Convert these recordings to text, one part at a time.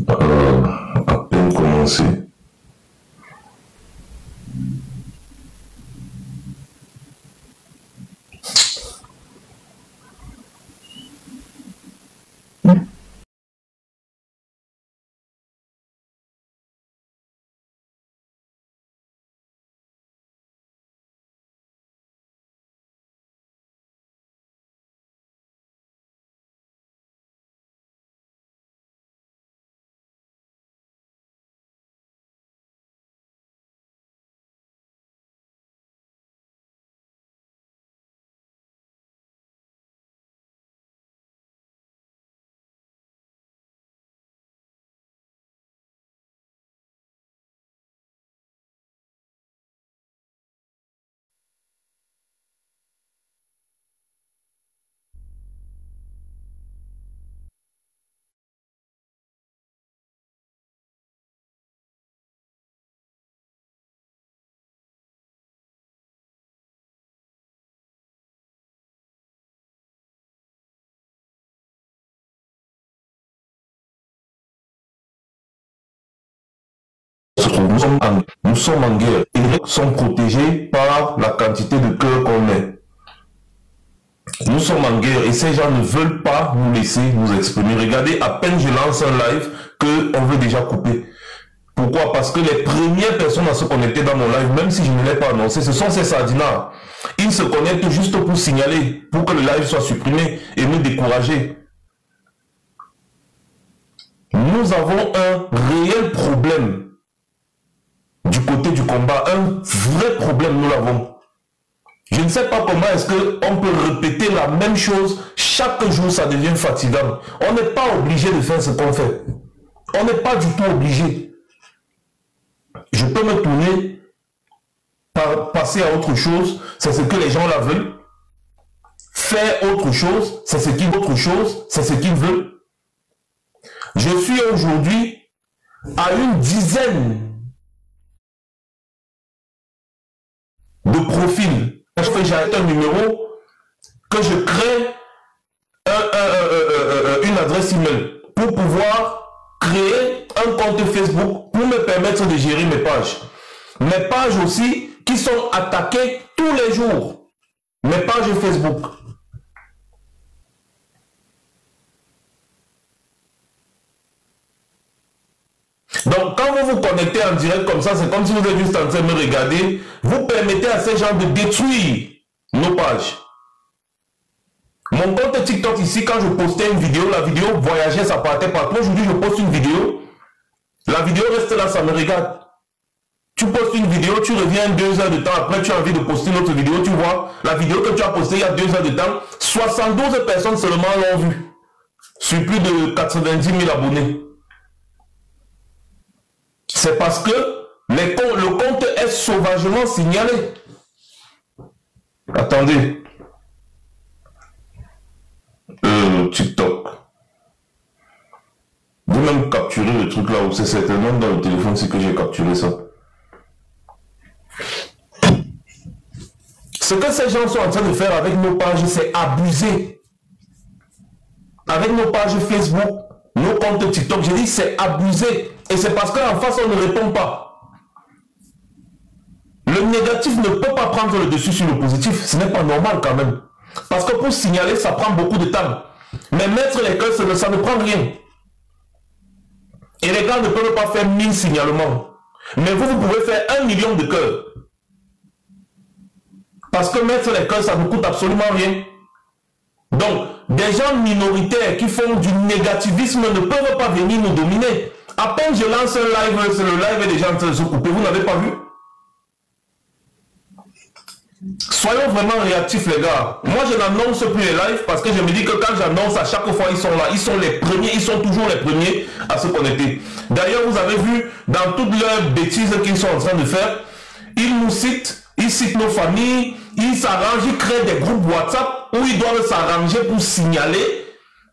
À peine commencé. Nous sommes en guerre. Et les sont protégés par la quantité de cœurs qu'on met. Nous sommes en guerre et ces gens ne veulent pas nous laisser nous exprimer. Regardez, à peine je lance un live qu'on veut déjà couper. Pourquoi? Parce que les premières personnes à se connecter dans mon live, même si je ne l'ai pas annoncé, ce sont ces sardinards. Ils se connectent juste pour signaler, pour que le live soit supprimé et nous décourager. Nous avons un réel problème du côté du combat, un vrai problème, nous l'avons. Je ne sais pas comment est-ce qu'on peut répéter la même chose chaque jour, ça devient fatigant. On n'est pas obligé de faire ce qu'on fait. On n'est pas du tout obligé. Je peux me tourner, passer à autre chose, c'est ce que les gens là veulent. Faire autre chose, c'est ce qu'ils veulent. Je suis aujourd'hui à une dizaine de profils. Que j'ai un numéro, que je crée une adresse email pour pouvoir créer un compte Facebook pour me permettre de gérer mes pages. Mes pages aussi qui sont attaquées tous les jours. Mes pages Facebook. Donc, quand vous vous connectez en direct comme ça, c'est comme si vous êtes juste en train de me regarder. Vous permettez à ces gens de détruire nos pages. Mon compte TikTok ici, quand je postais une vidéo, la vidéo voyageait, ça partait partout. Aujourd'hui, je poste une vidéo. La vidéo reste là, ça me regarde. Tu postes une vidéo, tu reviens 2 heures de temps. Après, tu as envie de poster une autre vidéo. Tu vois, la vidéo que tu as postée il y a 2 heures de temps, 72 personnes seulement l'ont vue. Sur plus de 90 000 abonnés. C'est parce que le compte est sauvagement signalé. Attendez. TikTok. J'ai même capturé le truc là où c'est certainement dans le téléphone, c'est que j'ai capturé ça. Ce que ces gens sont en train de faire avec nos pages, c'est abuser. Avec nos pages Facebook, nos comptes TikTok, je dis c'est abuser. Et c'est parce qu'en face, on ne répond pas. Le négatif ne peut pas prendre le dessus sur le positif. Ce n'est pas normal quand même. Parce que pour signaler, ça prend beaucoup de temps. Mais mettre les cœurs, ça ne prend rien. Et les gars ne peuvent pas faire 1000 signalements. Mais vous pouvez faire 1 million de cœurs. Parce que mettre les cœurs, ça ne coûte absolument rien. Donc, des gens minoritaires qui font du négativisme ne peuvent pas venir nous dominer. À peine je lance un live, c'est le live et les gens se couper. Vous n'avez pas vu? Soyons vraiment réactifs les gars. Moi je n'annonce plus les lives parce que je me dis que quand j'annonce à chaque fois ils sont là. Ils sont les premiers, ils sont toujours les premiers à se connecter. D'ailleurs vous avez vu dans toutes leurs bêtises qu'ils sont en train de faire, ils nous citent, ils citent nos familles, ils s'arrangent, ils créent des groupes WhatsApp où ils doivent s'arranger pour signaler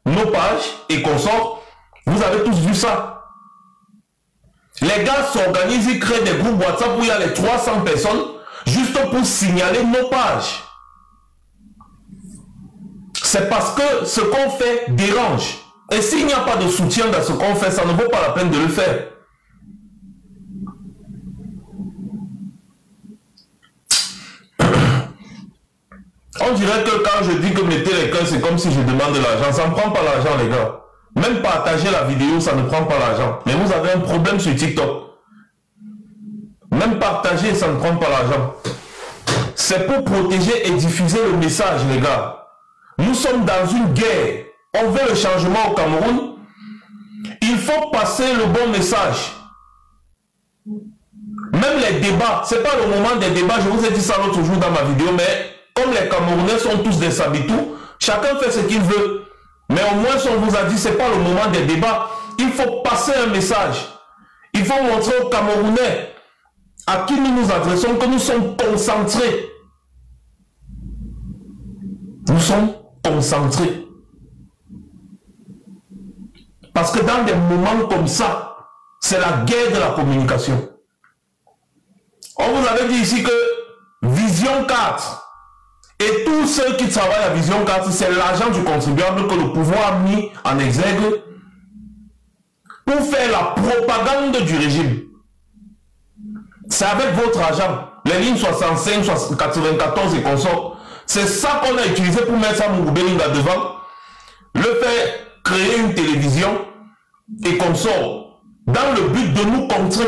nos pages et consorts. Vous avez tous vu ça. Les gars s'organisent, ils créent des groupes WhatsApp où il y a les 300 personnes juste pour signaler nos pages. C'est parce que ce qu'on fait dérange. Et s'il n'y a pas de soutien dans ce qu'on fait, ça ne vaut pas la peine de le faire. On dirait que quand je dis que mettez les cœurs, c'est comme si je demande de l'argent. Ça ne prend pas l'argent, les gars. Même partager la vidéo, ça ne prend pas l'argent. Mais vous avez un problème sur TikTok. Même partager, ça ne prend pas l'argent. C'est pour protéger et diffuser le message, les gars. Nous sommes dans une guerre. On veut le changement au Cameroun. Il faut passer le bon message. Même les débats, ce n'est pas le moment des débats. Je vous ai dit ça l'autre jour dans ma vidéo, mais comme les Camerounais sont tous des sabitous, chacun fait ce qu'il veut. Mais au moins, on vous a dit, ce n'est pas le moment des débats. Il faut passer un message. Il faut montrer aux Camerounais à qui nous nous adressons que nous sommes concentrés. Nous sommes concentrés. Parce que dans des moments comme ça, c'est la guerre de la communication. On vous avait dit ici que Vision 4 et tous ceux qui travaillent à Vision 4, c'est l'argent du contribuable que le pouvoir a mis en exergue pour faire la propagande du régime. C'est avec votre argent, les lignes 65, 94 et consorts. C'est ça qu'on a utilisé pour mettre ça Mougoubélinga devant, le faire créer une télévision et consorts, dans le but de nous contrer.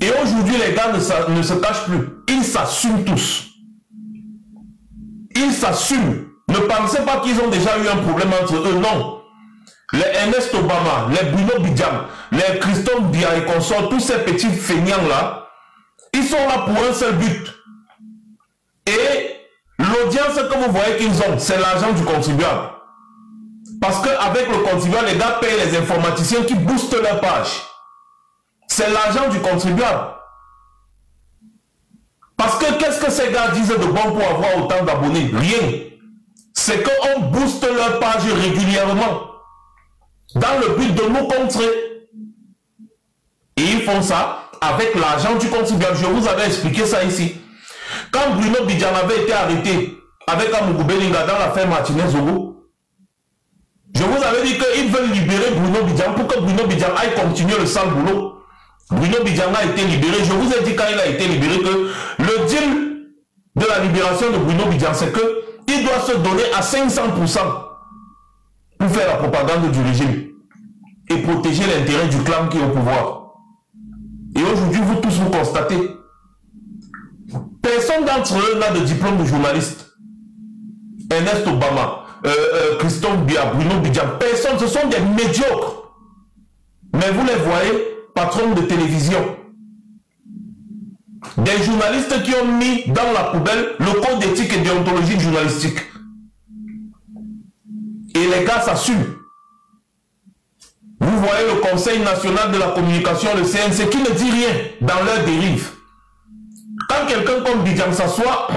Et aujourd'hui, les gars ne se cachent plus. Ils s'assument tous. Ils s'assument. Ne pensez pas qu'ils ont déjà eu un problème entre eux, non. Les Ernest Obama, les Bruno Bidjam, les Christophe Bia et consorts, tous ces petits feignants là, ils sont là pour un seul but. Et l'audience que vous voyez qu'ils ont, c'est l'argent du contribuable. Parce qu'avec le contribuable, les gars payent les informaticiens qui boostent leur page. C'est l'argent du contribuable. Parce que qu'est-ce que ces gars disent de bon pour avoir autant d'abonnés? Rien. C'est qu'on booste leur page régulièrement. Dans le but de nous contrer. Et ils font ça avec l'argent du contribuable. Je vous avais expliqué ça ici. Quand Bruno Bidjan avait été arrêté avec Mougoubélinga dans l'affaire Martinez-Zogo, je vous avais dit qu'ils veulent libérer Bruno Bidjan pour que Bruno Bidjan aille continuer le sale boulot. Bruno Bidjan a été libéré. Je vous ai dit quand il a été libéré que le deal de la libération de Bruno Bidjan, c'est qu'il doit se donner à 500% pour faire la propagande du régime et protéger l'intérêt du clan qui est au pouvoir. Et aujourd'hui, vous tous vous constatez, personne d'entre eux n'a de diplôme de journaliste. Ernest Obama, Christophe Bia, Bruno Bidjan, personne, ce sont des médiocres. Mais vous les voyez, patrons de télévision. Des journalistes qui ont mis dans la poubelle le code d'éthique et déontologie journalistique. Et les gars s'assument. Vous voyez le Conseil national de la communication, le CNC, qui ne dit rien dans leur dérive. Quand quelqu'un comme Bidjan s'assoit,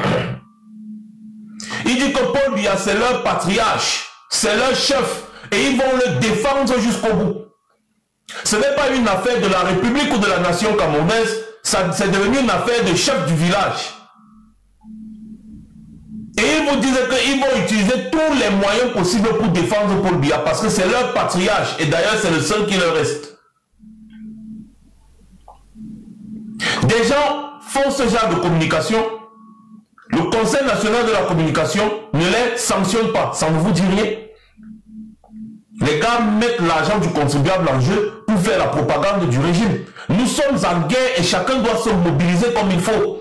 il dit que Paul Biya, c'est leur patriarche, c'est leur chef, et ils vont le défendre jusqu'au bout. Ce n'est pas une affaire de la République ou de la nation camerounaise, c'est devenu une affaire de chef du village. Et ils vous disent qu'ils vont utiliser tous les moyens possibles pour défendre Paul Biya, parce que c'est leur patriarche, et d'ailleurs c'est le seul qui leur reste. Des gens font ce genre de communication, le Conseil national de la communication ne les sanctionne pas, ça ne vous dit rien. Les gars mettent l'argent du contribuable en jeu pour faire la propagande du régime. Nous sommes en guerre et chacun doit se mobiliser comme il faut.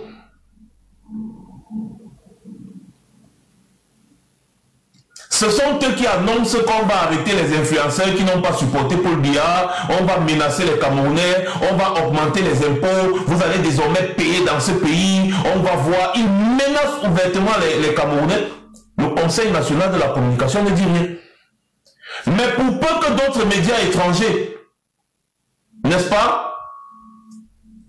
Ce sont eux qui annoncent qu'on va arrêter les influenceurs qui n'ont pas supporté Paul Biya, on va menacer les Camerounais, on va augmenter les impôts, vous allez désormais payer dans ce pays, on va voir, ils menacent ouvertement les Camerounais. Le Conseil national de la communication ne dit rien. Mais pour peu que d'autres médias étrangers, n'est-ce pas,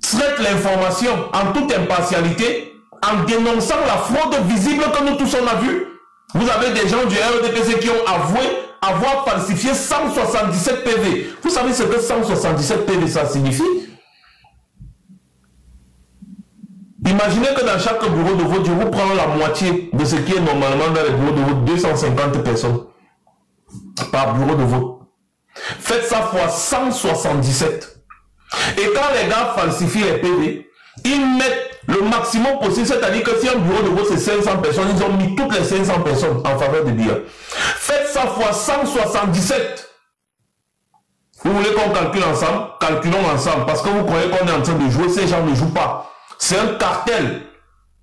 traitent l'information en toute impartialité, en dénonçant la fraude visible que nous tous on a vue. Vous avez des gens du RDPC qui ont avoué avoir falsifié 177 PV. Vous savez ce que 177 PV ça signifie? Imaginez que dans chaque bureau de vote, je vous prends la moitié de ce qui est normalement dans les bureaux de vote, 250 personnes. par bureau de vote. Faites ça fois 177. Et quand les gars falsifient les PV, ils mettent le maximum possible, c'est-à-dire que si un bureau de vote c'est 500 personnes, ils ont mis toutes les 500 personnes en faveur de Biya. Faites ça fois 177. Vous voulez qu'on calcule ensemble? Calculons ensemble, parce que vous croyez qu'on est en train de jouer, ces gens ne jouent pas. C'est un cartel.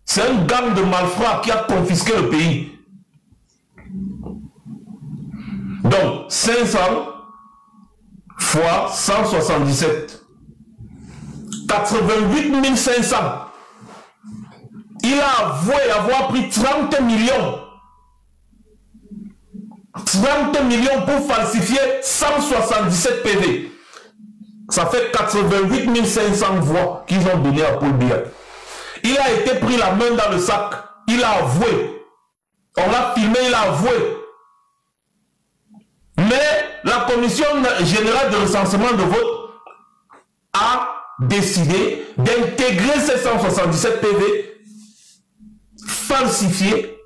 C'est un gang de malfrats qui a confisqué le pays. Donc, 500 fois 177. 88 500. Il a avoué avoir pris 30 millions. 30 millions pour falsifier 177 PV. Ça fait 88 500 voix qu'ils ont donné à Paul Biya. Il a été pris la main dans le sac. Il a avoué. On l'a filmé, il a avoué. Mais la commission générale de recensement de vote a décidé d'intégrer ces 177 PV falsifiés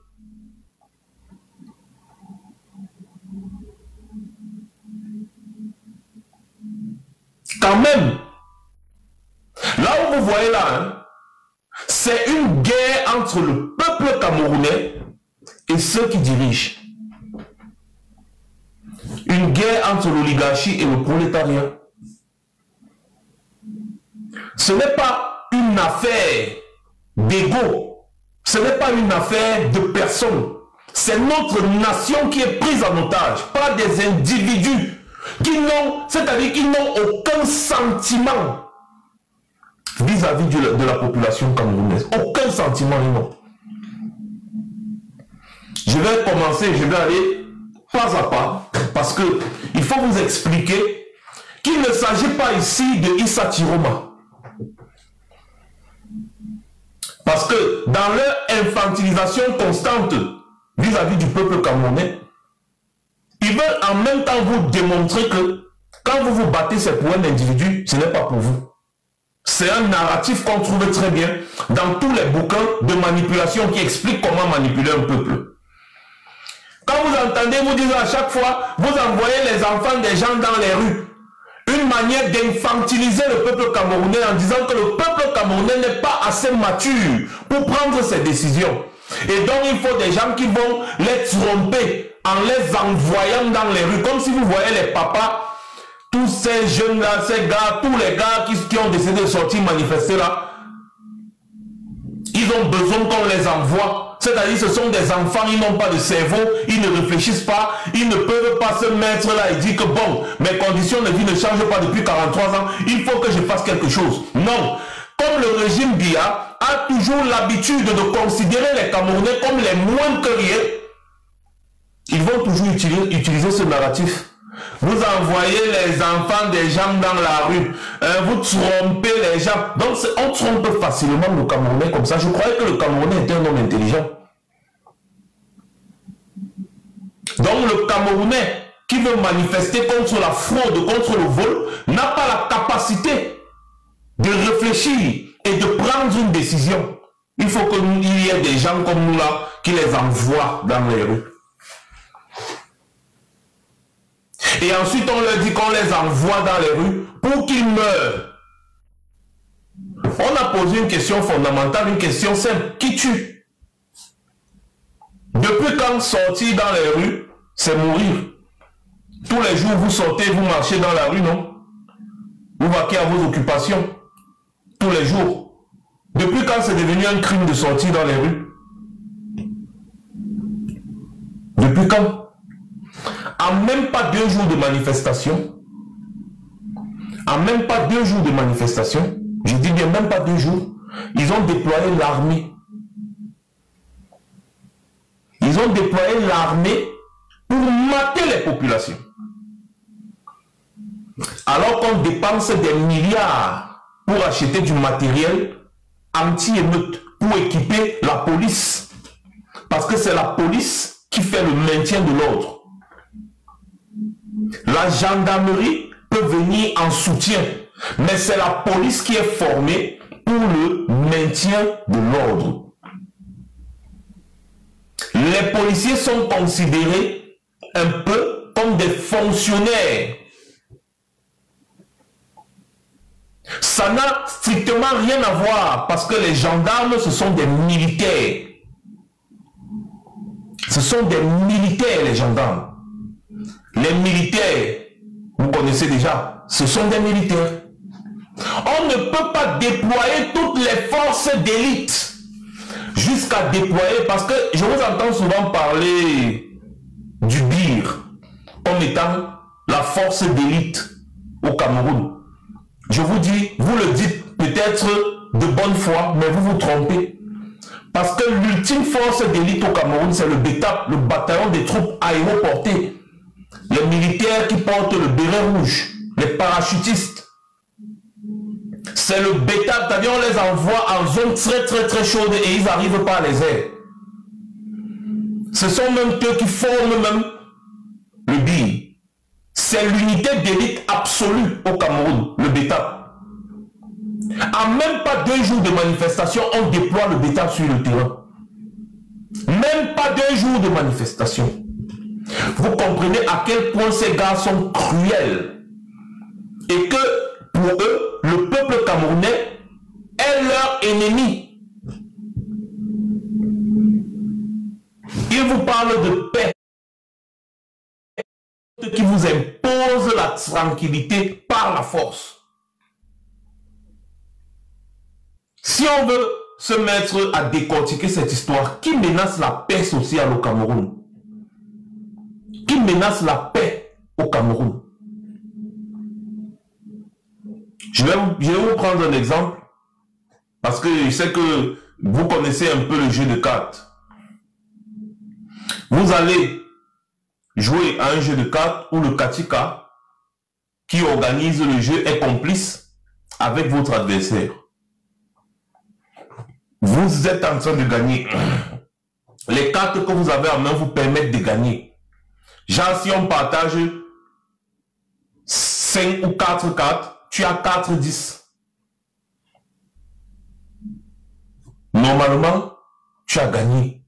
quand même. Là où vous voyez là, hein, c'est une guerre entre le peuple camerounais et ceux qui dirigent. Une guerre entre l'oligarchie et le prolétariat. Ce n'est pas une affaire d'ego. Ce n'est pas une affaire de personnes. C'est notre nation qui est prise en otage par des individus qui n'ont, c'est-à-dire qu'ils n'ont aucun sentiment vis-à-vis de la population camerounaise. Aucun sentiment, ils n'ont. Je vais commencer, je vais aller pas à pas, parce que il faut vous expliquer qu'il ne s'agit pas ici de Issa Tiroma. Parce que dans leur infantilisation constante vis-à-vis du peuple camerounais, ils veulent en même temps vous démontrer que quand vous vous battez, c'est pour un individu, ce n'est pas pour vous. C'est un narratif qu'on trouve très bien dans tous les bouquins de manipulation qui expliquent comment manipuler un peuple. Quand vous entendez, vous dites à chaque fois, vous envoyez les enfants des gens dans les rues. Une manière d'infantiliser le peuple camerounais en disant que le peuple camerounais n'est pas assez mature pour prendre ses décisions. Et donc il faut des gens qui vont les tromper en les envoyant dans les rues. Comme si vous voyez les papas, tous ces jeunes-là, ces gars, tous les gars qui ont décidé de sortir manifester là, ils ont besoin qu'on les envoie. C'est-à-dire ce sont des enfants, ils n'ont pas de cerveau, ils ne réfléchissent pas, ils ne peuvent pas se mettre là et dire que bon, mes conditions de vie ne changent pas depuis 43 ans, il faut que je fasse quelque chose. Non. Comme le régime Biya a toujours l'habitude de considérer les Camerounais comme les moins que rien, ils vont toujours utiliser ce narratif. Vous envoyez les enfants des gens dans la rue, vous trompez les gens. Donc on trompe facilement le Camerounais comme ça. Je croyais que le Camerounais était un homme intelligent. Donc le Camerounais qui veut manifester contre la fraude, contre le vol, n'a pas la capacité de réfléchir et de prendre une décision. Il faut qu'il y ait des gens comme nous là qui les envoient dans les rues. Et ensuite, on leur dit qu'on les envoie dans les rues pour qu'ils meurent. On a posé une question fondamentale, une question simple. Qui tue? Depuis quand sortir dans les rues, c'est mourir? Tous les jours, vous sortez, vous marchez dans la rue, non? Vous vaquez à vos occupations. Tous les jours. Depuis quand c'est devenu un crime de sortir dans les rues? Depuis quand? En même pas 2 jours de manifestation, en même pas 2 jours de manifestation, je dis bien même pas 2 jours, ils ont déployé l'armée. Ils ont déployé l'armée pour mater les populations. Alors qu'on dépense des milliards pour acheter du matériel anti-émeute, pour équiper la police. Parce que c'est la police qui fait le maintien de l'ordre. La gendarmerie peut venir en soutien, mais c'est la police qui est formée pour le maintien de l'ordre. Les policiers sont considérés un peu comme des fonctionnaires. Ça n'a strictement rien à voir parce que les gendarmes, ce sont des militaires. Ce sont des militaires, les gendarmes. Les militaires, vous connaissez déjà, ce sont des militaires. On ne peut pas déployer toutes les forces d'élite jusqu'à déployer, parce que je vous entends souvent parler du BIR comme étant la force d'élite au Cameroun. Je vous dis, vous le dites peut-être de bonne foi, mais vous vous trompez. Parce que l'ultime force d'élite au Cameroun, c'est le BETAP, le bataillon des troupes aéroportées. Les militaires qui portent le béret rouge, les parachutistes. C'est le BETAP, c'est-à-dire on les envoie en zone très chaude et ils n'arrivent pas à les airs. Ce sont même eux qui forment même le BIR. C'est l'unité d'élite absolue au Cameroun, le BETAP. En même pas 2 jours de manifestation, on déploie le BETAP sur le terrain. Même pas 2 jours de manifestation. Vous comprenez à quel point ces gars sont cruels. Et que pour eux, le peuple camerounais est leur ennemi. Ils vous parlent de paix, qui vous impose la tranquillité par la force. Si on veut se mettre à décortiquer cette histoire, qui menace la paix sociale au Cameroun? Qui menace la paix au Cameroun? Je vais vous prendre un exemple, parce que je sais que vous connaissez un peu le jeu de cartes. Vous allez jouer à un jeu de cartes où le Katika qui organise le jeu est complice avec votre adversaire. Vous êtes en train de gagner. Les cartes que vous avez en main vous permettent de gagner. Genre, si on partage 5 ou 4 cartes, tu as 4, 10. Normalement, tu as gagné.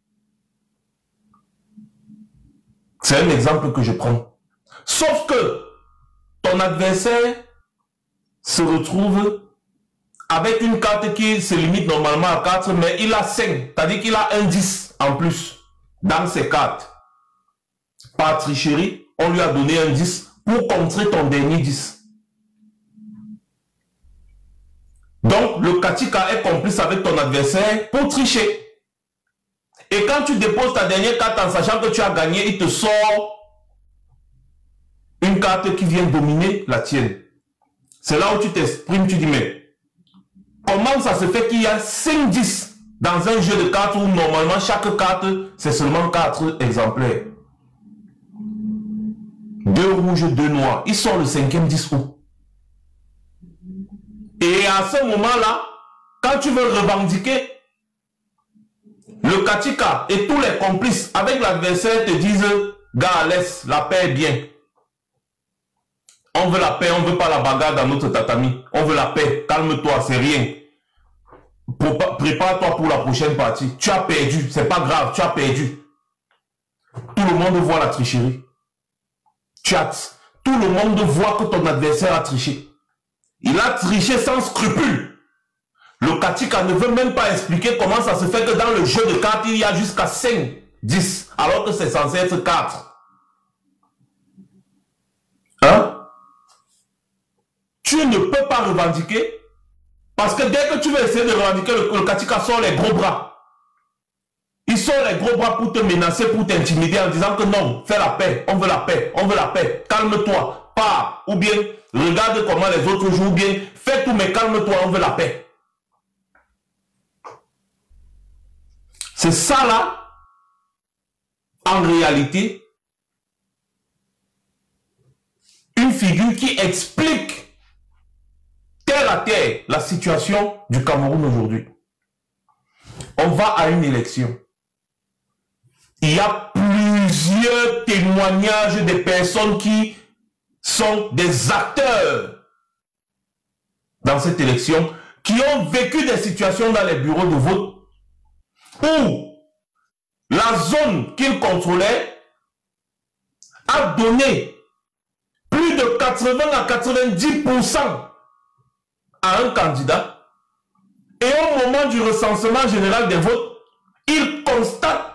C'est un exemple que je prends. Sauf que ton adversaire se retrouve avec une carte qui se limite normalement à 4, mais il a 5. C'est-à-dire qu'il a un 10 en plus dans ses cartes. Par tricherie, on lui a donné un 10 pour contrer ton dernier 10. Donc, le Katika est complice avec ton adversaire pour tricher. Et quand tu déposes ta dernière carte en sachant que tu as gagné, il te sort une carte qui vient dominer la tienne. C'est là où tu t'exprimes, tu dis, mais comment ça se fait qu'il y a 5-10 dans un jeu de cartes où normalement chaque carte, c'est seulement 4 exemplaires. 2 rouges, 2 noirs. Ils sont le 5e 10 où? Et à ce moment-là, quand tu veux revendiquer, le Katika et tous les complices avec l'adversaire te disent, gars, laisse, la paix est bien. On veut la paix, on ne veut pas la bagarre dans notre tatami. On veut la paix, calme-toi, c'est rien. Prépare-toi pour la prochaine partie. Tu as perdu, c'est pas grave, tu as perdu. Tout le monde voit la tricherie. Tout le monde voit que ton adversaire a triché. Il a triché sans scrupule. Le Katika ne veut même pas expliquer comment ça se fait que dans le jeu de cartes, il y a jusqu'à 5, 10, alors que c'est censé être 4. Hein? Tu ne peux pas revendiquer, parce que dès que tu veux essayer de revendiquer, le Katika sort les gros bras. Il sort les gros bras pour te menacer, pour t'intimider en disant que non, fais la paix, on veut la paix, on veut la paix, calme-toi, pars, ou bien regarde comment les autres jouent, ou bien fais tout mais calme-toi, on veut la paix. C'est ça là, en réalité, une figure qui explique terre à terre la situation du Cameroun aujourd'hui. On va à une élection. Il y a plusieurs témoignages de personnes qui sont des acteurs dans cette élection, qui ont vécu des situations dans les bureaux de vote où la zone qu'ils contrôlaient a donné plus de 80 à 90% à un candidat, et au moment du recensement général des votes, il constate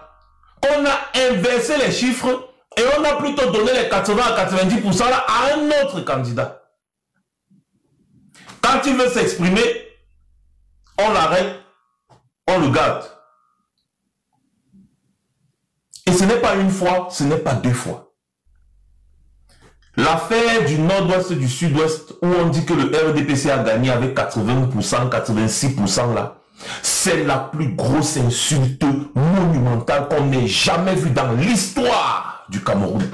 qu'on a inversé les chiffres et on a plutôt donné les 80 à 90% là à un autre candidat. Quand il veut s'exprimer, on l'arrête, on le garde. Et ce n'est pas une fois, ce n'est pas deux fois. L'affaire du nord-ouest, du sud-ouest, où on dit que le RDPC a gagné avec 80%, 86% là, c'est la plus grosse insulte monumentale qu'on ait jamais vue dans l'histoire du Cameroun.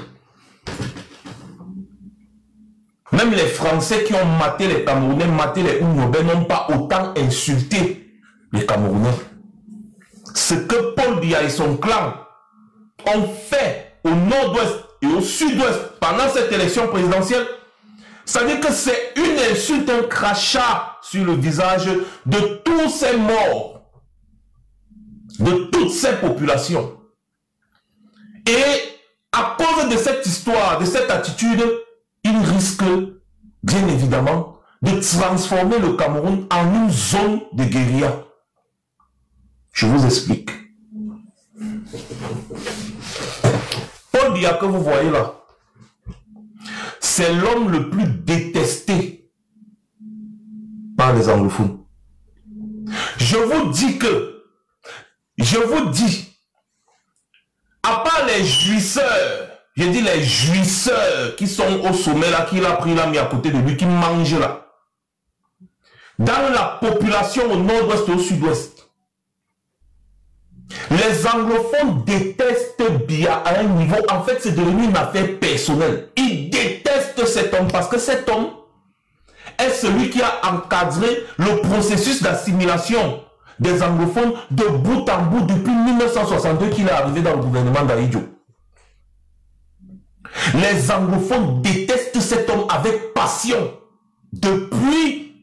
Même les Français qui ont maté les Camerounais, maté les Ounobé, n'ont pas autant insulté les Camerounais. Ce que Paul Biya et son clan ont fait au nord-ouest et au sud-ouest pendant cette élection présidentielle, ça veut dire que c'est une insulte, un crachat sur le visage de tous ces morts, de toutes ces populations. Et à cause de cette histoire, de cette attitude, il risque bien évidemment de transformer le Cameroun en une zone de guérilla. Je vous explique. Paul Biya que vous voyez là, c'est l'homme le plus détesté par les anglophones. Je vous dis, à part les jouisseurs, je dis les jouisseurs qui sont au sommet là, qu'il a pris là, mis à côté de lui, qui mangent là, dans la population au nord-ouest et au sud-ouest, les anglophones détestent Biya à un niveau, en fait c'est devenu une affaire personnelle. Ils détestent cet homme parce que cet homme est celui qui a encadré le processus d'assimilation des anglophones de bout en bout depuis 1962 qu'il est arrivé dans le gouvernement d'Ahidjo. Les anglophones détestent cet homme avec passion. Depuis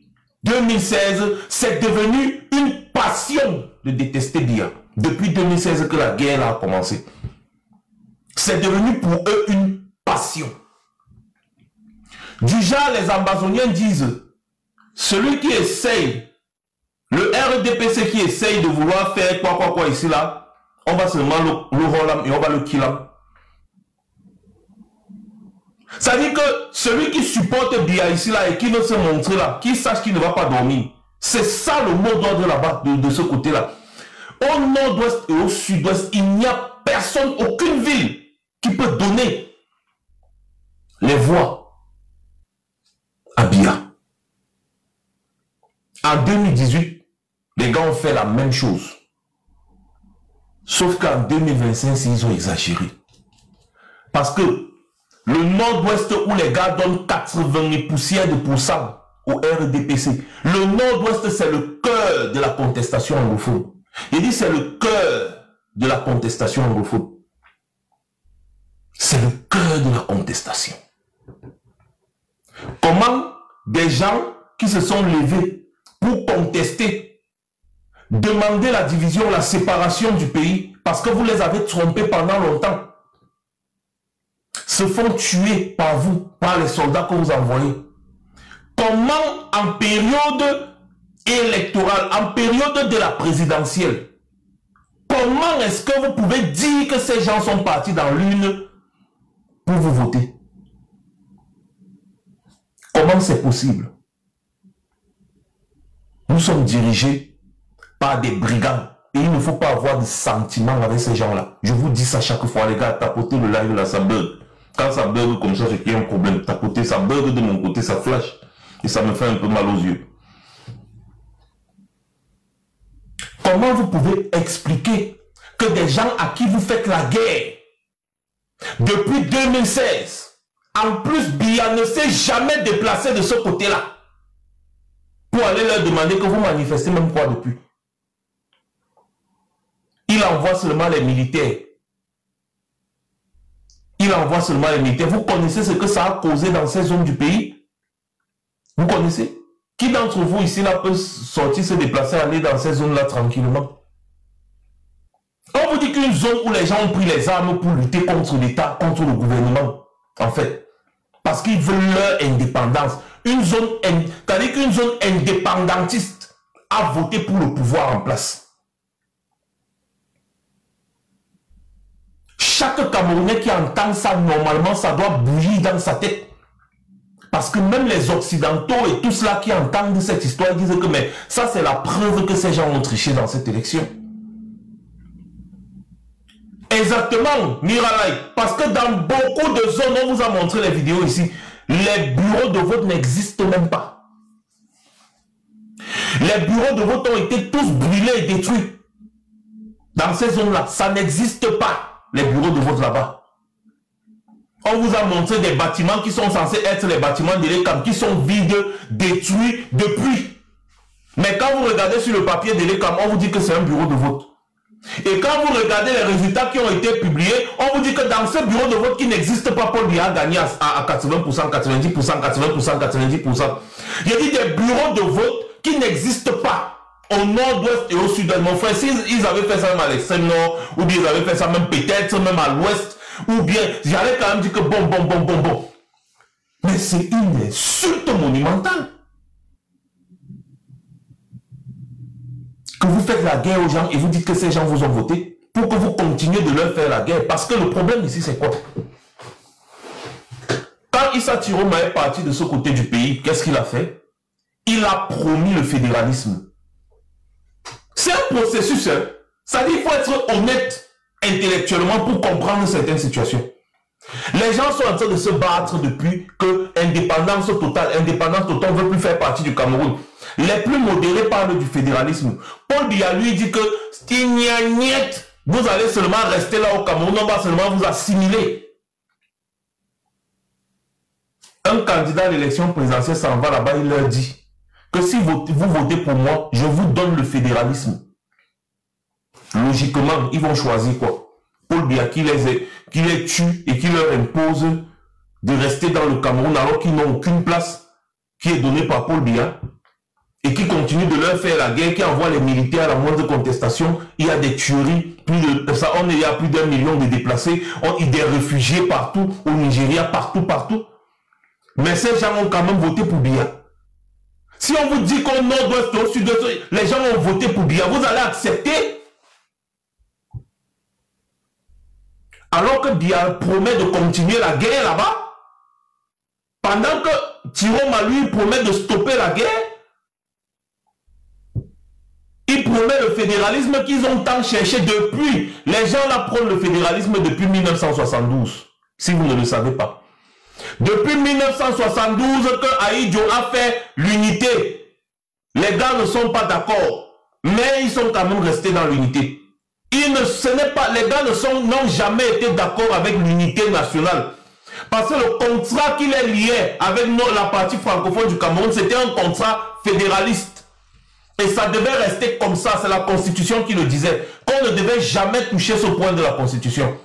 2016, c'est devenu une passion de détester Biya. Depuis 2016 que la guerre a commencé. C'est devenu pour eux une passion. Du genre, les Ambazoniens disent, celui qui essaye, le RDPC qui essaye de vouloir faire quoi ici là, on va seulement le rôle et on va le killer. Ça dit que celui qui supporte Biya ici là et qui veut se montrer là, qui sache qu'il ne va pas dormir. C'est ça le mot d'ordre là-bas, de ce côté-là. Au nord-ouest et au sud-ouest, il n'y a personne, aucune ville qui peut donner les voix à Biya. En 2018, les gars ont fait la même chose. Sauf qu'en 2025, ils ont exagéré. Parce que le nord-ouest où les gars donnent 80 poussières de pourcent au RDPC, le nord-ouest c'est le cœur de la contestation anglophone. Il dit c'est le cœur de la contestation anglophone. C'est le cœur de la contestation. Comment des gens qui se sont levés pour contester, demander la division, la séparation du pays, parce que vous les avez trompés pendant longtemps, se font tuer par vous, par les soldats que vous envoyez. Comment en période électorale, en période de la présidentielle, comment est-ce que vous pouvez dire que ces gens sont partis dans l'urne pour vous voter? Comment c'est possible? Nous sommes dirigés par des brigands et il ne faut pas avoir de sentiments avec ces gens-là. Je vous dis ça chaque fois, les gars, tapotez le live là, ça bug. Quand ça bug comme ça, c'est qu'il y a un problème. Tapotez, ça bug de mon côté, ça flash et ça me fait un peu mal aux yeux. Comment vous pouvez expliquer que des gens à qui vous faites la guerre depuis 2016, en plus Biya ne s'est jamais déplacé de ce côté-là pour aller leur demander que vous manifestez même quoi depuis? Il envoie seulement les militaires. Il envoie seulement les militaires. Vous connaissez ce que ça a causé dans ces zones du pays? Vous connaissez? Qui d'entre vous ici là peut sortir, se déplacer, aller dans ces zones-là tranquillement? On vous dit qu'une zone où les gens ont pris les armes pour lutter contre l'État, contre le gouvernement, en fait. Parce qu'ils veulent leur indépendance. C'est-à-dire qu'une zone indépendantiste a voté pour le pouvoir en place. Chaque Camerounais qui entend ça, normalement, ça doit bouillir dans sa tête. Parce que même les Occidentaux et tous ceux qui entendent cette histoire disent que mais ça, c'est la preuve que ces gens ont triché dans cette élection. Exactement, Miralai. Parce que dans beaucoup de zones, on vous a montré les vidéos ici, les bureaux de vote n'existent même pas. Les bureaux de vote ont été tous brûlés et détruits. Dans ces zones-là, ça n'existe pas, les bureaux de vote là-bas. On vous a montré des bâtiments qui sont censés être les bâtiments de l'ECAM, qui sont vides, détruits depuis. Mais quand vous regardez sur le papier de l'ECAM, on vous dit que c'est un bureau de vote. Et quand vous regardez les résultats qui ont été publiés, on vous dit que dans ce bureau de vote qui n'existe pas, Paul Biya a gagné à 80%, 90%, 80%, 90%. Il y a dit des bureaux de vote qui n'existent pas au nord-ouest et au sud-est. Mon frère, s'ils avaient fait ça même à l'extrême nord, ou bien ils avaient fait ça même peut-être même à l'ouest, ou bien j'allais quand même dire que bon. Mais c'est une insulte monumentale. Que vous faites la guerre aux gens et vous dites que ces gens vous ont voté pour que vous continuez de leur faire la guerre. Parce que le problème ici, c'est quoi? Quand Issa Tiroma est parti de ce côté du pays, qu'est-ce qu'il a fait? Il a promis le fédéralisme. C'est un processus, hein. Ça dit qu'il faut être honnête intellectuellement pour comprendre certaines situations. Les gens sont en train de se battre depuis que indépendance totale ne veut plus faire partie du Cameroun. Les plus modérés parlent du fédéralisme. Paul Biya lui dit que vous allez seulement rester là au Cameroun, on va seulement vous assimiler. Un candidat à l'élection présidentielle s'en va là-bas, il leur dit que si vous votez pour moi, je vous donne le fédéralisme. Logiquement, ils vont choisir quoi? Paul Biya qui les tue et qui leur impose de rester dans le Cameroun alors qu'ils n'ont aucune place qui est donnée par Paul Biya et qui continue de leur faire la guerre, qui envoie les militaires à la moindre contestation. Il y a des tueries, il y a plus d'1 million de déplacés, des réfugiés partout, au Nigeria, partout. Mais ces gens ont quand même voté pour Biya. Si on vous dit qu'au nord-ouest, au sud-ouest, les gens ont voté pour Biya, vous allez accepter? Alors que Biya promet de continuer la guerre là-bas, pendant que Tiroma lui promet de stopper la guerre, il promet le fédéralisme qu'ils ont tant cherché depuis. Les gens là prônent le fédéralisme depuis 1972, si vous ne le savez pas. Depuis 1972 que Ahidjo a fait l'unité. Les gars ne sont pas d'accord, mais ils sont quand même restés dans l'unité. Les gars n'ont jamais été d'accord avec l'unité nationale. Parce que le contrat qui les liait avec la partie francophone du Cameroun, c'était un contrat fédéraliste. Et ça devait rester comme ça, c'est la Constitution qui le disait. Qu'on ne devait jamais toucher ce point de la Constitution.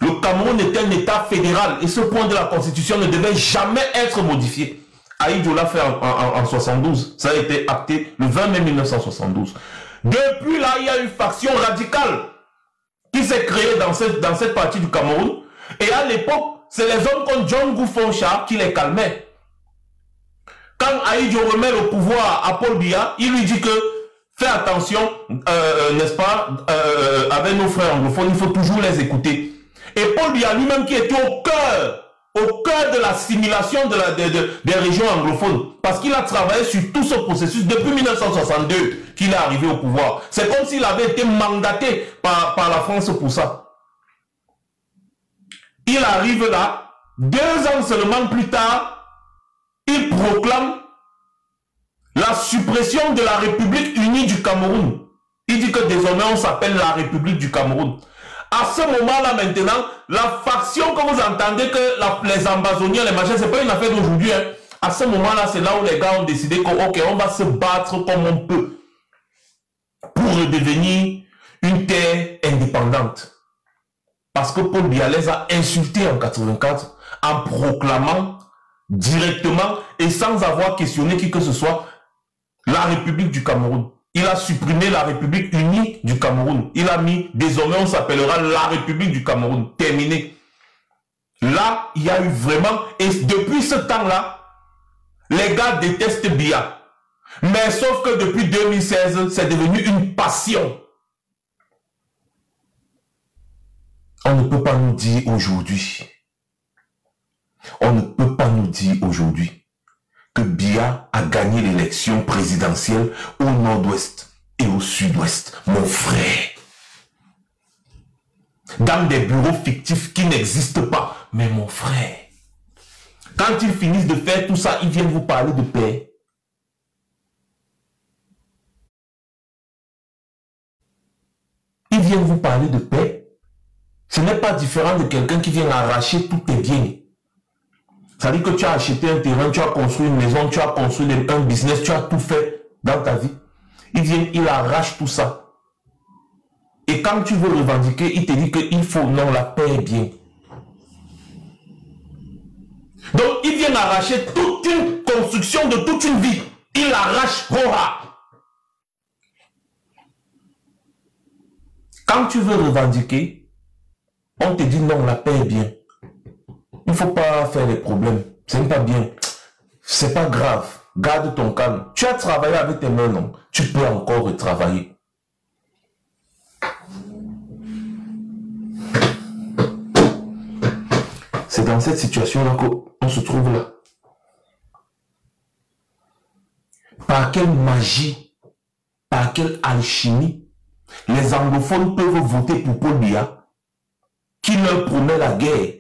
Le Cameroun est un État fédéral et ce point de la Constitution ne devait jamais être modifié. Ahidjo l'a fait en 72. Ça a été acté le 20 mai 1972. Depuis là, il y a une faction radicale qui s'est créée dans cette partie du Cameroun. Et à l'époque, c'est les hommes comme John Goufoncha qui les calmaient. Quand Ahidjo remet le pouvoir à Paul Biya, il lui dit que fais attention, n'est-ce pas, avec nos frères anglophones, il faut toujours les écouter. Et Paul Biya lui-même qui était au cœur de l'assimilation des régions anglophones, parce qu'il a travaillé sur tout ce processus depuis 1962 qu'il est arrivé au pouvoir. C'est comme s'il avait été mandaté par la France pour ça. Il arrive là, 2 ans seulement plus tard, il proclame la suppression de la République unie du Cameroun. Il dit que désormais on s'appelle la République du Cameroun. À ce moment-là maintenant, la faction que vous entendez que les ambazoniens, les machins, c'est pas une affaire d'aujourd'hui. Hein. À ce moment-là, c'est là où les gars ont décidé que ok, on va se battre comme on peut pour devenir une terre indépendante. Parce que Paul Biya les a insultés en 84 en proclamant directement et sans avoir questionné qui que ce soit la République du Cameroun. Il a supprimé la République unie du Cameroun. Il a mis, désormais on s'appellera la République du Cameroun. Terminé. Là, il y a eu vraiment... Et depuis ce temps-là, les gars détestent Biya. Mais sauf que depuis 2016, c'est devenu une passion. On ne peut pas nous dire aujourd'hui, on ne peut pas nous dire aujourd'hui que Biya a gagné l'élection présidentielle au nord-ouest et au sud-ouest. Mon frère. Dans des bureaux fictifs qui n'existent pas. Mais mon frère, quand ils finissent de faire tout ça, ils viennent vous parler de paix. Ils viennent vous parler de paix. Ce n'est pas différent de quelqu'un qui vient arracher tous tes biens. Ça veut dire que tu as acheté un terrain, tu as construit une maison, tu as construit un business, tu as tout fait dans ta vie. Ils viennent, ils arrachent tout ça. Et quand tu veux revendiquer, il te dit qu'il faut, non, la paix est bien. Donc, ils viennent arracher toute une construction de toute une vie. Ils l'arrachent. Quand tu veux revendiquer, on te dit non, la paix est bien. Il ne faut pas faire des problèmes. Ce n'est pas bien. C'est pas grave. Garde ton calme. Tu as travaillé avec tes mains, non? Tu peux encore retravailler. C'est dans cette situation-là qu'on se trouve là. Par quelle magie, par quelle alchimie, les anglophones peuvent voter pour Paul Biya, qui leur promet la guerre,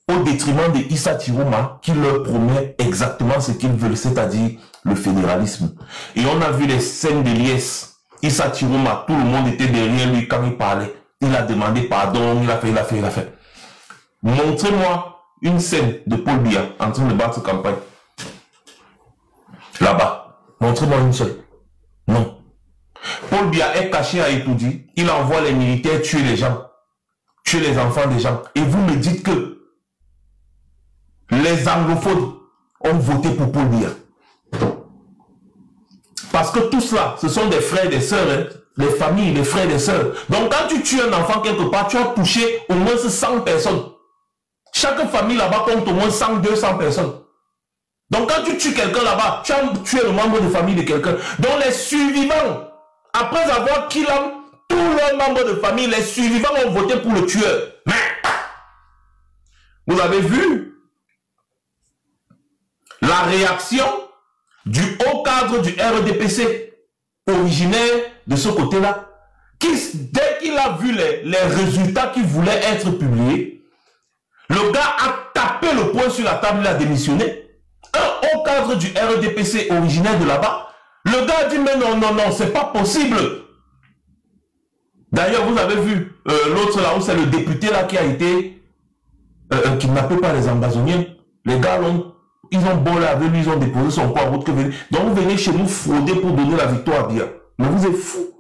au détriment de Issa Tiroma, qui leur promet exactement ce qu'ils veulent, c'est-à-dire le fédéralisme. Et on a vu les scènes de liesse. Issa Tiroma, tout le monde était derrière lui quand il parlait. Il a demandé pardon, il a fait. Montrez-moi une scène de Paul Biya en train de battre campagne. Là-bas. Montrez-moi une seule. Non. Paul Biya est caché à Etoudi. Il envoie les militaires tuer les gens. Tuer les enfants des gens. Et vous me dites que les anglophones ont voté pour Paul Biya. Parce que tout cela, ce sont des frères et des sœurs, hein? Les familles, les frères et les sœurs. Donc quand tu tues un enfant quelque part, tu as touché au moins 100 personnes. Chaque famille là-bas compte au moins 100, 200 personnes. Donc quand tu tues quelqu'un là-bas, tu as tué le membre de famille de quelqu'un. Donc les survivants, après avoir killé tous leurs membres de famille, les survivants ont voté pour le tueur. Mais, vous avez vu la réaction du haut cadre du RDPC, originaire de ce côté-là, qui, dès qu'il a vu les résultats qui voulaient être publiés, le gars a tapé le poing sur la table, il a démissionné. Un haut cadre du RDPC originaire de là-bas, le gars a dit mais non, non, non, c'est pas possible. D'ailleurs, vous avez vu l'autre là où c'est le député là qui a été kidnappé par les ambazoniens. Les gars ils ont bolé avec lui, ils ont déposé son corps à route que venez. Donc vous venez chez nous frauder pour donner la victoire à Biya. Mais vous êtes fous.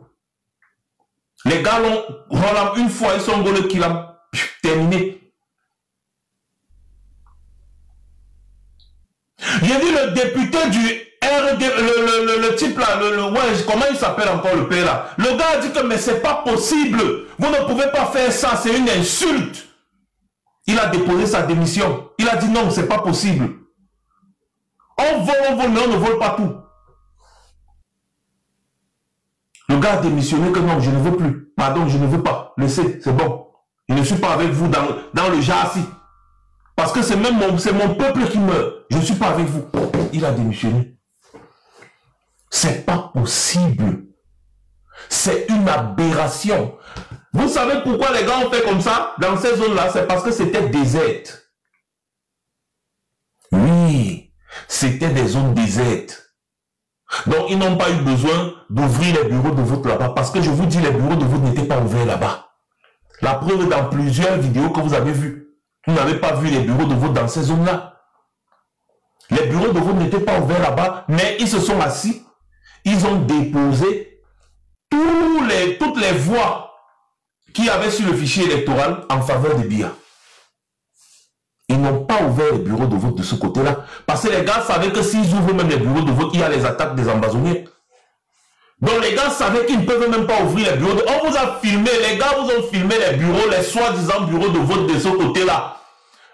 Les gars l'ont une fois, ils sont golés qu'il a terminé. J'ai dit le député du RD, le type là, ouais, comment il s'appelle encore le père là? Le gars a dit que mais c'est pas possible. Vous ne pouvez pas faire ça, c'est une insulte. Il a déposé sa démission. Il a dit non, c'est pas possible. On vole, mais on ne vole pas tout. Le gars a démissionné que non, je ne veux plus. Pardon, je ne veux pas. Laissez, c'est bon. Je ne suis pas avec vous dans le jassi. Parce que c'est même mon peuple qui meurt. Je ne suis pas avec vous. Il a démissionné. C'est pas possible. C'est une aberration. Vous savez pourquoi les gars ont fait comme ça dans ces zones-là? C'est parce que c'était désert. Oui, c'était des zones désertes. Donc, ils n'ont pas eu besoin d'ouvrir les bureaux de vote là-bas. Parce que je vous dis, les bureaux de vote n'étaient pas ouverts là-bas. La preuve est dans plusieurs vidéos que vous avez vues. Vous n'avez pas vu les bureaux de vote dans ces zones-là. Les bureaux de vote n'étaient pas ouverts là-bas, mais ils se sont assis. Ils ont déposé toutes les voix qu'il y avait sur le fichier électoral en faveur de Biya. Ils n'ont pas ouvert les bureaux de vote de ce côté-là. Parce que les gars savaient que s'ils ouvrent même les bureaux de vote, il y a les attaques des ambazoniens. Donc les gars savaient qu'ils ne peuvent même pas ouvrir les bureaux. On vous a filmé, les gars vous ont filmé les bureaux, les soi-disant bureaux de vote de ce côté-là.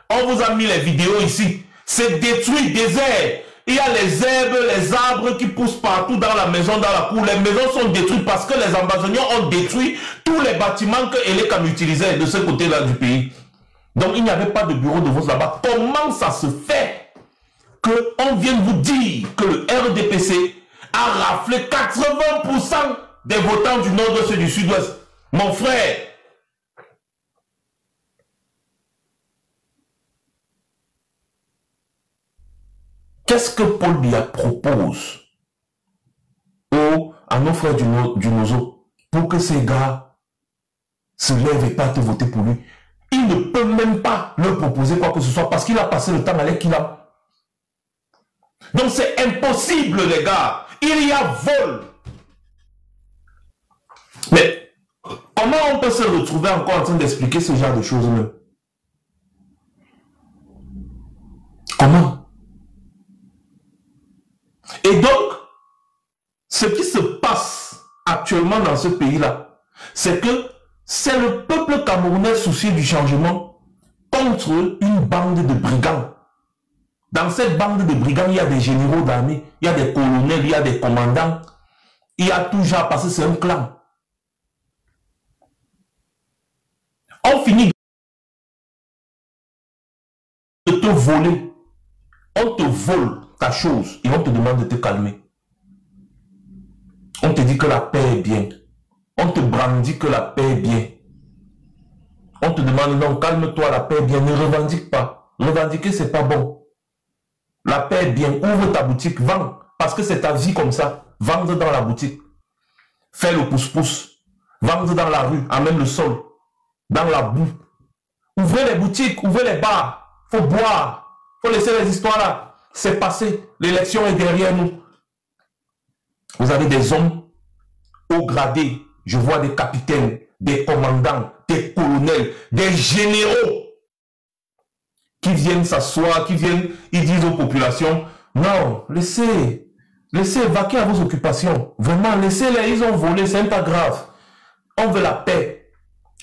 On vous a mis les vidéos ici. C'est détruit, désert. Il y a les herbes, les arbres qui poussent partout dans la maison, dans la cour. Les maisons sont détruites parce que les ambassadeurs ont détruit tous les bâtiments que Elekam utilisait de ce côté-là du pays. Donc il n'y avait pas de bureau de vote là-bas. Comment ça se fait qu'on vienne vous dire que le RDPC a raflé 80% des votants du nord-ouest et du sud-ouest? Mon frère, qu'est-ce que Paul Biya propose à nos frères du Nozo pour que ces gars se lèvent et partent voter pour lui? Il ne peut même pas leur proposer quoi que ce soit parce qu'il a passé le temps avec qu'il a. Donc c'est impossible les gars. Il y a vol. Mais comment on peut se retrouver encore en train d'expliquer ce genre de choses-là? Comment? Et donc, ce qui se passe actuellement dans ce pays-là, c'est que c'est le peuple camerounais soucieux du changement contre une bande de brigands. Dans cette bande de brigands, il y a des généraux d'armée, il y a des colonels, il y a des commandants, il y a tout genre parce que c'est un clan. On finit de te voler. On te vole ta chose et on te demande de te calmer. On te dit que la paix est bien. On te brandit que la paix est bien. On te demande non, calme-toi, la paix est bien. Ne revendique pas. Revendiquer, c'est pas bon. La paix est bien. Ouvre ta boutique, vends. Parce que c'est ta vie comme ça. Vendre dans la boutique. Fais le pouce-pouce. Vendre dans la rue, à même le sol. Dans la boue. Ouvrez les boutiques, ouvrez les bars. Faut boire. Faut laisser les histoires là. C'est passé. L'élection est derrière nous. Vous avez des hommes haut gradés. Je vois des capitaines, des commandants, des colonels, des généraux qui viennent s'asseoir, qui viennent, ils disent aux populations, non, laissez vaquer à vos occupations. Vraiment, laissez-les, ils ont volé, c'est pas grave. On veut la paix.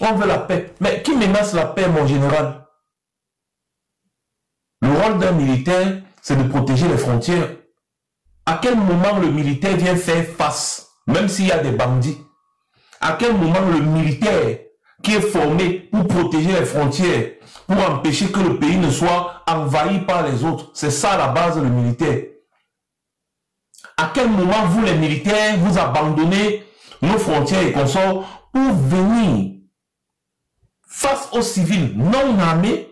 On veut la paix. Mais qui menace la paix, mon général? Le rôle d'un militaire, c'est de protéger les frontières. À quel moment le militaire vient faire face, même s'il y a des bandits? À quel moment le militaire qui est formé pour protéger les frontières, pour empêcher que le pays ne soit envahi par les autres? C'est ça la base, le militaire. À quel moment vous, les militaires, vous abandonnez nos frontières et consorts pour venir face aux civils non armés,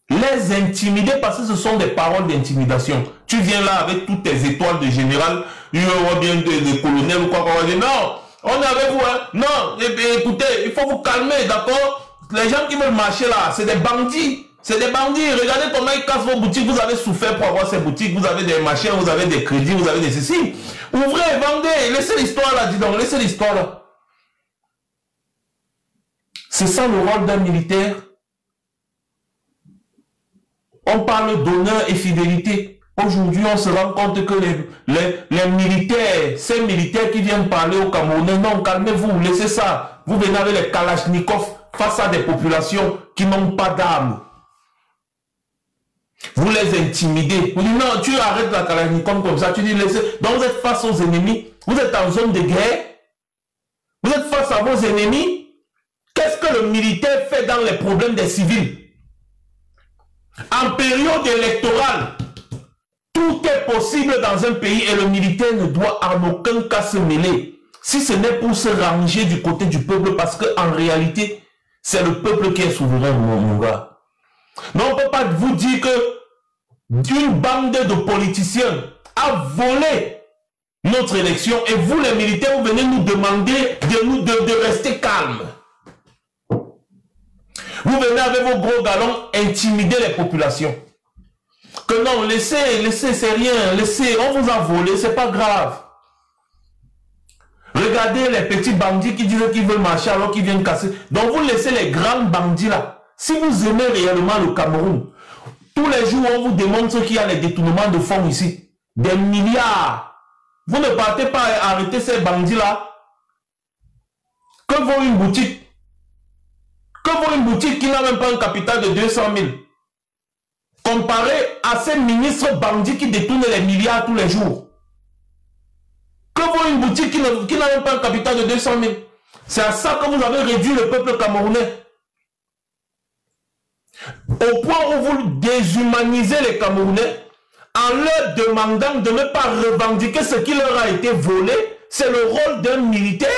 les intimider parce que ce sont des paroles d'intimidation? Tu viens là avec toutes tes étoiles de général, il y aura bien de colonel ou quoi, non, on est avec vous, hein? Non, écoutez, il faut vous calmer, d'accord? Les gens qui veulent marcher là, c'est des bandits. C'est des bandits. Regardez comment ils cassent vos boutiques. Vous avez souffert pour avoir ces boutiques. Vous avez des machins, vous avez des crédits, vous avez des ceci. Ouvrez, vendez. Laissez l'histoire là, dis donc. Laissez l'histoire là. C'est ça le rôle d'un militaire. On parle d'honneur et fidélité. Aujourd'hui, on se rend compte que les militaires, ces militaires qui viennent parler aux Camerounais, non, calmez-vous, laissez ça. Vous venez avec les Kalachnikov face à des populations qui n'ont pas d'armes. Vous les intimidez. Vous dites non, tu arrêtes la Kalachnikov comme ça. Tu dis laissez. Donc vous êtes face aux ennemis. Vous êtes en zone de guerre. Vous êtes face à vos ennemis. Qu'est-ce que le militaire fait dans les problèmes des civils? En période électorale, tout est possible dans un pays et le militaire ne doit en aucun cas se mêler. Si ce n'est pour se ranger du côté du peuple, parce qu'en réalité, c'est le peuple qui est souverain, mon gars. Mais on ne peut pas vous dire que une bande de politiciens a volé notre élection et vous, les militaires, vous venez nous demander de rester calmes. Vous venez avec vos gros galons intimider les populations. Que non, laissez, c'est rien, laissez, on vous a volé, c'est pas grave. Regardez les petits bandits qui disent qu'ils veulent marcher alors qu'ils viennent casser. Donc vous laissez les grands bandits là. Si vous aimez réellement le Cameroun, tous les jours on vous démontre qu'il y a les détournements de fonds ici. Des milliards Vous ne partez pas arrêter ces bandits-là. Que vaut une boutique? Que vaut une boutique qui n'a même pas un capital de 200 000? Comparé à ces ministres bandits qui détournent les milliards tous les jours. Que vaut une boutique qui n'a même pas un capital de 200 000? C'est à ça que vous avez réduit le peuple camerounais. Au point où vous déshumanisez les Camerounais en leur demandant de ne pas revendiquer ce qui leur a été volé. C'est le rôle d'un militaire.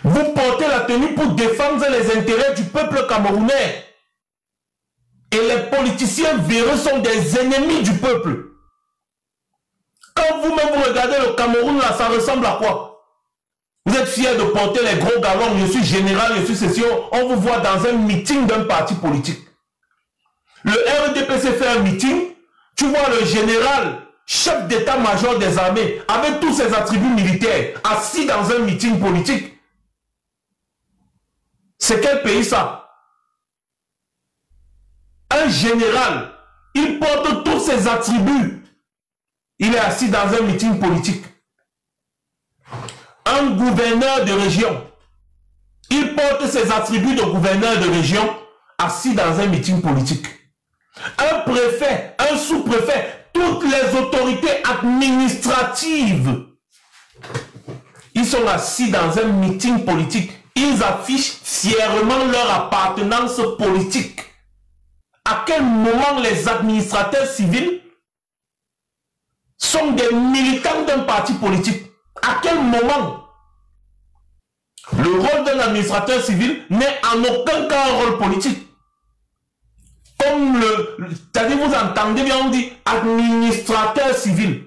Vous portez la tenue pour défendre les intérêts du peuple camerounais. Et les politiciens véreux sont des ennemis du peuple. Quand vous-même vous regardez le Cameroun, là, ça ressemble à quoi? Vous êtes fiers de porter les gros galons, je suis général, je suis ceci, on vous voit dans un meeting d'un parti politique. Le RDPC fait un meeting, tu vois le général, chef d'état-major des armées, avec tous ses attributs militaires, assis dans un meeting politique. C'est quel pays ça? Un général, il porte tous ses attributs. Il est assis dans un meeting politique. Un gouverneur de région, il porte ses attributs de gouverneur de région, assis dans un meeting politique. Un préfet, un sous-préfet, toutes les autorités administratives, ils sont assis dans un meeting politique. Ils affichent fièrement leur appartenance politique. À quel moment les administrateurs civils sont des militants d'un parti politique? À quel moment? Le rôle d'un administrateur civil n'est en aucun cas un rôle politique. Comme c'est-à-dire vous entendez bien, on dit administrateur civil.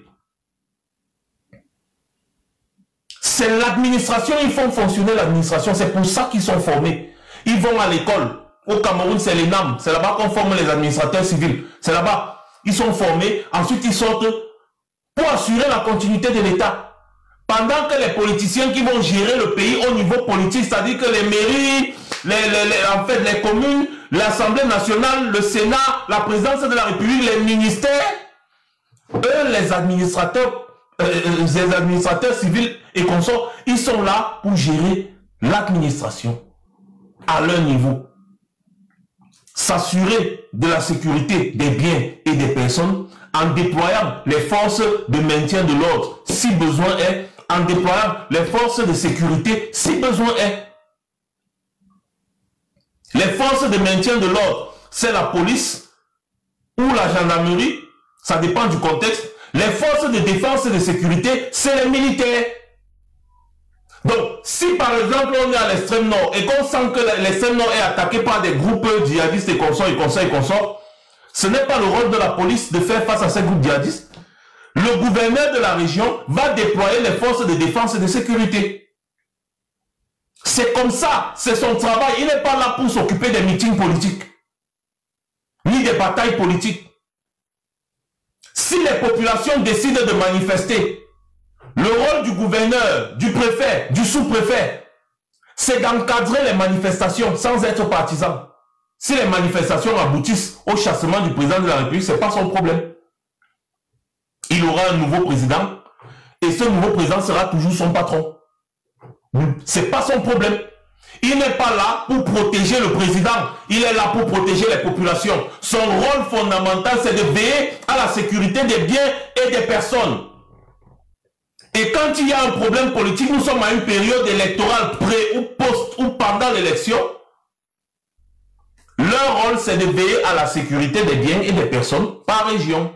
C'est l'administration, ils font fonctionner l'administration, c'est pour ça qu'ils sont formés. Ils vont à l'école. Au Cameroun, c'est l'ENAM, c'est là-bas qu'on forme les administrateurs civils. C'est là-bas. Ils sont formés, ensuite ils sortent pour assurer la continuité de l'État. Pendant que les politiciens qui vont gérer le pays au niveau politique, c'est-à-dire que les mairies, en fait, les communes, l'Assemblée nationale, le Sénat, la présidence de la République, les ministères, eux, les administrateurs civils et consorts, ils sont là pour gérer l'administration à leur niveau. S'assurer de la sécurité des biens et des personnes en déployant les forces de maintien de l'ordre si besoin est, en déployant les forces de sécurité si besoin est. Les forces de maintien de l'ordre, c'est la police ou la gendarmerie, ça dépend du contexte. Les forces de défense et de sécurité, c'est les militaires. Donc, si par exemple on est à l'extrême nord et qu'on sent que l'extrême nord est attaqué par des groupes djihadistes et consorts, ce n'est pas le rôle de la police de faire face à ces groupes djihadistes. Le gouverneur de la région va déployer les forces de défense et de sécurité. C'est comme ça, c'est son travail. Il n'est pas là pour s'occuper des meetings politiques, ni des batailles politiques. Si les populations décident de manifester, le rôle du gouverneur, du préfet, du sous-préfet, c'est d'encadrer les manifestations sans être partisan. Si les manifestations aboutissent au chassement du président de la République, ce n'est pas son problème. Il aura un nouveau président et ce nouveau président sera toujours son patron. Ce n'est pas son problème. Il n'est pas là pour protéger le président. Il est là pour protéger les populations. Son rôle fondamental, c'est de veiller à la sécurité des biens et des personnes. Et quand il y a un problème politique, nous sommes à une période électorale pré ou post ou pendant l'élection. Leur rôle, c'est de veiller à la sécurité des biens et des personnes par région,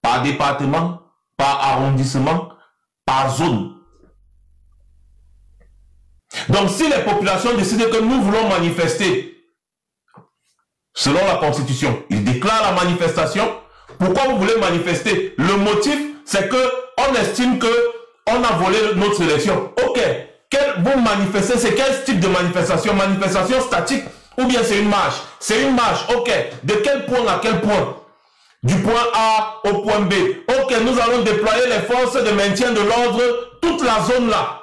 par département, par arrondissement, par zone. Donc si les populations décident que nous voulons manifester selon la Constitution, ils déclarent la manifestation. Pourquoi vous voulez manifester? Le motif, c'est que on estime que on a volé notre élection. Ok, vous manifestez, c'est quel type de manifestation? Manifestation statique ou bien c'est une marche? C'est une marche, ok. De quel point à quel point? Du point A au point B. Ok, nous allons déployer les forces de maintien de l'ordre, toute la zone là.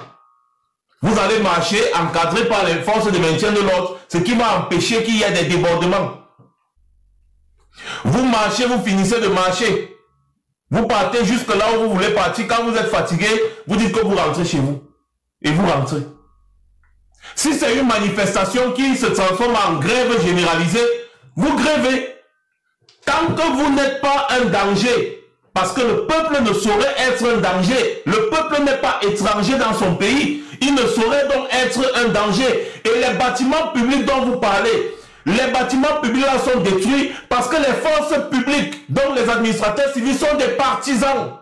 Vous allez marcher encadré par les forces de maintien de l'ordre, ce qui va empêcher qu'il y ait des débordements. Vous marchez, vous finissez de marcher. Vous partez jusque là où vous voulez partir. Quand vous êtes fatigué, vous dites que vous rentrez chez vous. Et vous rentrez. Si c'est une manifestation qui se transforme en grève généralisée, vous grèvez. Tant que vous n'êtes pas un danger, parce que le peuple ne saurait être un danger, le peuple n'est pas étranger dans son pays, il ne saurait donc être un danger. Et les bâtiments publics dont vous parlez, les bâtiments publics là sont détruits parce que les forces publiques, dont les administrateurs civils, sont des partisans.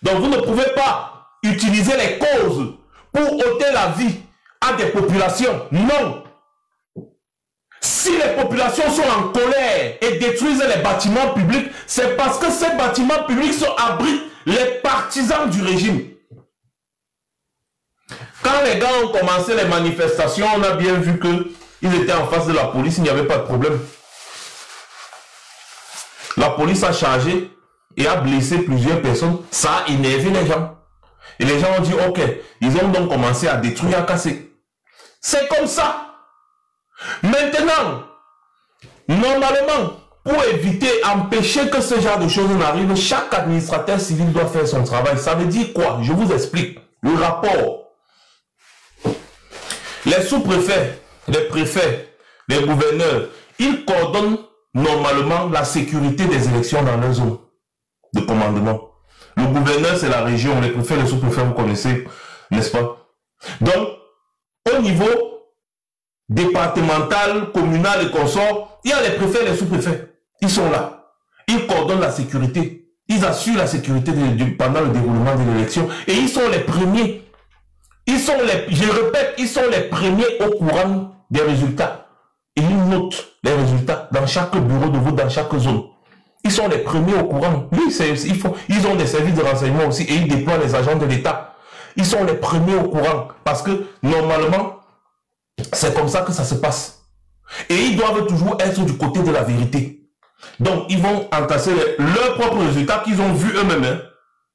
Donc vous ne pouvez pas utiliser les causes pour ôter la vie à des populations. Non. Si les populations sont en colère et détruisent les bâtiments publics, c'est parce que ces bâtiments publics sont abritent les partisans du régime. Quand les gars ont commencé les manifestations, on a bien vu qu'ils étaient en face de la police, il n'y avait pas de problème. La police a chargé et a blessé plusieurs personnes. Ça a énervé les gens. Et les gens ont dit, ok, ils ont donc commencé à détruire, à casser. C'est comme ça. Maintenant, normalement, pour éviter, empêcher que ce genre de choses n'arrivent, chaque administrateur civil doit faire son travail. Ça veut dire quoi? Je vous explique. Le rapport. Les sous-préfets, les préfets, les gouverneurs, ils coordonnent normalement la sécurité des élections dans leur zone de commandement. Le gouverneur, c'est la région. Les préfets, les sous-préfets, vous connaissez, n'est-ce pas? Donc, au niveau départemental, communal et consort, il y a les préfets et les sous-préfets. Ils sont là. Ils coordonnent la sécurité. Ils assurent la sécurité pendant le déroulement de l'élection. Et ils sont les premiers. Ils sont les, je répète, ils sont les premiers au courant des résultats. Et ils notent les résultats dans chaque bureau de vote, dans chaque zone. Ils sont les premiers au courant. Oui, ils ont des services de renseignement aussi et ils déploient les agents de l'État. Ils sont les premiers au courant parce que normalement, c'est comme ça que ça se passe. Et ils doivent toujours être du côté de la vérité. Donc, ils vont entasser leurs propres résultats qu'ils ont vus eux-mêmes. Hein.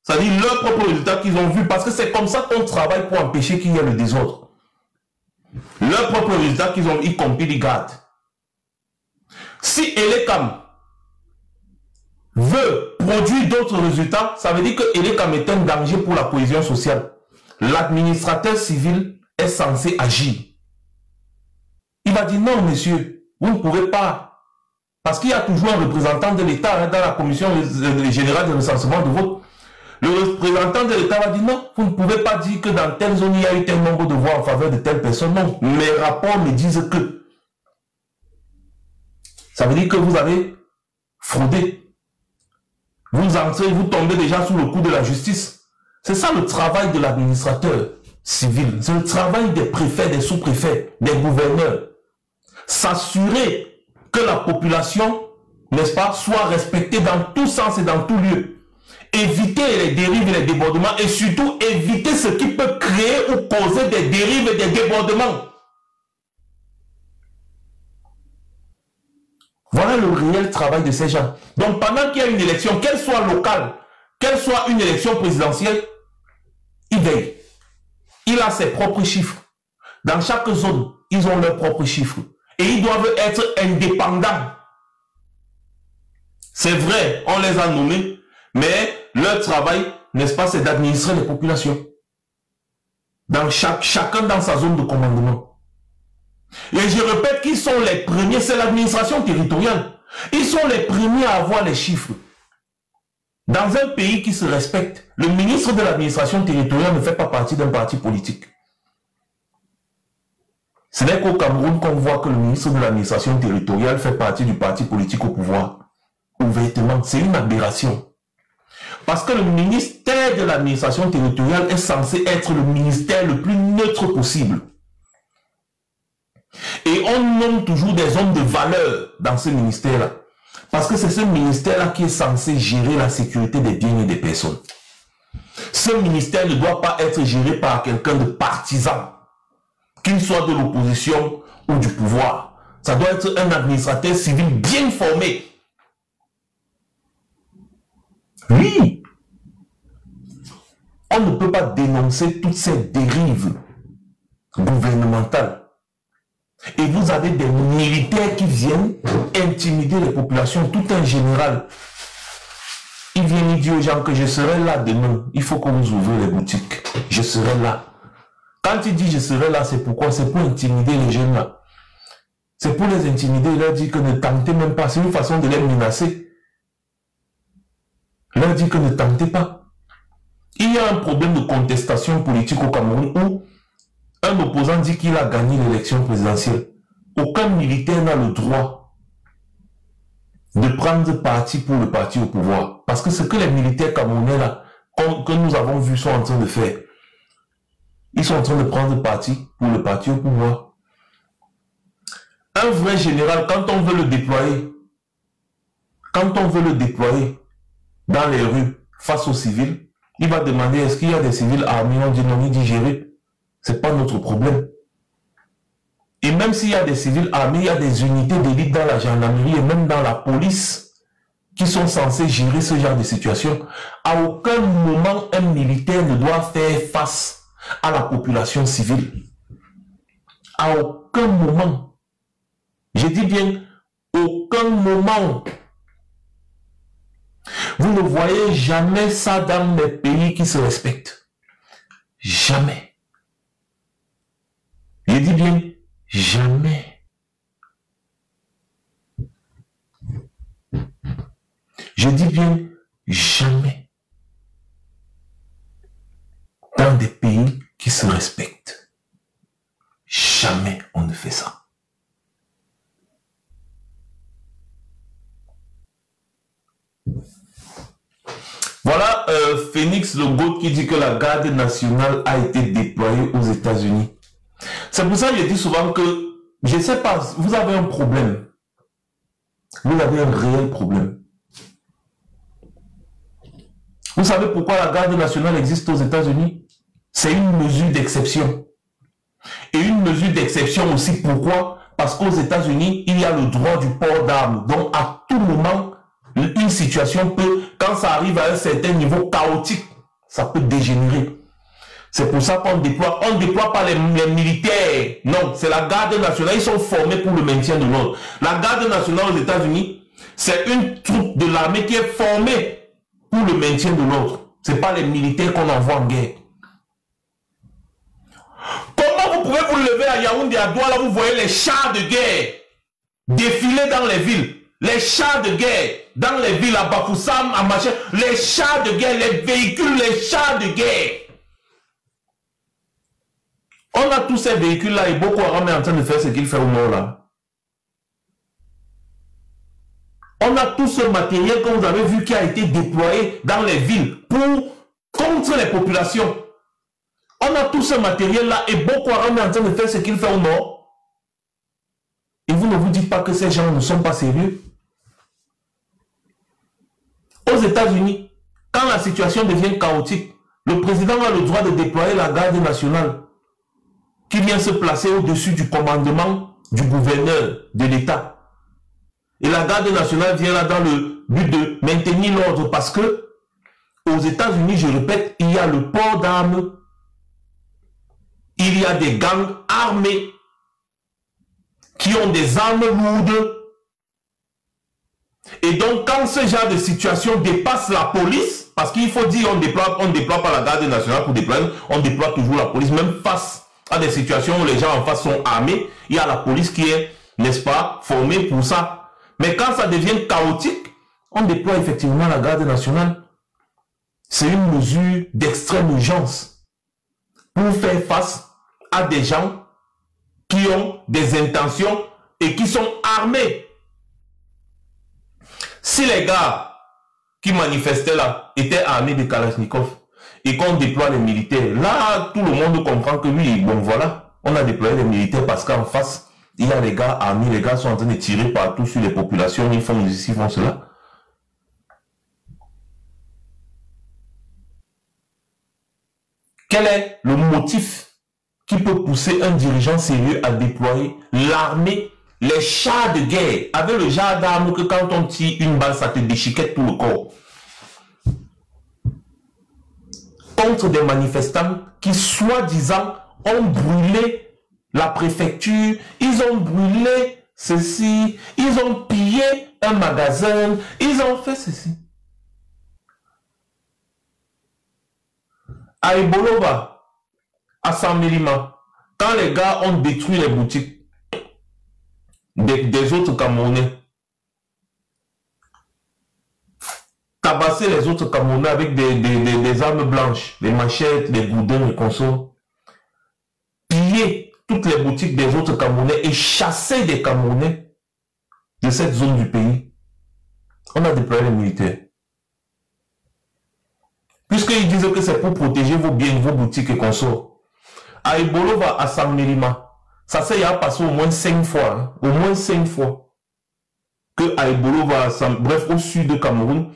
C'est-à-dire leurs propres résultats qu'ils ont vus. Parce que c'est comme ça qu'on travaille pour empêcher qu'il y ait le désordre. Leurs propres résultats qu'ils ont, y compris les gardes. Si Elekam veut produire d'autres résultats, ça veut dire que Elekam est un danger pour la cohésion sociale. L'administrateur civil est censé agir. Il va dire non, monsieur, vous ne pouvez pas. Parce qu'il y a toujours un représentant de l'État hein, dans la commission générale de recensement de vote. Le représentant de l'État va dire non, vous ne pouvez pas dire que dans telle zone, il y a eu tel nombre de voix en faveur de telle personne. Non, mes rapports me disent que. Ça veut dire que vous avez fraudé. Vous entrez, vous tombez déjà sous le coup de la justice. C'est ça le travail de l'administrateur civil. C'est le travail des préfets, des sous-préfets, des gouverneurs. S'assurer que la population, n'est-ce pas, soit respectée dans tout sens et dans tout lieu. Éviter les dérives et les débordements et surtout éviter ce qui peut créer ou causer des dérives et des débordements. Voilà le réel travail de ces gens. Donc pendant qu'il y a une élection, qu'elle soit locale, qu'elle soit une élection présidentielle, il veille. Il a ses propres chiffres. Dans chaque zone, ils ont leurs propres chiffres. Et ils doivent être indépendants. C'est vrai, on les a nommés, mais leur travail, n'est-ce pas, c'est d'administrer les populations. Dans chacun dans sa zone de commandement. Et je répète qu'ils sont les premiers, c'est l'administration territoriale. Ils sont les premiers à avoir les chiffres. Dans un pays qui se respecte, le ministre de l'administration territoriale ne fait pas partie d'un parti politique. Ce n'est qu'au Cameroun qu'on voit que le ministre de l'administration territoriale fait partie du parti politique au pouvoir. Ouvertement, c'est une aberration. Parce que le ministère de l'administration territoriale est censé être le ministère le plus neutre possible. Et on nomme toujours des hommes de valeur dans ce ministère-là. Parce que c'est ce ministère-là qui est censé gérer la sécurité des biens et des personnes. Ce ministère ne doit pas être géré par quelqu'un de partisan. Qu'il soit de l'opposition ou du pouvoir. Ça doit être un administrateur civil bien formé. Oui. On ne peut pas dénoncer toutes ces dérives gouvernementales. Et vous avez des militaires qui viennent intimider les populations, tout un général. Il vient, il dit aux gens que je serai là demain. Il faut que vous ouvrez les boutiques. Je serai là. Quand il dit je serai là, c'est pourquoi? C'est pour intimider les jeunes là. C'est pour les intimider. Il leur dit que ne tentez même pas. C'est une façon de les menacer. Il leur dit que ne tentez pas. Il y a un problème de contestation politique au Cameroun où un opposant dit qu'il a gagné l'élection présidentielle. Aucun militaire n'a le droit de prendre parti pour le parti au pouvoir. Parce que ce que les militaires camerounais là, que nous avons vu sont en train de faire, ils sont en train de prendre parti pour le parti au pouvoir. Un vrai général, quand on veut le déployer, dans les rues face aux civils, il va demander est-ce qu'il y a des civils armés? On dit non, il dit gérer. C'est pas notre problème. Et même s'il y a des civils armés, il y a des unités d'élite dans la gendarmerie et même dans la police qui sont censés gérer ce genre de situation. À aucun moment, un militaire ne doit faire face à la population civile. À aucun moment. Je dis bien, aucun moment. Vous ne voyez jamais ça dans les pays qui se respectent. Jamais. Je dis bien, jamais. Je dis bien, jamais. Dans des pays qui se respectent. Jamais on ne fait ça. Voilà Phoenix le GOAT qui dit que la garde nationale a été déployée aux États-Unis. C'est pour ça que je dis souvent que, je ne sais pas, vous avez un problème. Vous avez un réel problème. Vous savez pourquoi la garde nationale existe aux États-Unis? C'est une mesure d'exception. Et une mesure d'exception aussi, pourquoi? Parce qu'aux États-Unis, il y a le droit du port d'armes. Donc à tout moment, une situation peut, quand ça arrive à un certain niveau chaotique, ça peut dégénérer. C'est pour ça qu'on déploie. On ne déploie pas les militaires. Non, c'est la garde nationale. Ils sont formés pour le maintien de l'ordre. La garde nationale aux États-Unis, c'est une troupe de l'armée qui est formée pour le maintien de l'ordre. Ce n'est pas les militaires qu'on envoie en guerre. Comment vous pouvez vous lever à Yaoundé, à Douala, vous voyez les chars de guerre défiler dans les villes? Les chars de guerre dans les villes, à Bafoussam, à Machin, les chars de guerre, les véhicules, les chars de guerre. On a tous ces véhicules-là et Boko Haram est en train de faire ce qu'il fait au nord là. On a tout ce matériel que vous avez vu qui a été déployé dans les villes contre les populations. On a tout ce matériel-là et Boko Haram est en train de faire ce qu'il fait au nord. Et vous ne vous dites pas que ces gens ne sont pas sérieux. Aux États-Unis, quand la situation devient chaotique, le président a le droit de déployer la garde nationale qui vient se placer au-dessus du commandement du gouverneur de l'État. Et la garde nationale vient là dans le but de maintenir l'ordre parce que aux États-Unis, je répète, il y a le port d'armes, il y a des gangs armés qui ont des armes lourdes. Et donc, quand ce genre de situation dépasse la police, parce qu'il faut dire on déploie pas la garde nationale pour déployer, on déploie toujours la police, même face à des situations où les gens en face sont armés, il y a la police qui est, n'est-ce pas, formée pour ça. Mais quand ça devient chaotique, on déploie effectivement la garde nationale. C'est une mesure d'extrême urgence pour faire face à des gens qui ont des intentions et qui sont armés. Si les gars qui manifestaient là étaient armés de Kalachnikov et qu'on déploie les militaires, là tout le monde comprend que oui, bon voilà, on a déployé les militaires parce qu'en face, il y a les gars armés, les gars sont en train de tirer partout sur les populations, ils font ceci, ils font cela. Quel est le motif qui peut pousser un dirigeant sérieux à déployer l'armée, les chars de guerre, avec le genre d'armes que quand on tire une balle, ça te déchiquette tout le corps, contre des manifestants qui, soi-disant, ont brûlé la préfecture, ils ont brûlé ceci, ils ont pillé un magasin, ils ont fait ceci. À Ebolova, à Samélima, quand les gars ont détruit les boutiques des autres Camerounais, tabasser les autres Camerounais avec des armes blanches, des machettes, des goudins, les consoles, piller toutes les boutiques des autres Camerounais et chasser des Camerounais de cette zone du pays. On a déployé les militaires. Puisqu'ils disent que c'est pour protéger vos biens, vos boutiques et consorts. À Ebolova, à Samélima, ça s'est passé au moins 5 fois. Hein, au moins 5 fois. Que à Ebolova, bref, au sud de Cameroun,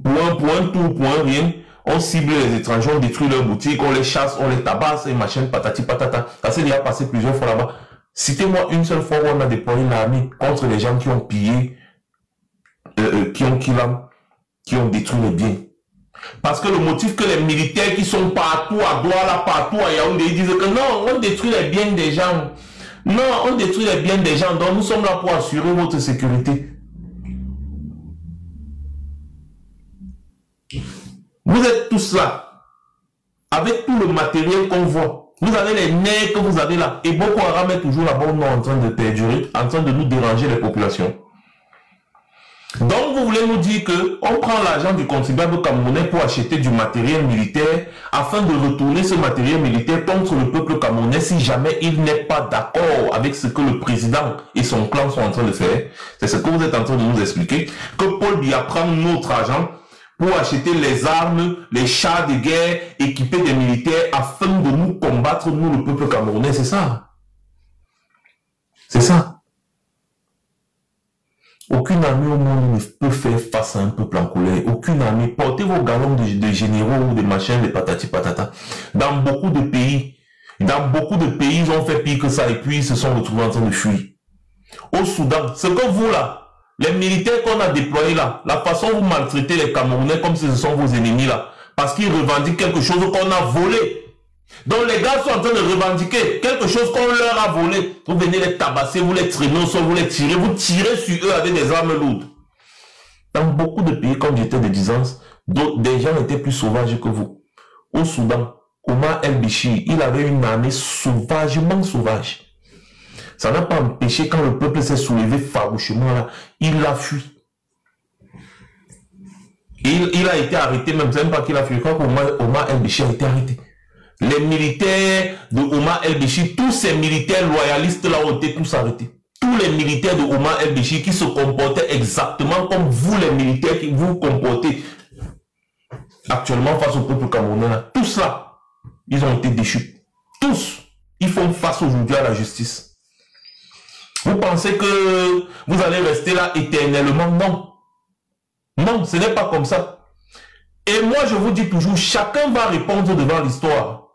pour un tour, pour un rien, on cible les étrangers, on détruit leurs boutiques, on les chasse, on les tabasse et machin, patati patata. Ça s'est déjà passé plusieurs fois là-bas. Citez-moi une seule fois où on a déployé l'armée contre les gens qui ont pillé, qui ont détruit les biens. Parce que le motif que les militaires qui sont partout à Douala, partout à Yaoundé, ils disent que non, on détruit les biens des gens. Non, on détruit les biens des gens, donc nous sommes là pour assurer votre sécurité. Vous êtes tous là, avec tout le matériel qu'on voit. Vous avez les nerfs que vous avez là. Et Boko Haram est toujours là-bas en train de perdurer, en train de nous déranger les populations. Donc vous voulez nous dire que on prend l'argent du contribuable camerounais pour acheter du matériel militaire afin de retourner ce matériel militaire contre le peuple camerounais si jamais il n'est pas d'accord avec ce que le président et son clan sont en train de faire. C'est ce que vous êtes en train de nous expliquer. Que Paul Biya prend notre argent pour acheter les armes, les chars de guerre, équiper des militaires afin de nous combattre, nous le peuple camerounais. C'est ça. C'est ça. Aucune armée au monde ne peut faire face à un peuple en colère. Aucune armée. Portez vos galons de généraux ou de machins, de patati patata. Dans beaucoup de pays, ils ont fait pire que ça et puis ils se sont retrouvés en train de fuir. Au Soudan, ce que vous là, les militaires qu'on a déployés là, la façon dont vous maltraitez les Camerounais comme si ce sont vos ennemis là, parce qu'ils revendiquent quelque chose qu'on a volé. Donc les gars sont en train de revendiquer quelque chose qu'on leur a volé. Vous venez les tabasser, vous les traînez au sol, vous tirez sur eux avec des armes lourdes. Dans beaucoup de pays, comme j'étais de 10 ans, des gens étaient plus sauvages que vous. Au Soudan, Omar El-Béchir, il avait une armée sauvagement sauvage. Ça n'a pas empêché quand le peuple s'est soulevé farouchement là, il a fui. Il a été arrêté, même c'est même pas qu'il a fui, je crois qu'Omar El-Béchir a été arrêté. Les militaires de Omar El-Béchir, tous ces militaires loyalistes là ont été tous arrêtés. Tous les militaires de Omar El-Béchir qui se comportaient exactement comme vous les militaires qui vous comportez actuellement face au peuple camerounais. Tous là, ils ont été déchus. Tous, ils font face aujourd'hui à la justice. Vous pensez que vous allez rester là éternellement? Non. Non, ce n'est pas comme ça. Et moi, je vous dis toujours, chacun va répondre devant l'histoire.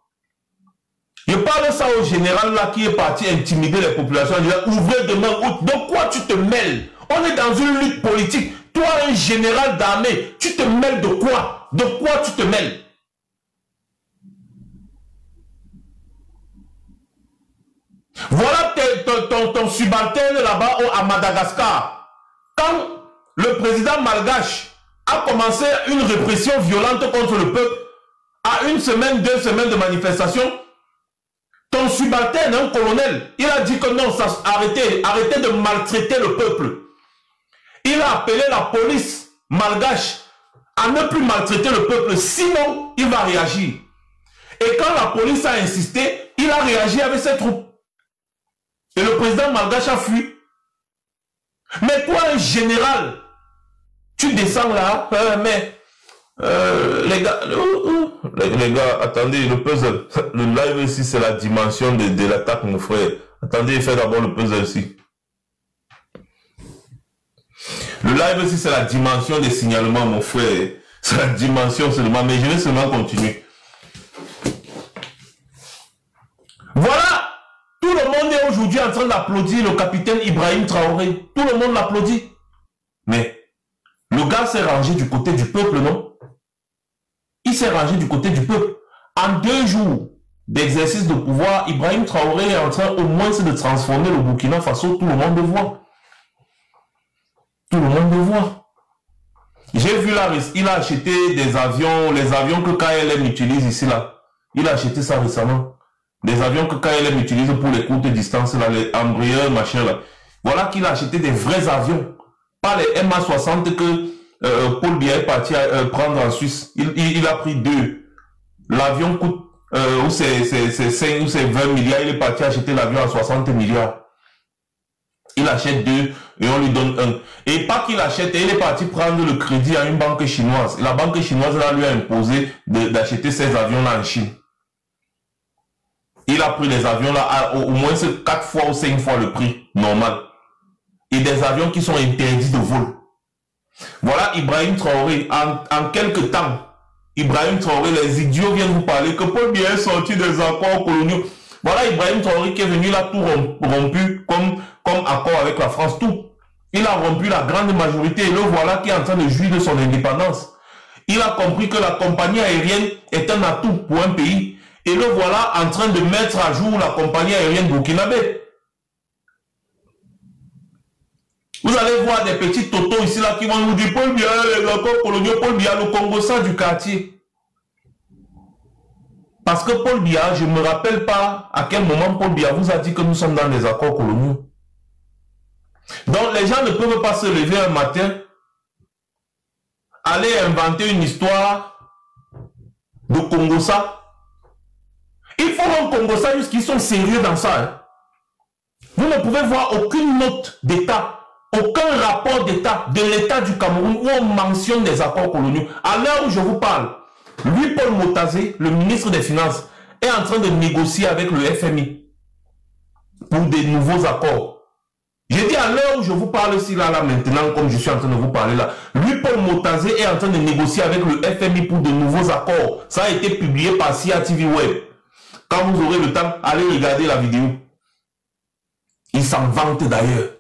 Je parle ça au général là qui est parti intimider les populations. Il dit, ouvrez demain. De quoi tu te mêles? On est dans une lutte politique. Toi, un général d'armée, tu te mêles de quoi? De quoi tu te mêles? Voilà ton subalterne là-bas à Madagascar. Quand le président malgache a commencé une répression violente contre le peuple, à 1 semaine, 2 semaines de manifestation, ton subalterne, un colonel, il a dit que non, arrêtez de maltraiter le peuple. Il a appelé la police malgache à ne plus maltraiter le peuple, sinon il va réagir. Et quand la police a insisté, il a réagi avec ses troupes. Et le président malgache a fui. Mais toi, un général, tu descends là, les gars, attendez, le puzzle, le live ici, c'est la dimension de l'attaque, mon frère. Attendez, faites d'abord le puzzle ici. Le live ici, c'est la dimension des signalements, mon frère. C'est la dimension seulement, mais je vais seulement continuer. Voilà, tout le monde est aujourd'hui en train d'applaudir le capitaine Ibrahim Traoré. Tout le monde l'applaudit. Mais le gars s'est rangé du côté du peuple, non? Il s'est rangé du côté du peuple. En 2 jours d'exercice de pouvoir, Ibrahim Traoré est en train au moins de transformer le Burkina Faso. Tout le monde le voit. Tout le monde le voit. J'ai vu il a acheté des avions, les avions que KLM utilise ici, là. Il a acheté ça récemment. Des avions que KLM utilise pour les courtes distances, là, les embrayeurs, machin, là. Voilà qu'il a acheté des vrais avions. Pas les MA60 que Paul Biya est parti prendre en Suisse. Il a pris 2. L'avion coûte, ou c'est 5 ou c'est 20 milliards, il est parti acheter l'avion à 60 milliards. Il achète 2 et on lui donne 1. Et pas qu'il achète, il est parti prendre le crédit à une banque chinoise. La banque chinoise là, lui a imposé d'acheter ces avions-là en Chine. Il a pris les avions là au moins 4 fois ou 5 fois le prix normal. Et des avions qui sont interdits de vol. Voilà Ibrahim Traoré. En quelques temps, Ibrahim Traoré, les idiots viennent vous parler que Paul Biya est sorti des accords coloniaux. Voilà Ibrahim Traoré qui est venu là tout rompu comme accord avec la France, tout. Il a rompu la grande majorité et le voilà qui est en train de jouir de son indépendance. Il a compris que la compagnie aérienne est un atout pour un pays. Et le voilà en train de mettre à jour la compagnie aérienne burkinabé. Vous allez voir des petits totos ici là qui vont vous dire Paul Biya, les accords coloniaux, Paul Biya, le Congo ça du quartier. Parce que Paul Biya, je ne me rappelle pas à quel moment Paul Biya vous a dit que nous sommes dans des accords coloniaux. Donc les gens ne peuvent pas se lever un matin, aller inventer une histoire de Congo ça. Il faut un Congo ça jusqu'ils sont sérieux dans ça. Hein. Vous ne pouvez voir aucune note d'État. Aucun rapport d'État de l'État du Cameroun où on mentionne des accords coloniaux. À l'heure où je vous parle, lui, Paul Motazé, le ministre des Finances, est en train de négocier avec le FMI pour des nouveaux accords. J'ai dit à l'heure où je vous parle ici, là, maintenant, comme je suis en train de vous parler là, lui, Paul Motazé, est en train de négocier avec le FMI pour de nouveaux accords. Ça a été publié par CIA TV Web. Quand vous aurez le temps, allez regarder la vidéo. Il s'en vante d'ailleurs.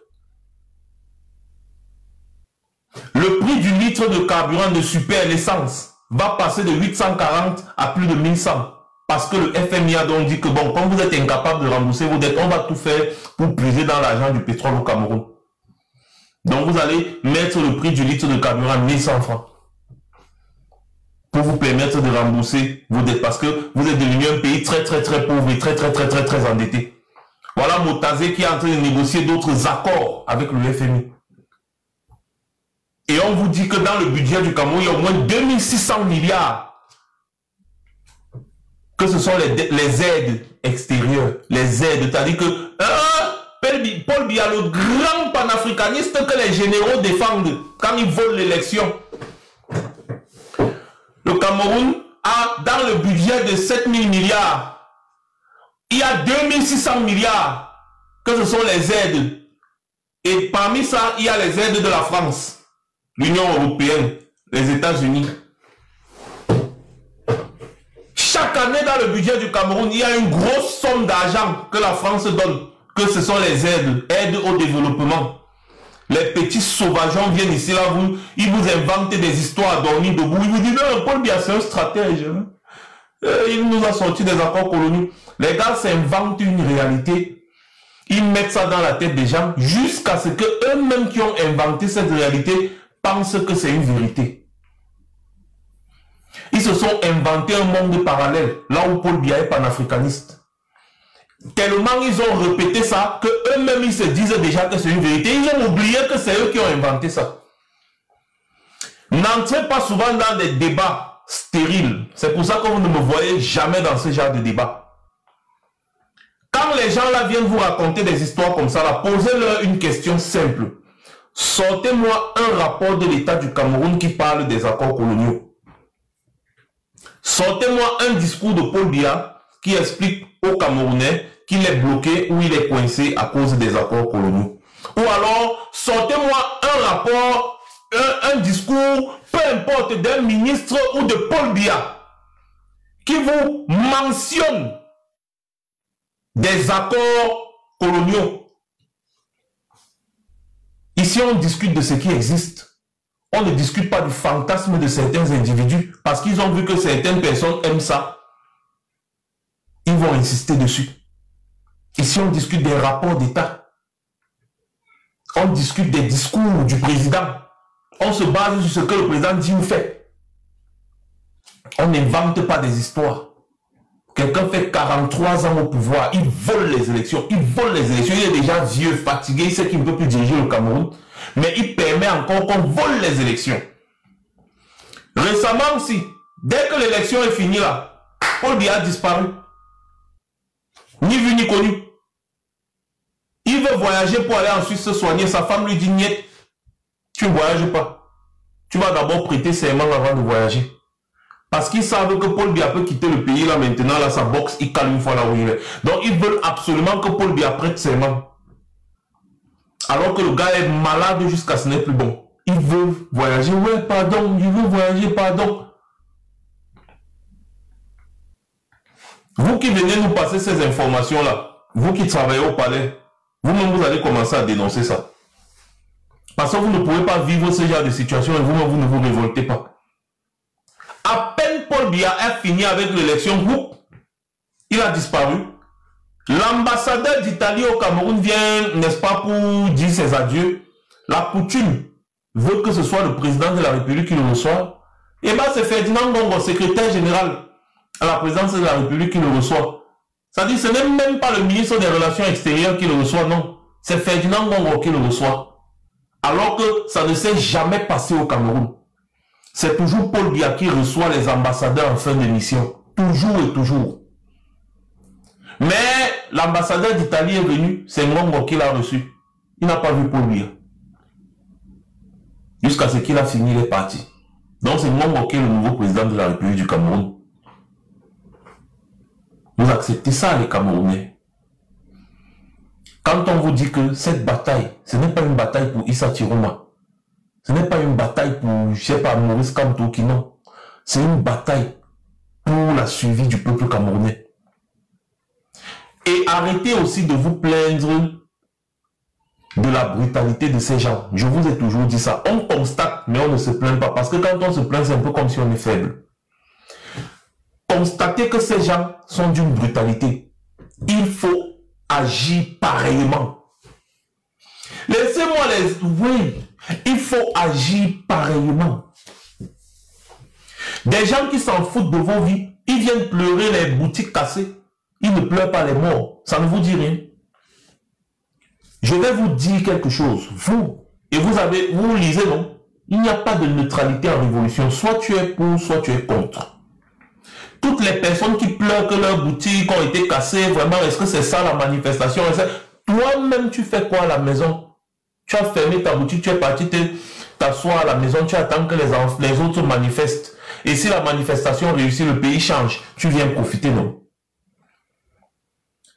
Le prix du litre de carburant de super l'essence va passer de 840 à plus de 1100. Parce que le FMI a donc dit que bon, quand vous êtes incapable de rembourser vos dettes, on va tout faire pour puiser dans l'argent du pétrole au Cameroun. Donc vous allez mettre le prix du litre de carburant à 1100 francs. Pour vous permettre de rembourser vos dettes. Parce que vous êtes devenu un pays très pauvre et très endetté. Voilà Motazé qui est en train de négocier d'autres accords avec le FMI. Et on vous dit que dans le budget du Cameroun, il y a au moins 2600 milliards. Que ce sont les aides extérieures. Les aides. C'est-à-dire que Paul Biya, le grand panafricaniste que les généraux défendent quand ils volent l'élection. Le Cameroun a dans le budget de 7000 milliards. Il y a 2600 milliards. Que ce sont les aides. Et parmi ça, il y a les aides de la France. L'Union européenne, les États-Unis. Chaque année dans le budget du Cameroun, il y a une grosse somme d'argent que la France donne. Que ce sont les aides au développement. Les petits sauvageons viennent ici, là, ils vous inventent des histoires dormies debout. Ils vous disent, non, Paul Biya, c'est un stratège. Hein. Il nous a sorti des accords coloniaux. Les gars s'inventent une réalité. Ils mettent ça dans la tête des gens jusqu'à ce que eux-mêmes qui ont inventé cette réalité pensent que c'est une vérité. Ils se sont inventés un monde parallèle, là où Paul Biya est panafricaniste. Tellement ils ont répété ça, que eux-mêmes ils se disent déjà que c'est une vérité. Ils ont oublié que c'est eux qui ont inventé ça. N'entrez pas souvent dans des débats stériles. C'est pour ça que vous ne me voyez jamais dans ce genre de débat. Quand les gens là viennent vous raconter des histoires comme ça, là, posez-leur une question simple. Sortez-moi un rapport de l'État du Cameroun qui parle des accords coloniaux. Sortez-moi un discours de Paul Biya qui explique aux Camerounais qu'il est bloqué ou il est coincé à cause des accords coloniaux. Ou alors, sortez-moi un rapport, un discours, peu importe, d'un ministre ou de Paul Biya qui vous mentionne des accords coloniaux. Ici, on discute de ce qui existe. On ne discute pas du fantasme de certains individus parce qu'ils ont vu que certaines personnes aiment ça. Ils vont insister dessus. Ici, on discute des rapports d'État. On discute des discours du président. On se base sur ce que le président dit ou fait. On n'invente pas des histoires. Quelqu'un fait 43 ans au pouvoir, il vole les élections, il est déjà vieux, fatigué, il sait qu'il ne peut plus diriger le Cameroun, mais il permet encore qu'on vole les élections. Récemment aussi, dès que l'élection est finie là, Paul Biya a disparu. Ni vu ni connu. Il veut voyager pour aller en Suisse se soigner, sa femme lui dit niet, tu ne voyages pas. Tu vas d'abord prêter serment avant de voyager. Parce qu'ils savent que Paul Biya peut quitter le pays là maintenant, là sa boxe, il calme une fois là où il est. Donc ils veulent absolument que Paul Biya prête serment. Alors que le gars est malade jusqu'à ce n'est plus bon. Il veut voyager, ouais pardon, il veut voyager, pardon. Vous qui venez nous passer ces informations là, vous qui travaillez au palais, vous-même vous allez commencer à dénoncer ça. Parce que vous ne pouvez pas vivre ce genre de situation et vous-même vous ne vous révoltez pas. À peine Paul Biya a fini avec l'élection, il a disparu. L'ambassadeur d'Italie au Cameroun vient, n'est-ce pas, pour dire ses adieux. La coutume veut que ce soit le président de la République qui le reçoit. Et bien c'est Ferdinand Ngongo, secrétaire général à la présidence de la République qui le reçoit. C'est-à-dire ce n'est même pas le ministre des Relations extérieures qui le reçoit, non. C'est Ferdinand Ngongo qui le reçoit. Alors que ça ne s'est jamais passé au Cameroun. C'est toujours Paul Biya qui reçoit les ambassadeurs en fin de mission. Toujours et toujours. Mais l'ambassadeur d'Italie est venu, c'est Ngongo qui l'a reçu. Il n'a pas vu Paul Biya. Jusqu'à ce qu'il a fini, il est parti. Donc c'est Ngongo qui est le nouveau président de la République du Cameroun. Vous acceptez ça, les Camerounais. Quand on vous dit que cette bataille, ce n'est pas une bataille pour Issa Chiroma. Ce n'est pas une bataille pour, je sais pas, Maurice Kamto qui non. C'est une bataille pour la survie du peuple camerounais. Et arrêtez aussi de vous plaindre de la brutalité de ces gens. Je vous ai toujours dit ça. On constate, mais on ne se plaint pas. Parce que quand on se plaint, c'est un peu comme si on est faible. Constatez que ces gens sont d'une brutalité. Il faut agir pareillement. Laissez-moi les... Oui, il faut agir pareillement. Des gens qui s'en foutent de vos vies, ils viennent pleurer les boutiques cassées. Ils ne pleurent pas les morts. Ça ne vous dit rien. Je vais vous dire quelque chose. Vous, et vous lisez, non? Il n'y a pas de neutralité en révolution. Soit tu es pour, soit tu es contre. Toutes les personnes qui pleurent que leurs boutiques ont été cassées, vraiment, est-ce que c'est ça la manifestation? Toi-même, tu fais quoi à la maison? Tu as fermé ta boutique, tu es parti t'asseoir à la maison, tu attends que les autres manifestent. Et si la manifestation réussit, le pays change, tu viens profiter, non?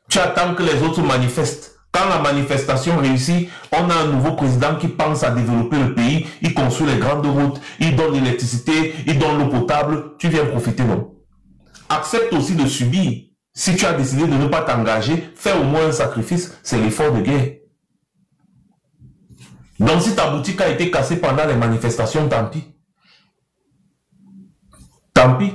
Tu attends que les autres manifestent. Quand la manifestation réussit, on a un nouveau président qui pense à développer le pays, il construit les grandes routes, il donne l'électricité, il donne l'eau potable, tu viens profiter, non? Accepte aussi de subir. Si tu as décidé de ne pas t'engager, fais au moins un sacrifice, c'est l'effort de guerre. Donc si ta boutique a été cassée pendant les manifestations, tant pis. Tant pis.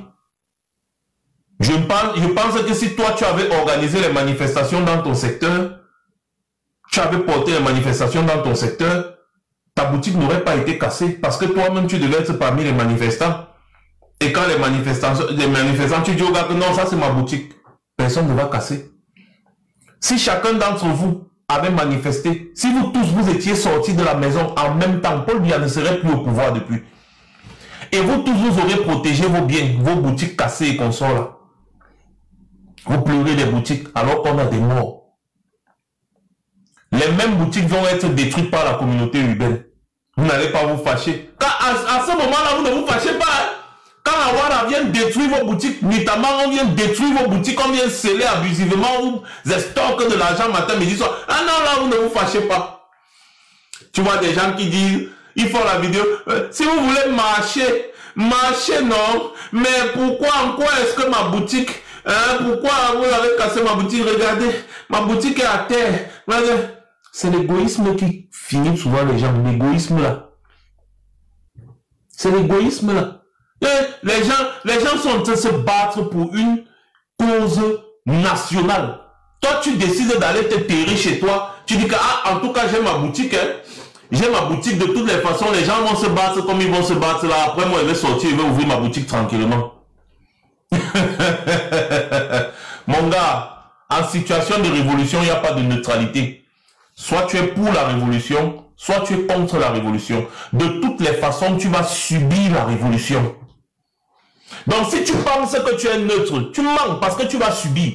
Je pense que si toi tu avais organisé les manifestations dans ton secteur, tu avais porté les manifestations dans ton secteur, ta boutique n'aurait pas été cassée parce que toi-même tu devais être parmi les manifestants. Et quand les manifestants, tu dis au gars que non, ça c'est ma boutique, personne ne va casser. Si chacun d'entre vous avait manifesté, si vous tous vous étiez sortis de la maison en même temps, Paul Biya ne serait plus au pouvoir depuis. Et vous tous vous aurez protégé vos biens, vos boutiques cassées et consorts là. Vous pleurez les boutiques alors qu'on a des morts. Les mêmes boutiques vont être détruites par la communauté urbaine. Vous n'allez pas vous fâcher. À ce moment-là, vous ne vous fâchez pas. Hein? Quand la Ouara vient détruire vos boutiques, notamment on vient détruire vos boutiques, on vient sceller abusivement, vous stockez de l'argent matin, midi, soir. Ah non, là, vous ne vous fâchez pas. Tu vois des gens qui disent, ils font la vidéo, si vous voulez marcher, marchez non, mais pourquoi, en quoi est-ce que ma boutique, pourquoi vous avez cassé ma boutique? Regardez, ma boutique est à terre. C'est l'égoïsme qui finit souvent les gens, l'égoïsme là. C'est l'égoïsme là. Les gens sont en train de se battre pour une cause nationale. Toi, tu décides d'aller te terrer chez toi. Tu dis que, ah, en tout cas, j'ai ma boutique. Hein. j'ai ma boutique, de toutes les façons, les gens vont se battre comme ils vont se battre là. Après, moi, je vais sortir, je vais ouvrir ma boutique tranquillement. Mon gars, en situation de révolution, il n'y a pas de neutralité. Soit tu es pour la révolution, soit tu es contre la révolution. De toutes les façons, tu vas subir la révolution. Donc, si tu penses que tu es neutre, tu manques parce que tu vas subir.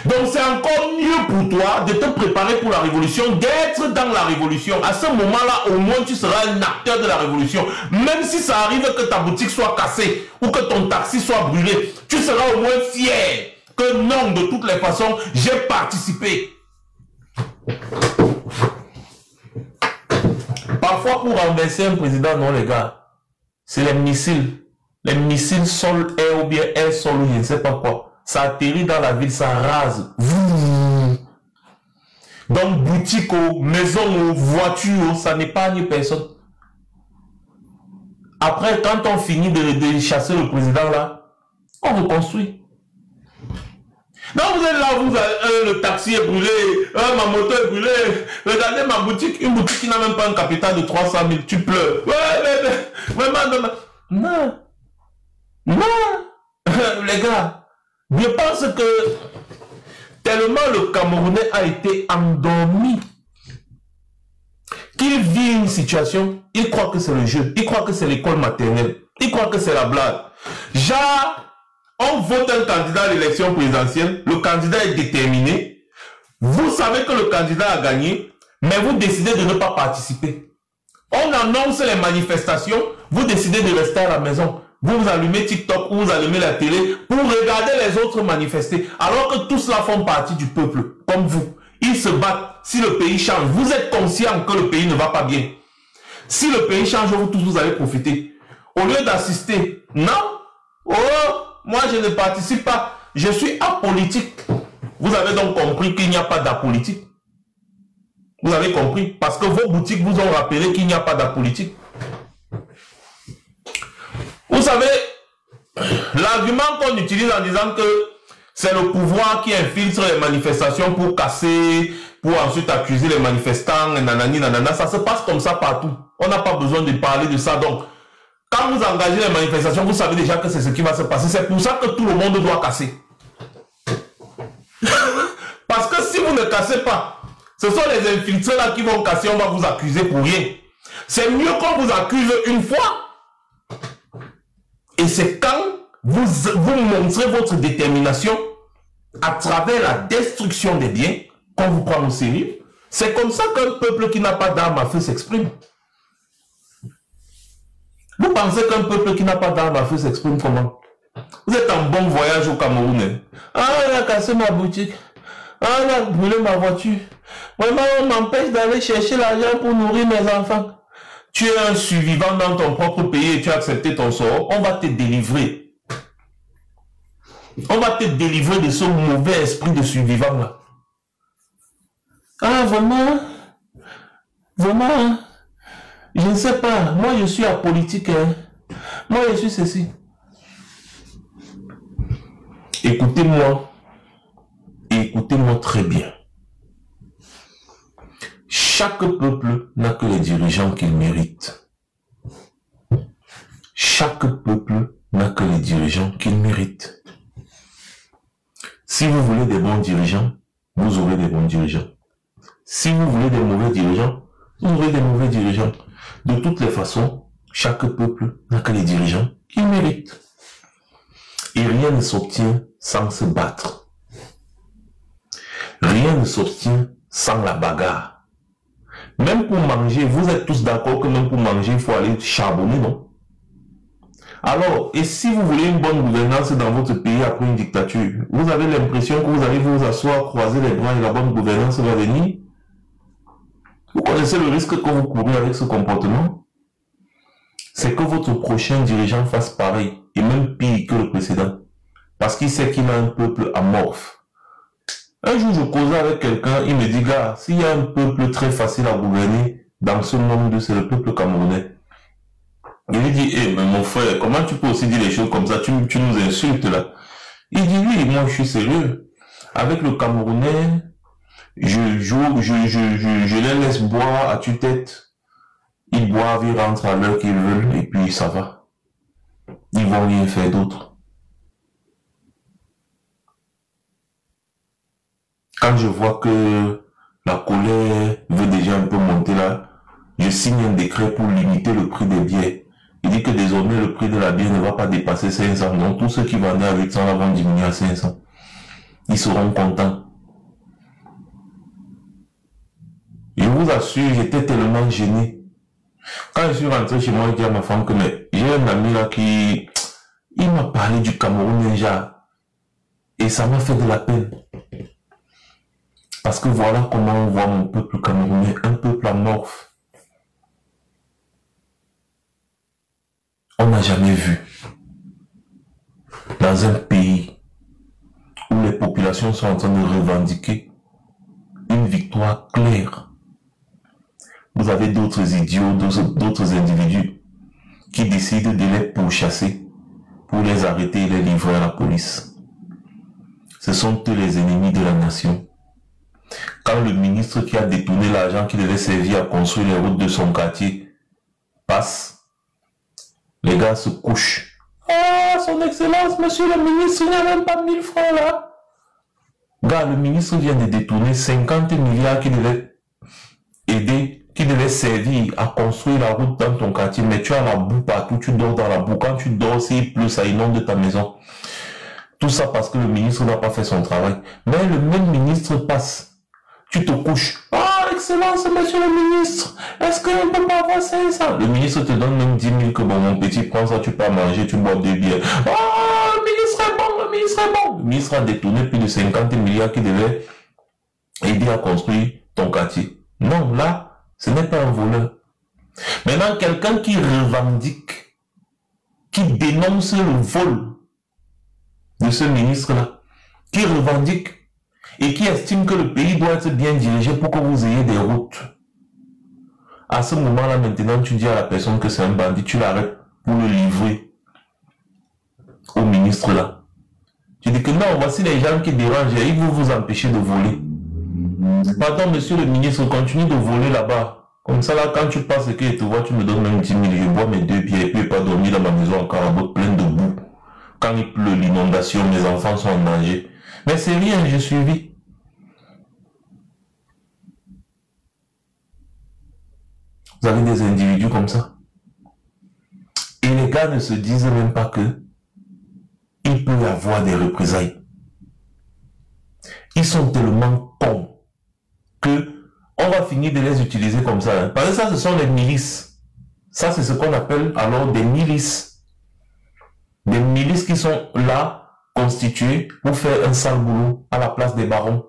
Donc, c'est encore mieux pour toi de te préparer pour la révolution, d'être dans la révolution. À ce moment-là, au moins, tu seras un acteur de la révolution. Même si ça arrive que ta boutique soit cassée ou que ton taxi soit brûlé, tu seras au moins fier que non, de toutes les façons, j'ai participé. Parfois, pour renverser un président, non, les gars, c'est les missiles. Les missiles sol-air ou bien air-sol ou je ne sais pas quoi. Ça atterrit dans la ville, ça rase. Donc, boutique, maison, voiture, ça n'épargne personne. Après, quand on finit de chasser le président là, on reconstruit. Donc, vous êtes là, vous avez, le taxi est brûlé, ma moto est brûlée. Regardez ma boutique, une boutique qui n'a même pas un capital de 300 000. Tu pleures. Vraiment, non. Non. Les gars, je pense que tellement le Camerounais a été endormi qu'il vit une situation, il croit que c'est le jeu, il croit que c'est l'école maternelle, il croit que c'est la blague. Genre, on vote un candidat à l'élection présidentielle, le candidat est déterminé, vous savez que le candidat a gagné, mais vous décidez de ne pas participer. On annonce les manifestations, vous décidez de rester à la maison. Vous allumez TikTok ou vous allumez la télé pour regarder les autres manifester, alors que tous là font partie du peuple, comme vous. Ils se battent. Si le pays change, vous êtes conscient que le pays ne va pas bien. Si le pays change, vous tous, vous allez profiter. Au lieu d'assister, non. Oh, moi je ne participe pas. Je suis apolitique. Vous avez donc compris qu'il n'y a pas d'apolitique. Vous avez compris. Parce que vos boutiques vous ont rappelé qu'il n'y a pas d'apolitique. Vous savez, l'argument qu'on utilise en disant que c'est le pouvoir qui infiltre les manifestations pour casser, pour ensuite accuser les manifestants, nanani, nanana, ça se passe comme ça partout. On n'a pas besoin de parler de ça. Donc, quand vous engagez les manifestations, vous savez déjà que c'est ce qui va se passer. C'est pour ça que tout le monde doit casser. Parce que si vous ne cassez pas, ce sont les infiltrés là qui vont casser, on va vous accuser pour rien. C'est mieux qu'on vous accuse une fois. Et c'est quand vous montrez votre détermination à travers la destruction des biens qu'on vous prend au sérieux. C'est comme ça qu'un peuple qui n'a pas d'armes à feu s'exprime. Vous pensez qu'un peuple qui n'a pas d'armes à feu s'exprime comment? Vous êtes en bon voyage au Cameroun. Ah, on a cassé ma boutique. Ah, on a brûlé ma voiture. Vraiment, on m'empêche d'aller chercher l'argent pour nourrir mes enfants. Tu es un survivant dans ton propre pays et tu as accepté ton sort. On va te délivrer. On va te délivrer de ce mauvais esprit de survivant là. Ah, vraiment? Vraiment? Je ne sais pas. Moi, je suis apolitique. Hein. Moi, je suis ceci. Écoutez-moi. Écoutez-moi très bien. Chaque peuple n'a que les dirigeants qu'il mérite. Chaque peuple n'a que les dirigeants qu'il mérite. Si vous voulez des bons dirigeants, vous aurez des bons dirigeants. Si vous voulez des mauvais dirigeants, vous aurez des mauvais dirigeants. De toutes les façons, chaque peuple n'a que les dirigeants qu'il mérite. Et rien ne s'obtient sans se battre. Rien ne s'obtient sans la bagarre. Même pour manger, vous êtes tous d'accord que même pour manger, il faut aller charbonner, non? Alors, et si vous voulez une bonne gouvernance dans votre pays après une dictature, vous avez l'impression que vous allez vous asseoir, croiser les bras et la bonne gouvernance va venir? Vous connaissez le risque que vous courez avec ce comportement? C'est que votre prochain dirigeant fasse pareil, et même pire que le précédent. Parce qu'il sait qu'il a un peuple amorphe. Un jour, je causais avec quelqu'un, il me dit, gars, s'il y a un peuple très facile à gouverner dans ce monde, c'est le peuple camerounais. Il lui dit, mais mon frère, comment tu peux aussi dire les choses comme ça? Tu nous insultes là. Il dit, oui, moi je suis sérieux. Avec le Camerounais, je les laisse boire à tue-tête. Ils boivent, ils rentrent à l'heure qu'ils veulent, et puis ça va. Ils vont rien faire d'autre. Quand je vois que la colère veut déjà un peu monter là, je signe un décret pour limiter le prix des billets. Il dit que désormais le prix de la bière ne va pas dépasser 500. Donc tous ceux qui vendaient avec 100 vont diminuer à 500. Ils seront contents. Je vous assure, j'étais tellement gêné. Quand je suis rentré chez moi, je dis à ma femme que j'ai un ami là qui... Il m'a parlé du Cameroun déjà. Et ça m'a fait de la peine. Parce que voilà comment on voit mon peuple camerounais, un peuple amorphe. On n'a jamais vu dans un pays où les populations sont en train de revendiquer une victoire claire. Vous avez d'autres idiots, d'autres individus qui décident de les pourchasser pour les arrêter et les livrer à la police. Ce sont eux les ennemis de la nation. Quand le ministre qui a détourné l'argent qui devait servir à construire les routes de son quartier passe, les gars se couchent. Ah, son excellence, monsieur le ministre, il n'y a même pas 1000 francs là. Gars, le ministre vient de détourner 50 milliards qui devaient aider, qui devaient servir à construire la route dans ton quartier, mais tu as la boue partout, tu dors dans la boue. Quand tu dors, s'il pleut, ça inonde ta maison. Tout ça parce que le ministre n'a pas fait son travail. Mais le même ministre passe. Tu te couches. Ah, excellence, monsieur le ministre, est-ce qu'on ne peut pas avoir ça? Le ministre te donne même 10 000 que bon, mon petit, prends ça, tu peux manger, tu bois 2 bières. Ah, le ministre est bon, le ministre est bon. Le ministre a détourné plus de 50 milliards qui devaient aider à construire ton quartier. Non, là, ce n'est pas un voleur. Maintenant, quelqu'un qui revendique, qui dénonce le vol de ce ministre-là, qui revendique et qui estime que le pays doit être bien dirigé pour que vous ayez des routes. À ce moment-là, maintenant, tu dis à la personne que c'est un bandit, tu l'arrêtes pour le livrer au ministre-là. Tu dis que non, voici les gens qui dérangent, ils vont vous empêcher de voler. Pardon, monsieur le ministre, continue de voler là-bas. Comme ça, là, quand tu passes et que tu vois, tu me donnes même 10 000, je bois mes 2 bières et puis je ne peux pas dormir dans ma maison encore à bout plein de boue. Quand il pleut, l'inondation, mes enfants sont en danger. Mais c'est rien, j'ai suivi. Vous avez des individus comme ça. Et les gars ne se disent même pas que il peut y avoir des représailles. Ils sont tellement cons que on va finir de les utiliser comme ça. Hein. Parce que ça, ce sont les milices. Ça, c'est ce qu'on appelle alors des milices. Des milices qui sont là, constituées pour faire un sale boulot à la place des barons.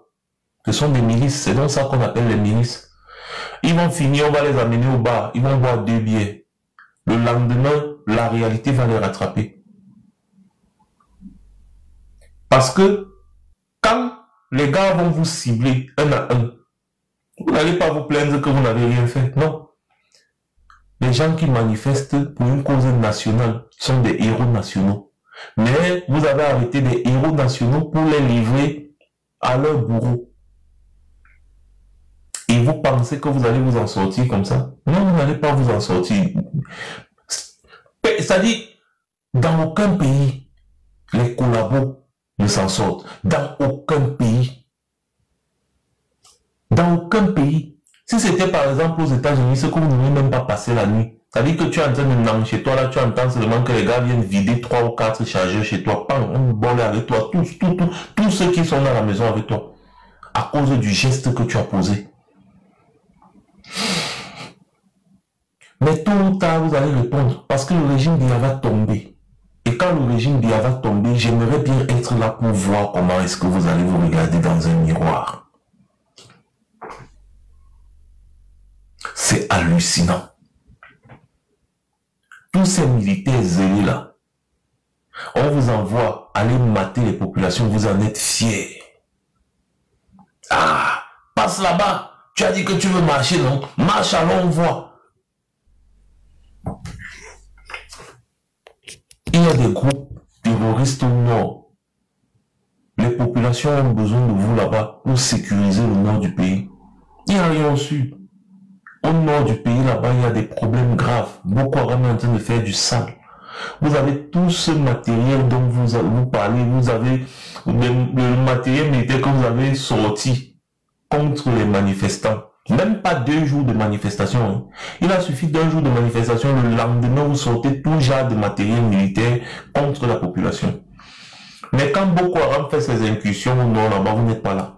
Ce sont des milices. C'est donc ça qu'on appelle les milices. Ils vont finir, on va les amener au bar, ils vont boire 2 bières. Le lendemain, la réalité va les rattraper. Parce que quand les gars vont vous cibler un à un, vous n'allez pas vous plaindre que vous n'avez rien fait. Non. Les gens qui manifestent pour une cause nationale sont des héros nationaux. Mais vous avez arrêté des héros nationaux pour les livrer à leur bourreau. Et vous pensez que vous allez vous en sortir comme ça? Non, vous n'allez pas vous en sortir. C'est-à-dire, dans aucun pays, les collabos ne s'en sortent. Dans aucun pays. Dans aucun pays. Si c'était par exemple aux États-Unis, c'est que vous n'auriez même pas passé la nuit. C'est-à-dire que tu es en train de nager chez toi, là, tu entends seulement que les gars viennent vider 3 ou 4 chargeurs chez toi. Pam, on vole avec toi. Tous ceux qui sont dans la maison avec toi. À cause du geste que tu as posé. Mais tôt ou tard, vous allez répondre parce que le régime Biya va tomber. Et quand le régime Biya va tomber, j'aimerais bien être là pour voir comment est-ce que vous allez vous regarder dans un miroir. C'est hallucinant. Tous ces militaires zélés là, on vous envoie aller mater les populations, vous en êtes fiers. Ah, passe là-bas, tu as dit que tu veux marcher, non? Marche, allons, on voit. Il y a des groupes terroristes au nord. Les populations populations ont besoin de vous là-bas pour sécuriser le nord du pays. Il n'y a rien au sud. Au nord du pays, là-bas, il y a des problèmes graves. Boko Haram est en train de faire du sale. Vous avez tout ce matériel dont vous parlez, vous avez le matériel militaire que vous avez sorti contre les manifestants. Même pas 2 jours de manifestation. Hein. Il a suffi d'1 jour de manifestation. Le lendemain, vous sortez tout genre de matériel militaire contre la population. Mais quand Boko Haram fait ses incursions au nord, là-bas, vous n'êtes pas là.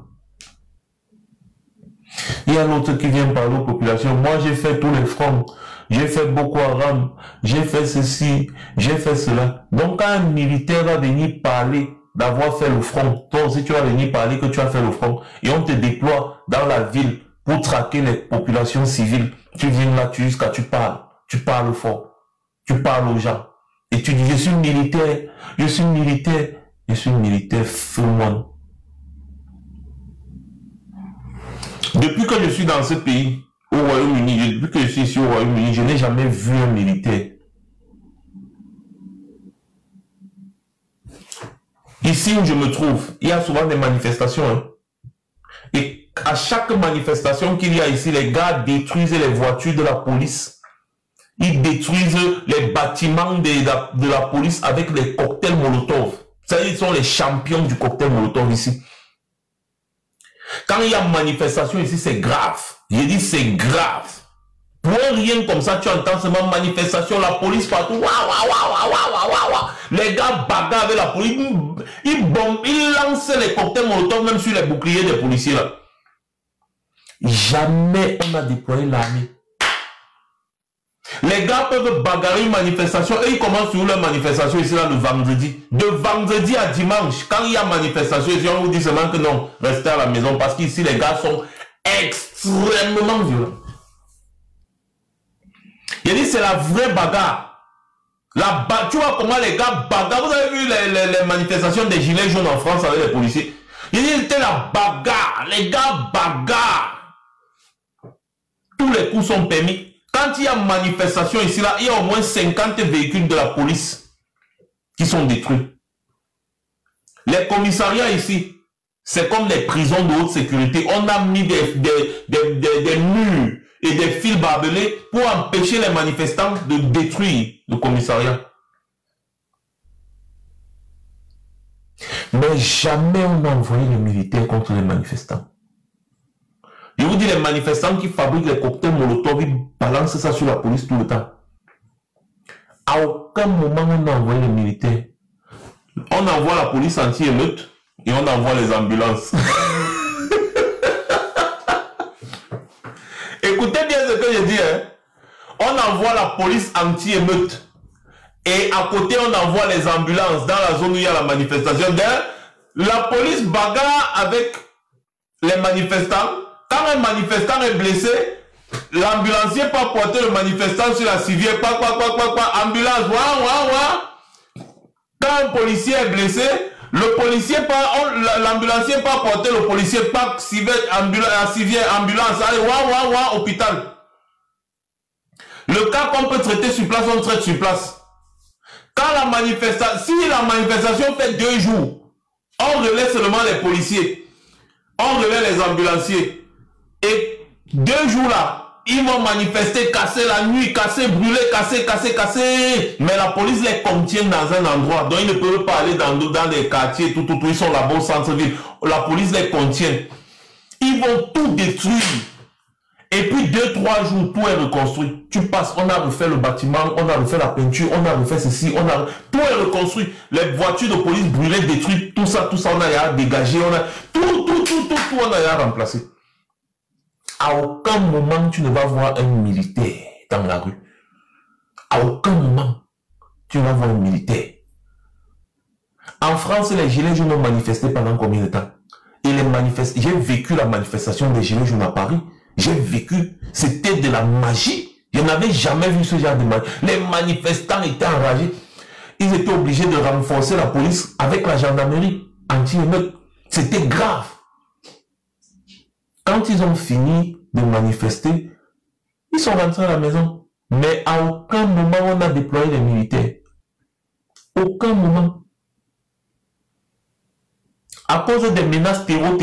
Il y a l'autre qui vient parler aux populations. Moi, j'ai fait tous les fronts. J'ai fait Boko Haram. J'ai fait ceci. J'ai fait cela. Donc, quand un militaire va venir parler d'avoir fait le front, toi aussi, tu vas venir parler que tu as fait le front. Et on te déploie dans la ville pour traquer les populations civiles. Tu viens là, tu parles. Tu parles fort. Tu parles aux gens. Et tu dis, je suis militaire. Je suis militaire. Je suis militaire full one. Depuis que je suis dans ce pays, au Royaume-Uni, depuis que je suis ici au Royaume-Uni, je n'ai jamais vu un militaire. Ici où je me trouve, il y a souvent des manifestations. Hein. Et à chaque manifestation qu'il y a ici, les gars détruisent les voitures de la police. Ils détruisent les bâtiments de la police avec les cocktails Molotov. Ça, ils sont les champions du cocktail Molotov ici. Quand il y a manifestation ici, c'est grave. J'ai dit c'est grave. Pour rien comme ça, tu entends seulement manifestation, la police partout. Les gars bagarrent avec la police. Ils lancent les cocktails Molotov même sur les boucliers des policiers là. Jamais on a déployé l'armée. Les gars peuvent bagarrer une manifestation et ils commencent sur leur manifestation ici là le vendredi. De vendredi à dimanche, quand il y a manifestation ici, on vous dit seulement que non, restez à la maison parce qu'ici les gars sont extrêmement violents. Il dit c'est la vraie bagarre. Tu vois comment les gars bagarrent. Vous avez vu les manifestations des gilets jaunes en France avec les policiers. Il dit c'était la bagarre. Les gars bagarrent. Tous les coups sont permis. Quand il y a manifestation ici, là, il y a au moins 50 véhicules de la police qui sont détruits. Les commissariats ici, c'est comme des prisons de haute sécurité. On a mis des murs et des fils barbelés pour empêcher les manifestants de détruire le commissariat. Mais jamais on n'a envoyé les militaires contre les manifestants. Je vous dis, les manifestants qui fabriquent les cocktails Molotov, ils balancent ça sur la police tout le temps. À aucun moment, on a envoyé les militaires. On envoie la police anti-émeute et on envoie les ambulances. Écoutez bien ce que je dis. Hein. On envoie la police anti-émeute et à côté, on envoie les ambulances dans la zone où il y a la manifestation. La police bagarre avec les manifestants. Quand un manifestant est blessé, l'ambulancier peut porter le manifestant sur la civière. Ambulance, Quand un policier est blessé, l'ambulancier peut porter le policier, civière, ambulance, allez, hôpital. Le cas qu'on peut traiter sur place, on traite sur place. Quand la manifestation, si la manifestation fait 2 jours, on relaie seulement les policiers, on relaie les ambulanciers. Et 2 jours là, ils vont manifester, casser la nuit, casser, brûler, casser. Mais la police les contient dans un endroit. Donc ils ne peuvent pas aller dans les quartiers, tout. Ils sont là-bas au centre-ville. La police les contient. Ils vont tout détruire. Et puis 2-3 jours, tout est reconstruit. Tu passes, on a refait le bâtiment, on a refait la peinture, on a refait ceci, tout est reconstruit. Les voitures de police brûlées, détruites, tout ça, on a dégagé, on a tout, on a remplacé. À aucun moment, tu ne vas voir un militaire dans la rue. À aucun moment, tu vas voir un militaire. En France, les gilets jaunes ont manifesté pendant combien de temps? Et j'ai vécu la manifestation des gilets jaunes à Paris. J'ai vécu, c'était de la magie. Je n'avais jamais vu ce genre de magie. Les manifestants étaient enragés. Ils étaient obligés de renforcer la police avec la gendarmerie anti-émeute. C'était grave. Quand ils ont fini de manifester, ils sont rentrés à la maison. Mais à aucun moment on a déployé les militaires. Aucun moment. À cause des menaces terreau.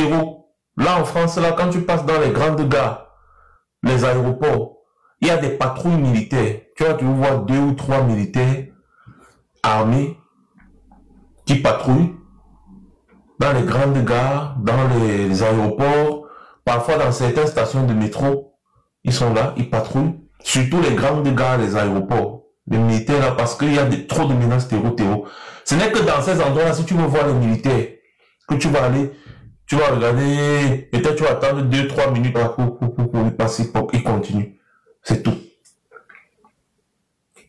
Là en France, là, quand tu passes dans les grandes gares, les aéroports, il y a des patrouilles militaires. Tu vois 2 ou 3 militaires armés qui patrouillent dans les grandes gares, dans les aéroports, parfois dans certaines stations de métro. Ils sont là, ils patrouillent. Surtout les grandes gares, les aéroports. Les militaires là, parce qu'il y a trop de menaces terreau. Ce n'est que dans ces endroits-là, si tu veux voir les militaires, que tu vas aller, tu vas regarder, peut-être tu vas attendre 2-3 minutes pour y passer, il continue. C'est tout.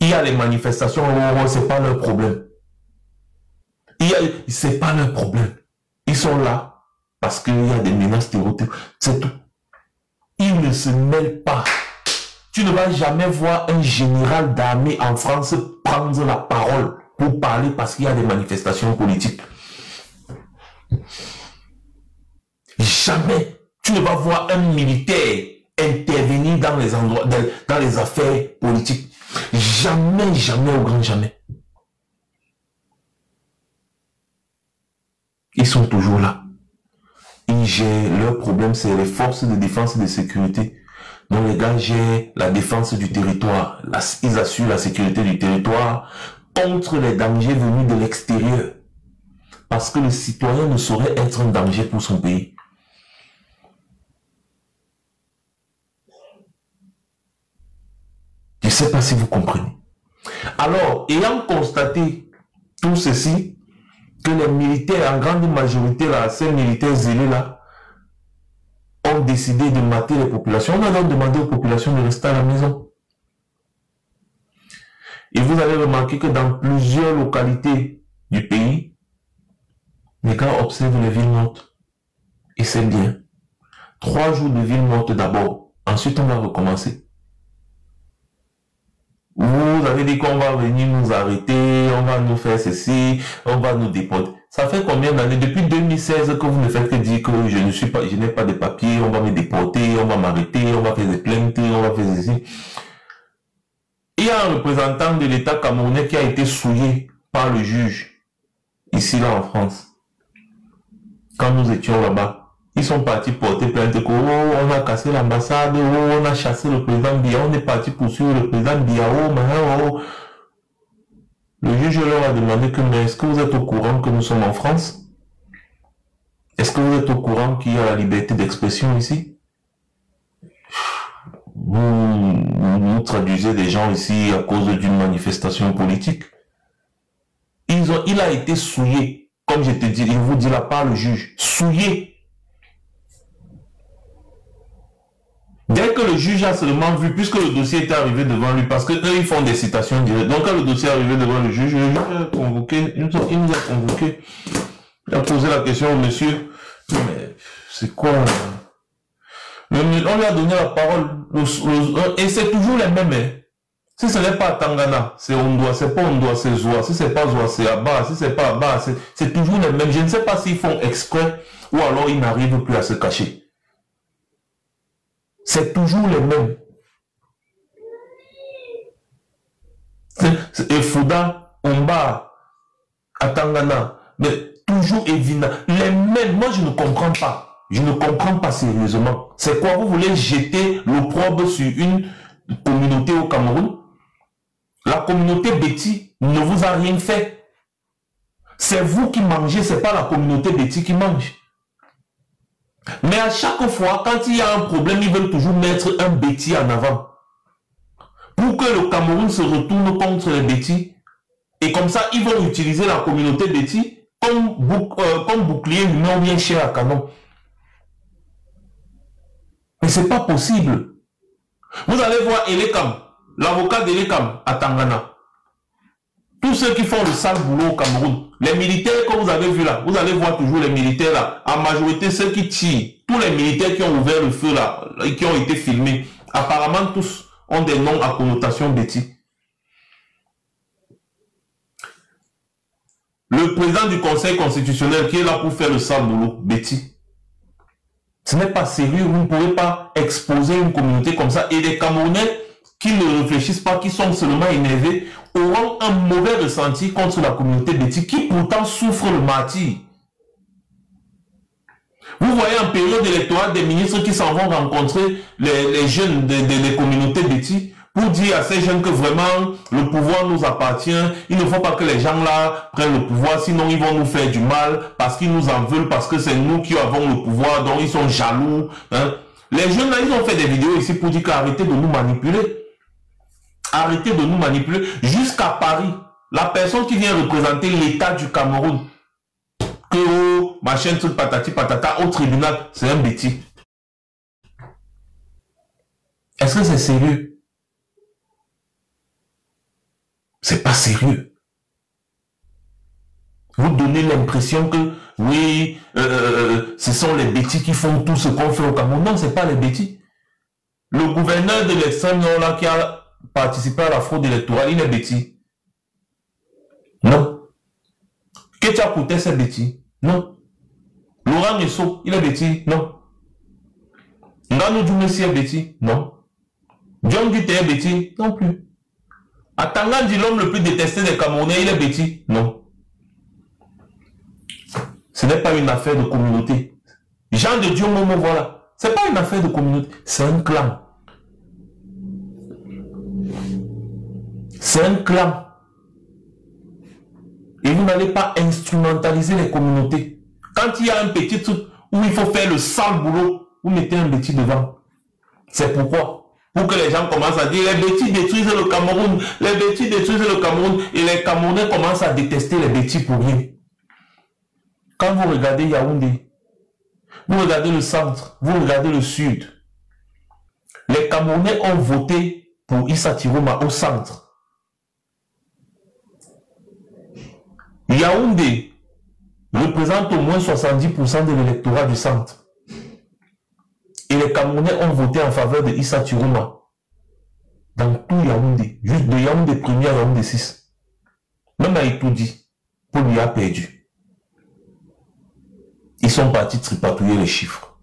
Il y a les manifestations, c'est pas leur problème. C'est pas leur problème. Ils sont là parce qu'il y a des menaces terreau. C'est tout. Ils ne se mêlent pas. Tu ne vas jamais voir un général d'armée en France prendre la parole pour parler parce qu'il y a des manifestations politiques. Jamais. Tu ne vas voir un militaire intervenir dans les endroits, dans les affaires politiques. Jamais, jamais, au grand jamais. Ils sont toujours là. Ils gèrent leur problème, c'est les forces de défense et de sécurité. Donc les gars gèrent la défense du territoire. Ils assurent la sécurité du territoire contre les dangers venus de l'extérieur. Parce que le citoyen ne saurait être un danger pour son pays. Je ne sais pas si vous comprenez. Alors, ayant constaté tout ceci, que les militaires, en grande majorité, là, ces militaires zélés là, ont décidé de mater les populations. On a donc demandé aux populations de rester à la maison. Et vous avez remarqué que dans plusieurs localités du pays, les gars observent les villes mortes. Et c'est bien. 3 jours de ville morte d'abord. Ensuite, on va recommencer. Vous avez dit qu'on va venir nous arrêter, on va nous faire ceci, on va nous déporter. Ça fait combien d'années? Depuis 2016 que vous ne faites que dire que je n'ai pas de papier, on va me déporter, on va m'arrêter, on va faire des plaintes, on va faire ceci. Il y a un représentant de l'État camerounais qui a été souillé par le juge, ici là en France. Quand nous étions là-bas. Ils sont partis porter plainte que on a cassé l'ambassade, on a chassé le président Biya, on est parti poursuivre le président Biya. Le juge leur a demandé que, mais est-ce que vous êtes au courant que nous sommes en France? Est-ce que vous êtes au courant qu'il y a la liberté d'expression ici? Vous traduisez des gens ici à cause d'une manifestation politique. Il a été souillé, comme je te dis, il vous dit là par le juge, souillé. Dès que le juge a seulement vu, puisque le dossier était arrivé devant lui, parce qu'eux, ils font des citations directes. Donc, quand le dossier est arrivé devant le juge a convoqué, il nous a convoqué. Il a posé la question au monsieur. Mais c'est quoi? On lui a donné la parole. Et c'est toujours les mêmes. Hein. Si ce n'est pas Tangana, c'est Ondoa. C'est pas Ondoa, c'est Zoa. Si c'est pas Zoa, c'est Abba. Si c'est pas Abba, c'est toujours les mêmes. Je ne sais pas s'ils font exprès ou alors ils n'arrivent plus à se cacher. C'est toujours les mêmes. Et Fouda, Omba, Atangana, mais toujours Evina. Les mêmes, moi je ne comprends pas. Je ne comprends pas sérieusement. C'est quoi? Vous voulez jeter l'opprobre sur une communauté au Cameroun? La communauté Betty ne vous a rien fait. C'est vous qui mangez, c'est pas la communauté Betty qui mange. Mais à chaque fois, quand il y a un problème, ils veulent toujours mettre un Betty en avant. Pour que le Cameroun se retourne contre les Betty. Et comme ça, ils vont utiliser la communauté Betty comme bouclier humain ou bien chair à canon. Mais c'est pas possible. Vous allez voir Elekam, l'avocat d'Elekam à Tangana. Tous ceux qui font le sale boulot au Cameroun, les militaires que vous avez vus là, vous allez voir toujours les militaires là, en majorité ceux qui tirent, tous les militaires qui ont ouvert le feu là, et qui ont été filmés, apparemment tous ont des noms à connotation Betty. Le président du Conseil constitutionnel qui est là pour faire le sale boulot, Betty. Ce n'est pas sérieux, vous ne pouvez pas exposer une communauté comme ça et les Camerounais qui ne réfléchissent pas, qui sont seulement énervés, auront un mauvais ressenti contre la communauté Betty qui pourtant souffre le martyre. Vous voyez en période électorale des ministres qui s'en vont rencontrer les jeunes des communautés Betty pour dire à ces jeunes que vraiment le pouvoir nous appartient. Il ne faut pas que les gens là prennent le pouvoir, sinon ils vont nous faire du mal parce qu'ils nous en veulent, parce que c'est nous qui avons le pouvoir, donc ils sont jaloux. Hein. Les jeunes là, ils ont fait des vidéos ici pour dire qu'arrêtez de nous manipuler. Arrêtez de nous manipuler. Jusqu'à Paris, la personne qui vient représenter l'État du Cameroun, que machin truc patati patata au tribunal, c'est un bêtis. Est-ce que c'est sérieux? C'est pas sérieux. Vous donnez l'impression que oui, ce sont les bêtis qui font tout ce qu'on fait au Cameroun. Non, c'est pas les bêtis. Le gouverneur de l'extrême nord là qui a participé à la fraude électorale, il est bêtis. Non. Ketia Kouté, c'est bêtis. Non. Laurent Nesso, il est bêtis. Non. Nganou Djoumessi est bêtis. Non. John Guité est bêtis. Non plus. Atanga dit l'homme le plus détesté des Camerounais, il est bêtis. Non. Ce n'est pas une affaire de communauté. Jean de Dieu Momo, voilà. Ce n'est pas une affaire de communauté. C'est un clan. C'est un clan. Et vous n'allez pas instrumentaliser les communautés. Quand il y a un petit truc où il faut faire le sale boulot, vous mettez un bêtis devant. C'est pourquoi? Pour que les gens commencent à dire les bêtis détruisent le Cameroun, les bêtis détruisent le Cameroun, et les Camerounais commencent à détester les bêtis pour rien. Quand vous regardez Yaoundé, vous regardez le centre, vous regardez le sud, les Camerounais ont voté pour Issa Tiroma au centre. Yaoundé représente au moins 70% de l'électorat du centre. Et les Camerounais ont voté en faveur de Issa Tiroma dans tout Yaoundé, juste de Yaoundé 1er à Yaoundé 6. Même à Itoudi, Paul Biya a perdu. Ils sont partis tripatouiller les chiffres.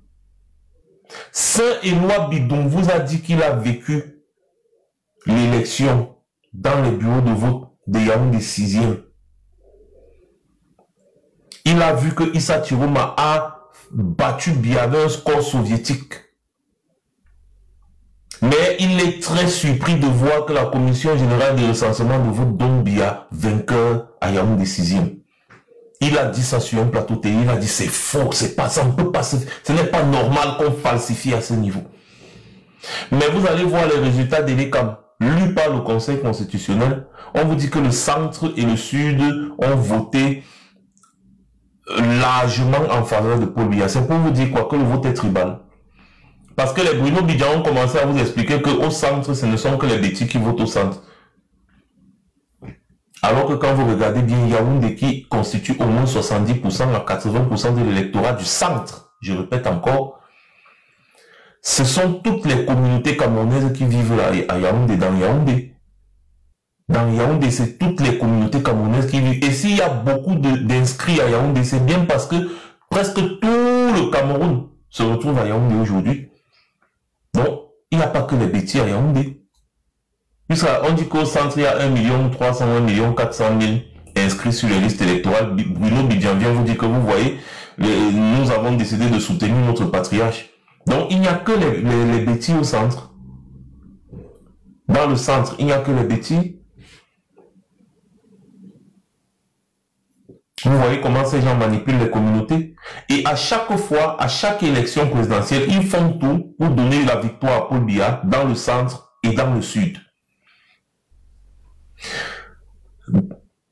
Saint-Éloi Bidon vous a dit qu'il a vécu l'élection dans les bureaux de vote de Yaoundé 6e. Il a vu que Issa Tiroma a battu Biya avec un score soviétique. Mais il est très surpris de voir que la Commission générale de recensement de vote donne Biya vainqueur à Yaoundé 6e. Il a dit ça sur un plateau télé, il a dit c'est faux, c'est pas ça, on peut pas, ce n'est pas normal qu'on falsifie à ce niveau. Mais vous allez voir les résultats de l'ECAM, lus par le Conseil constitutionnel. On vous dit que le centre et le sud ont voté largement en faveur de Paul Biya. C'est pour vous dire quoi, que le vote est tribal. Parce que les Bruno Bidjan ont commencé à vous expliquer qu'au centre, ce ne sont que les bêtis qui votent au centre. Alors que quand vous regardez bien Yaoundé qui constitue au moins 70% à 80% de l'électorat du centre, je répète encore, ce sont toutes les communautés camerounaises qui vivent là à Yaoundé, dans Yaoundé. Dans Yaoundé, c'est toutes les communautés camerounaises qui vivent. Et s'il y a beaucoup d'inscrits à Yaoundé, c'est bien parce que presque tout le Cameroun se retrouve à Yaoundé aujourd'hui. Donc, il n'y a pas que les bêtis à Yaoundé. On dit qu'au centre, il y a 1 300 000, 1 400 000 inscrits sur les listes électorales. Bruno Bidjan vient vous dire que vous voyez, nous avons décidé de soutenir notre patriarche. Donc, il n'y a que les bêtis au centre. Dans le centre, il n'y a que les bêtis. Vous voyez comment ces gens manipulent les communautés. Et à chaque fois, à chaque élection présidentielle, ils font tout pour donner la victoire à Paul Biya dans le centre et dans le sud.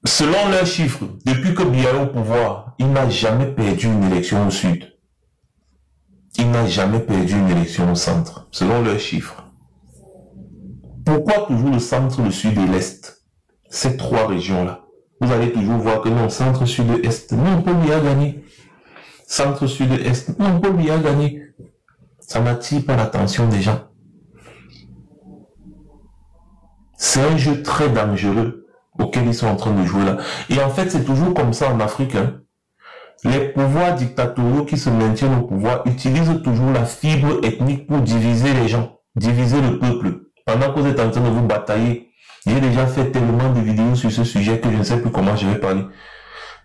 Selon leurs chiffres, depuis que Biya est au pouvoir, il n'a jamais perdu une élection au sud. Il n'a jamais perdu une élection au centre, selon leurs chiffres. Pourquoi toujours le centre, le sud et l'est? Ces trois régions-là. Vous allez toujours voir que non, centre, sud, est, non, Paul Biya a gagné. Centre, sud, est, non, Paul Biya a gagné. Ça n'attire pas l'attention des gens. C'est un jeu très dangereux auquel ils sont en train de jouer là. Et en fait, c'est toujours comme ça en Afrique. Hein. Les pouvoirs dictatoriaux qui se maintiennent au pouvoir utilisent toujours la fibre ethnique pour diviser les gens, diviser le peuple. Pendant que vous êtes en train de vous batailler, j'ai déjà fait tellement de vidéos sur ce sujet que je ne sais plus comment je vais parler.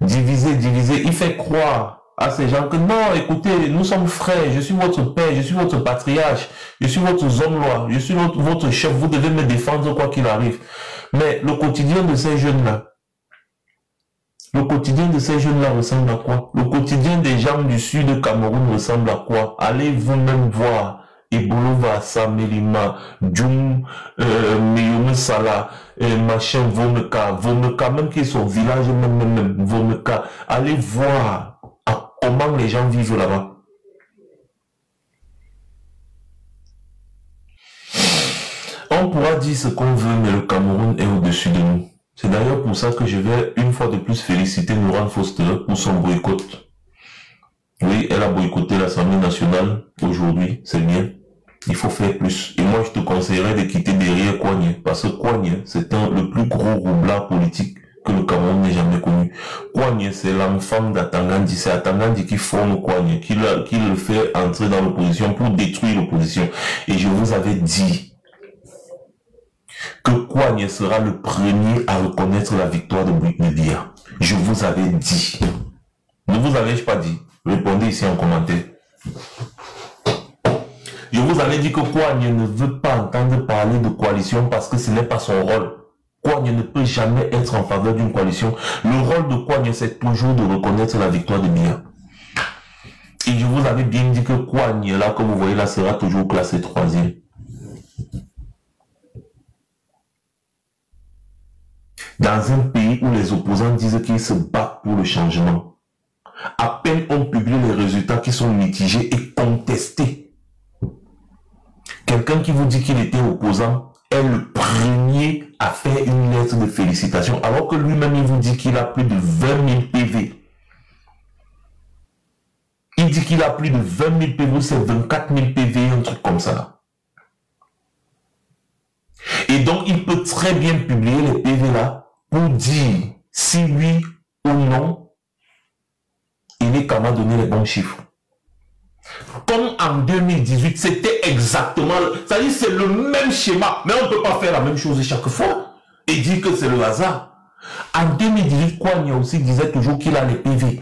Diviser, diviser. Il fait croire à ces gens que non, écoutez, nous sommes frères, je suis votre père, je suis votre patriarche, je suis votre homme-loi, je suis votre chef, vous devez me défendre quoi qu'il arrive. Mais le quotidien de ces jeunes-là, ressemble à quoi? Le quotidien des gens du sud de Cameroun ressemble à quoi? Allez vous-même voir. Ibolova, Samelima, Djoum, Meyoume Sala, machin, Vomeka, même qui est son village, même Vomeka. Allez voir comment les gens vivent là-bas. On pourra dire ce qu'on veut, mais le Cameroun est au-dessus de nous. C'est d'ailleurs pour ça que je vais une fois de plus féliciter Noran Foster pour son boycott. Oui, elle a boycotté l'Assemblée nationale aujourd'hui, c'est bien. Il faut faire plus. Et moi, je te conseillerais de quitter derrière Kouagne, parce que Kouagne, c'est le plus gros roublard politique que le Cameroun n'ait jamais connu. Kouagne, c'est l'enfant d'Atangandi. C'est Atangandi qui forme Kouagne, qui le fait entrer dans l'opposition pour détruire l'opposition. Et je vous avais dit que Kouagne sera le premier à reconnaître la victoire de Bouygues. Je vous avais dit. Ne vous avais-je pas dit? Répondez ici en commentaire. Je vous avais dit que Kouagne ne veut pas entendre parler de coalition parce que ce n'est pas son rôle. Kouagne ne peut jamais être en faveur d'une coalition. Le rôle de Kouagne, c'est toujours de reconnaître la victoire de Biya. Et je vous avais bien dit que Kouagne, là, comme vous voyez, là, sera toujours classé 3e. Dans un pays où les opposants disent qu'ils se battent pour le changement, à peine on publie les résultats qui sont mitigés et contestés. Quelqu'un qui vous dit qu'il était opposant est le premier à faire une lettre de félicitations, alors que lui-même il vous dit qu'il a plus de 20 000 PV. Il dit qu'il a plus de 20 000 PV, c'est 24 000 PV, un truc comme ça. Et donc il peut très bien publier les PV là pour dire si oui ou non il est capable de donner les bons chiffres. Comme en 2018, c'était exactement, c'est-à-dire c'est le même schéma, mais on ne peut pas faire la même chose chaque fois et dire que c'est le hasard. En 2018, Kouagne aussi disait toujours qu'il a les PV.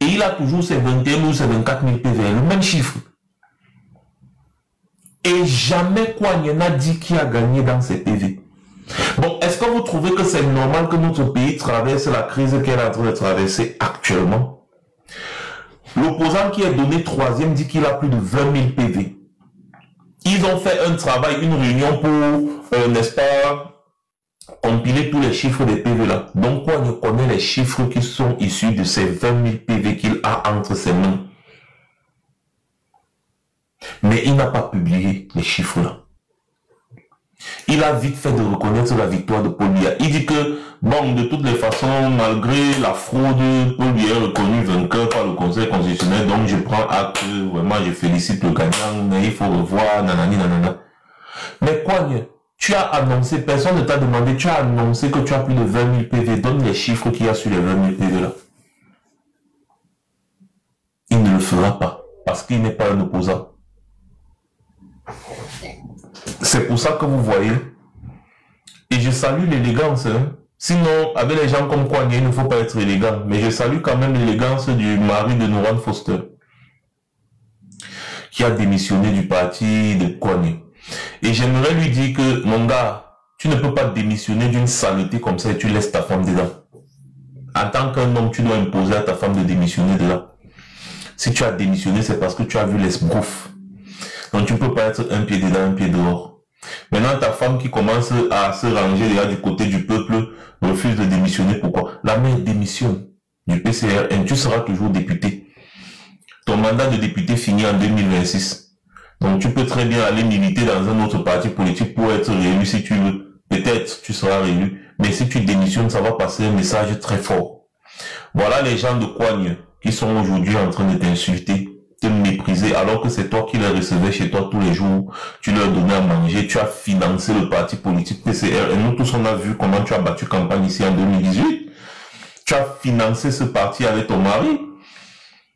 Et il a toujours ses 21 ou ses 24 000 PV, le même chiffre. Et jamais Kouagne n'a dit qui a gagné dans ces PV. Bon, est-ce que vous trouvez que c'est normal que notre pays traverse la crise qu'elle est en train de traverser actuellement? L'opposant qui est donné 3e dit qu'il a plus de 20 000 PV. Ils ont fait un travail, une réunion pour, n'est-ce pas, compiler tous les chiffres des PV là. Donc, Kouagne connaît les chiffres qui sont issus de ces 20 000 PV qu'il a entre ses mains. Mais il n'a pas publié les chiffres là. Il a vite fait de reconnaître la victoire de Paul Biya. Il dit que, bon, de toutes les façons, malgré la fraude, Paul Biya est reconnu vainqueur par le Conseil constitutionnel, donc je prends acte, vraiment, je félicite le gagnant, mais il faut revoir, nanani, nanana. Mais Kouagne, tu as annoncé, personne ne t'a demandé, tu as annoncé que tu as plus de 20 000 PV, donne les chiffres qu'il y a sur les 20 000 PV là. Il ne le fera pas, parce qu'il n'est pas un opposant. C'est pour ça que vous voyez, et je salue l'élégance, hein. Sinon, avec les gens comme Kouagne, il ne faut pas être élégant, mais je salue quand même l'élégance du mari de Noran Foster, qui a démissionné du parti de Kouagne. Et j'aimerais lui dire que, mon gars, tu ne peux pas démissionner d'une saleté comme ça et tu laisses ta femme dedans. En tant qu'un homme, tu dois imposer à ta femme de démissionner de là. Si tu as démissionné, c'est parce que tu as vu l'esbrouf. Donc tu ne peux pas être un pied dedans, un pied dehors. Maintenant, ta femme qui commence à se ranger là du côté du peuple refuse de démissionner. Pourquoi? La mère démissionne du PCRN. Tu seras toujours député. Ton mandat de député finit en 2026. Donc tu peux très bien aller militer dans un autre parti politique pour être réélu si tu veux. Peut-être tu seras réélu. Mais si tu démissionnes, ça va passer un message très fort. Voilà les gens de Kouagne qui sont aujourd'hui en train de t'insulter, te mépriser, alors que c'est toi qui les recevais chez toi tous les jours, tu leur donnais à manger, tu as financé le parti politique PCR, et nous tous on a vu comment tu as battu campagne ici en 2018, tu as financé ce parti avec ton mari,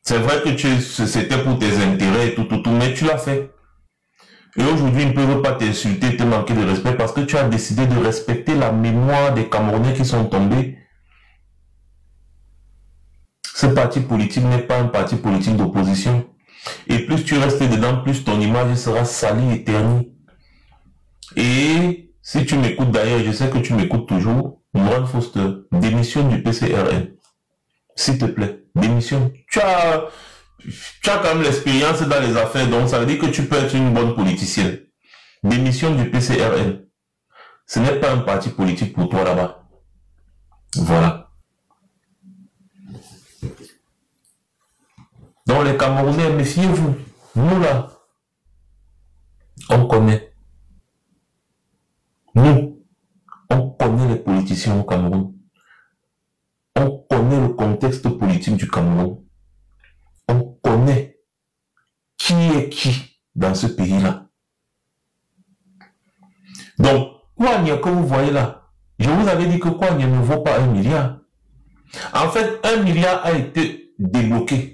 c'est vrai que c'était pour tes intérêts et tout, mais tu l'as fait. Et aujourd'hui, ils ne peuvent pas t'insulter, te manquer de respect, parce que tu as décidé de respecter la mémoire des Camerounais qui sont tombés. Ce parti politique n'est pas un parti politique d'opposition. Et plus tu restes dedans, plus ton image sera salie et ternie. Et si tu m'écoutes d'ailleurs, je sais que tu m'écoutes toujours, Mourane Foster, démissionne du PCRN. S'il te plaît, démissionne. Tu as quand même l'expérience dans les affaires, donc ça veut dire que tu peux être une bonne politicienne. Démissionne du PCRN. Ce n'est pas un parti politique pour toi là-bas. Voilà. Donc les Camerounais, méfiez-vous. Nous là, on connaît. Nous, on connaît les politiciens au Cameroun. On connaît le contexte politique du Cameroun. On connaît qui est qui dans ce pays-là. Donc, Kouania que vous voyez là, je vous avais dit que Kouania ne vaut pas 1 milliard. En fait, 1 milliard a été débloqué.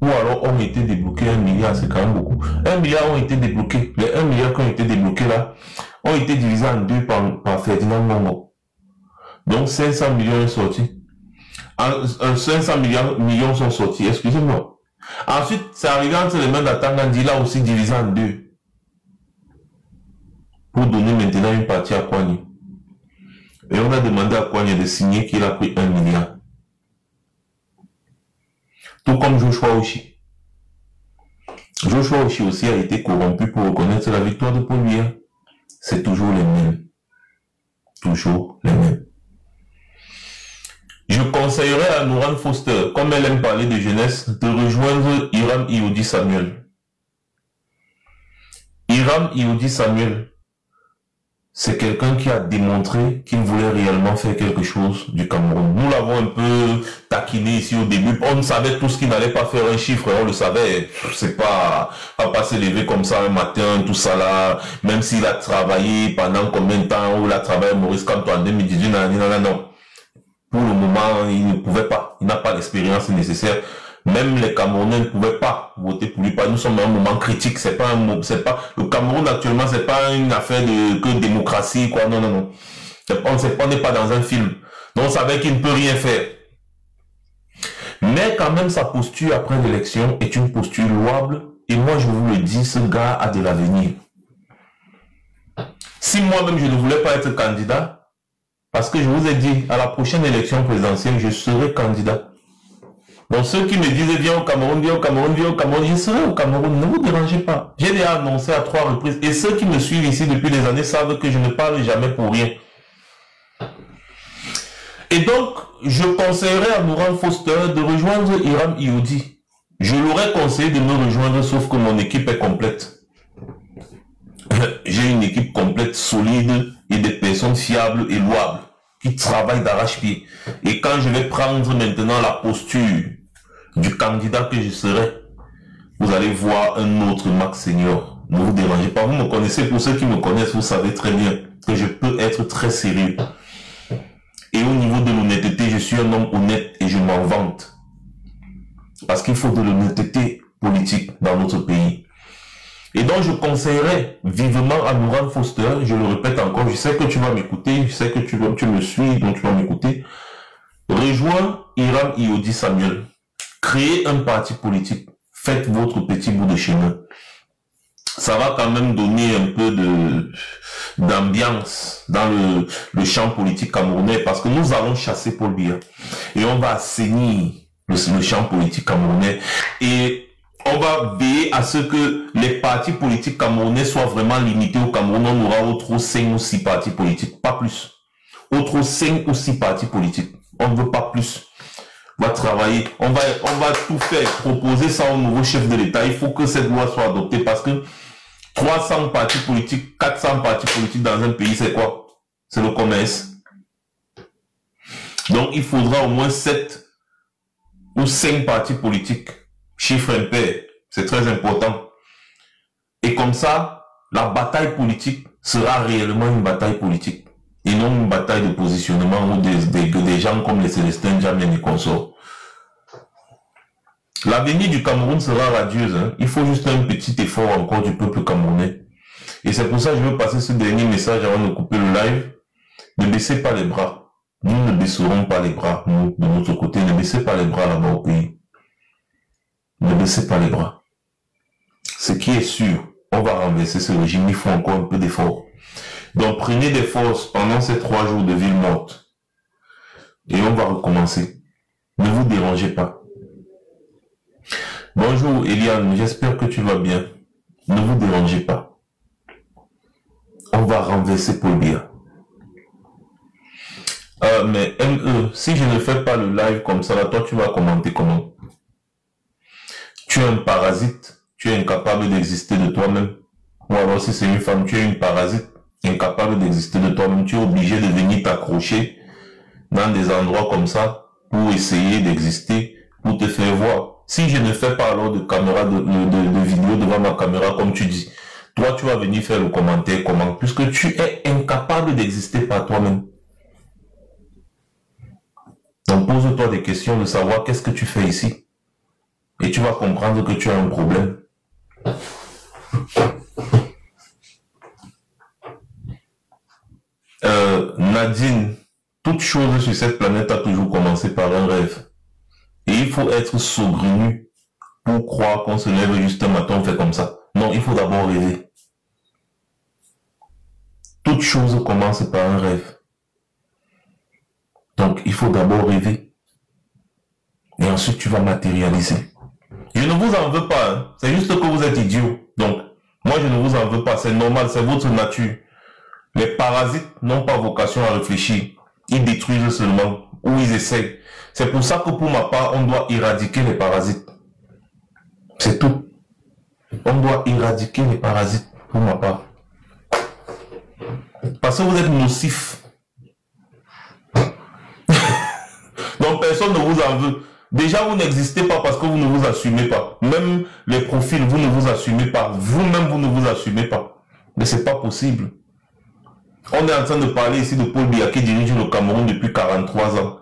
Ou alors ont été débloqués 1 milliard, c'est quand même beaucoup. 1 milliard ont été débloqués. Les 1 milliard qui ont été débloqués là, ont été divisés en deux par Ferdinand Mongo. Donc 500 millions sont sortis. 500 millions sont sortis, excusez-moi. Ensuite, c'est arrivé entre les mains d'Atangandi, là aussi divisé en deux. Pour donner maintenant une partie à Kouani. Et on a demandé à Kouani de signer qu'il a pris 1 milliard. Tout comme Joshua Oshi. Joshua Oshi aussi a été corrompu pour reconnaître la victoire de Paul Biya. C'est toujours les mêmes. Toujours les mêmes. Je conseillerais à Mourane Foster, comme elle aime parler de jeunesse, de rejoindre Hiram Iodi Samuel. Hiram Iodi Samuel, c'est quelqu'un qui a démontré qu'il voulait réellement faire quelque chose du Cameroun. Nous l'avons un peu taquiné ici au début. On savait tous qu'il n'allait pas faire un chiffre, on le savait. C'est pas se lever comme ça un matin, tout ça là. Même s'il a travaillé pendant combien de temps, ou il a travaillé à Maurice Kamto en 2018, non. Pour le moment, il ne pouvait pas. Il n'a pas l'expérience nécessaire. Même les Camerounais ne pouvaient pas voter pour lui. Nous sommes à un moment critique. Le Cameroun actuellement, c'est pas une affaire que démocratie, quoi. Non. On n'est pas dans un film. Donc on savait qu'il ne peut rien faire. Mais quand même, sa posture après l'élection est une posture louable. Et moi, je vous le dis, ce gars a de l'avenir. Si moi-même, je ne voulais pas être candidat, parce que je vous ai dit, à la prochaine élection présidentielle, je serai candidat. Donc ceux qui me disent viens au Cameroun, je serai au Cameroun, ne vous dérangez pas. J'ai déjà annoncé à 3 reprises. Et ceux qui me suivent ici depuis des années savent que je ne parle jamais pour rien. Et donc, je conseillerais à Mourane Foster de rejoindre Hiram Iodi. Je l'aurais conseillé de me rejoindre, sauf que mon équipe est complète. J'ai une équipe complète, solide, et des personnes fiables et louables, qui travaillent d'arrache-pied. Et quand je vais prendre maintenant la posture du candidat que je serai, vous allez voir un autre Max Senior. Ne vous dérangez pas, vous me connaissez, pour ceux qui me connaissent, vous savez très bien que je peux être très sérieux. Et au niveau de l'honnêteté, je suis un homme honnête et je m'en vante. Parce qu'il faut de l'honnêteté politique dans notre pays. Et donc, je conseillerais vivement à Mourane Foster, je le répète encore, je sais que tu vas m'écouter, je sais que tu me suis, donc tu vas m'écouter. Rejoins Hiram Iodi Samuel. Créez un parti politique. Faites votre petit bout de chemin. Ça va quand même donner un peu d'ambiance dans le champ politique camerounais, parce que nous allons chasser Paul Biya. Et on va assainir le champ politique camerounais. Et on va veiller à ce que les partis politiques camerounais soient vraiment limités au Cameroun. On aura au trop 5 ou 6 partis politiques, pas plus. Au trop 5 ou 6 partis politiques. On ne veut pas plus. On va travailler, on va tout faire, proposer ça au nouveau chef de l'État. Il faut que cette loi soit adoptée parce que 300 partis politiques, 400 partis politiques dans un pays, c'est quoi? C'est le commerce. Donc il faudra au moins 7 ou 5 partis politiques. Chiffre impair, c'est très important. Et comme ça, la bataille politique sera réellement une bataille politique. Et non une bataille de positionnement ou des gens comme les Célestins, Jamien et consorts. L'avenir du Cameroun sera radieuse. Hein. Il faut juste un petit effort encore du peuple camerounais. Et c'est pour ça que je veux passer ce dernier message avant de couper le live. Ne baissez pas les bras. Nous ne baisserons pas les bras, nous, de notre côté. Ne baissez pas les bras là-bas au pays. Ne baissez pas les bras. Ce qui est sûr, on va renverser ce régime. Il faut encore un peu d'effort. Donc, prenez des forces pendant ces 3 jours de ville morte. Et on va recommencer. Ne vous dérangez pas. Bonjour Eliane, j'espère que tu vas bien. Ne vous dérangez pas. On va renverser Paul Biya. Mais ME, si je ne fais pas le live comme ça, là, toi tu vas commenter comment? Tu es un parasite, tu es incapable d'exister de toi-même. Ou alors si c'est une femme, tu es une parasite, incapable d'exister de toi-même. Tu es obligé de venir t'accrocher dans des endroits comme ça pour essayer d'exister, pour te faire voir. Si je ne fais pas alors de caméra, de vidéo devant ma caméra comme tu dis, toi tu vas venir faire le commentaire comment, puisque tu es incapable d'exister par toi-même. Donc pose-toi des questions de savoir qu'est-ce que tu fais ici. Et tu vas comprendre que tu as un problème. Nadine, toute chose sur cette planète a toujours commencé par un rêve. Et il faut être saugrenu pour croire qu'on se lève juste un matin, on fait comme ça. Non, il faut d'abord rêver. Toute chose commence par un rêve. Donc, il faut d'abord rêver. Et ensuite, tu vas matérialiser. Je ne vous en veux pas. Hein. C'est juste que vous êtes idiots. Donc, moi, je ne vous en veux pas. C'est normal, c'est votre nature. Les parasites n'ont pas vocation à réfléchir. Ils détruisent seulement. Ou ils essayent. C'est pour ça que pour ma part, on doit éradiquer les parasites. C'est tout. On doit éradiquer les parasites pour ma part. Parce que vous êtes nocifs. Donc personne ne vous en veut. Déjà, vous n'existez pas parce que vous ne vous assumez pas. Même les profils, vous ne vous assumez pas. Vous-même, vous ne vous assumez pas. Mais c'est pas possible. On est en train de parler ici de Paul Biya qui dirige le Cameroun depuis 43 ans.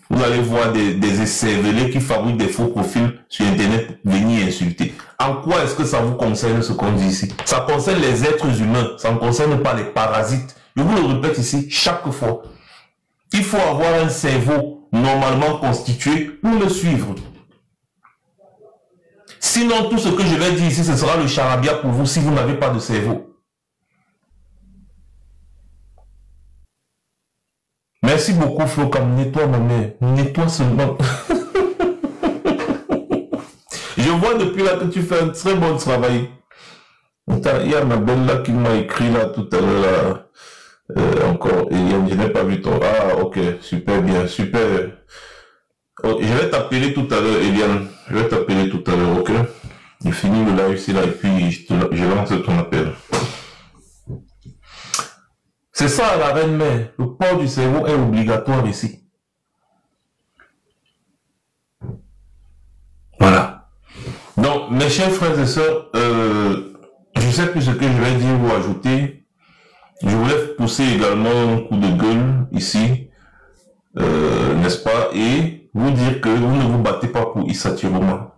Vous allez voir des écervelés qui fabriquent des faux profils sur Internet venir insulter. En quoi est-ce que ça vous concerne ce qu'on dit ici? Ça concerne les êtres humains, ça ne concerne pas les parasites. Je vous le répète ici chaque fois. Il faut avoir un cerveau normalement constitué pour me suivre. Sinon, tout ce que je vais dire ici, ce sera le charabia pour vous si vous n'avez pas de cerveau. Merci beaucoup, Flocam. Nettoie ma mère. Nettoie seulement. Je vois depuis là que tu fais un très bon travail. Il y a ma belle là qui m'a écrit là tout à l'heure. Encore, Eliane, je n'ai pas vu ton... Ah, ok, super bien, super. Oh, je vais t'appeler tout à l'heure, Eliane. Je vais t'appeler tout à l'heure, ok? Je finis le live ici là et puis je lance ton appel. C'est ça la reine mère. Le port du cerveau est obligatoire ici. Voilà. Donc, mes chers frères et sœurs, je sais plus ce que je vais dire ou ajouter. Je voulais pousser également un coup de gueule ici, n'est-ce pas, et vous dire que vous ne vous battez pas pour Issa Tiroma.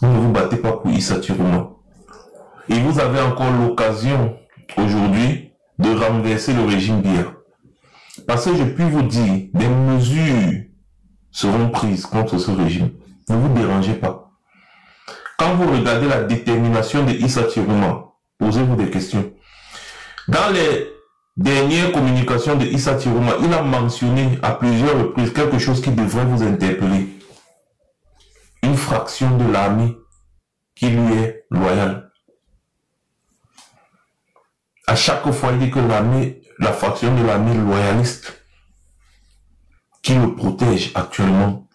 Vous ne vous battez pas pour Issa Tiroma. Et vous avez encore l'occasion aujourd'hui de renverser le régime Biya. Parce que je puis vous dire, des mesures seront prises contre ce régime. Ne vous dérangez pas. Quand vous regardez la détermination de Issa Tiroma, posez-vous des questions. Dans les dernières communications de Issa Tiroma, il a mentionné à plusieurs reprises quelque chose qui devrait vous interpeller. Une fraction de l'armée qui lui est loyale. À chaque fois, il dit que l'armée, la fraction de l'armée loyaliste qui le protège actuellement,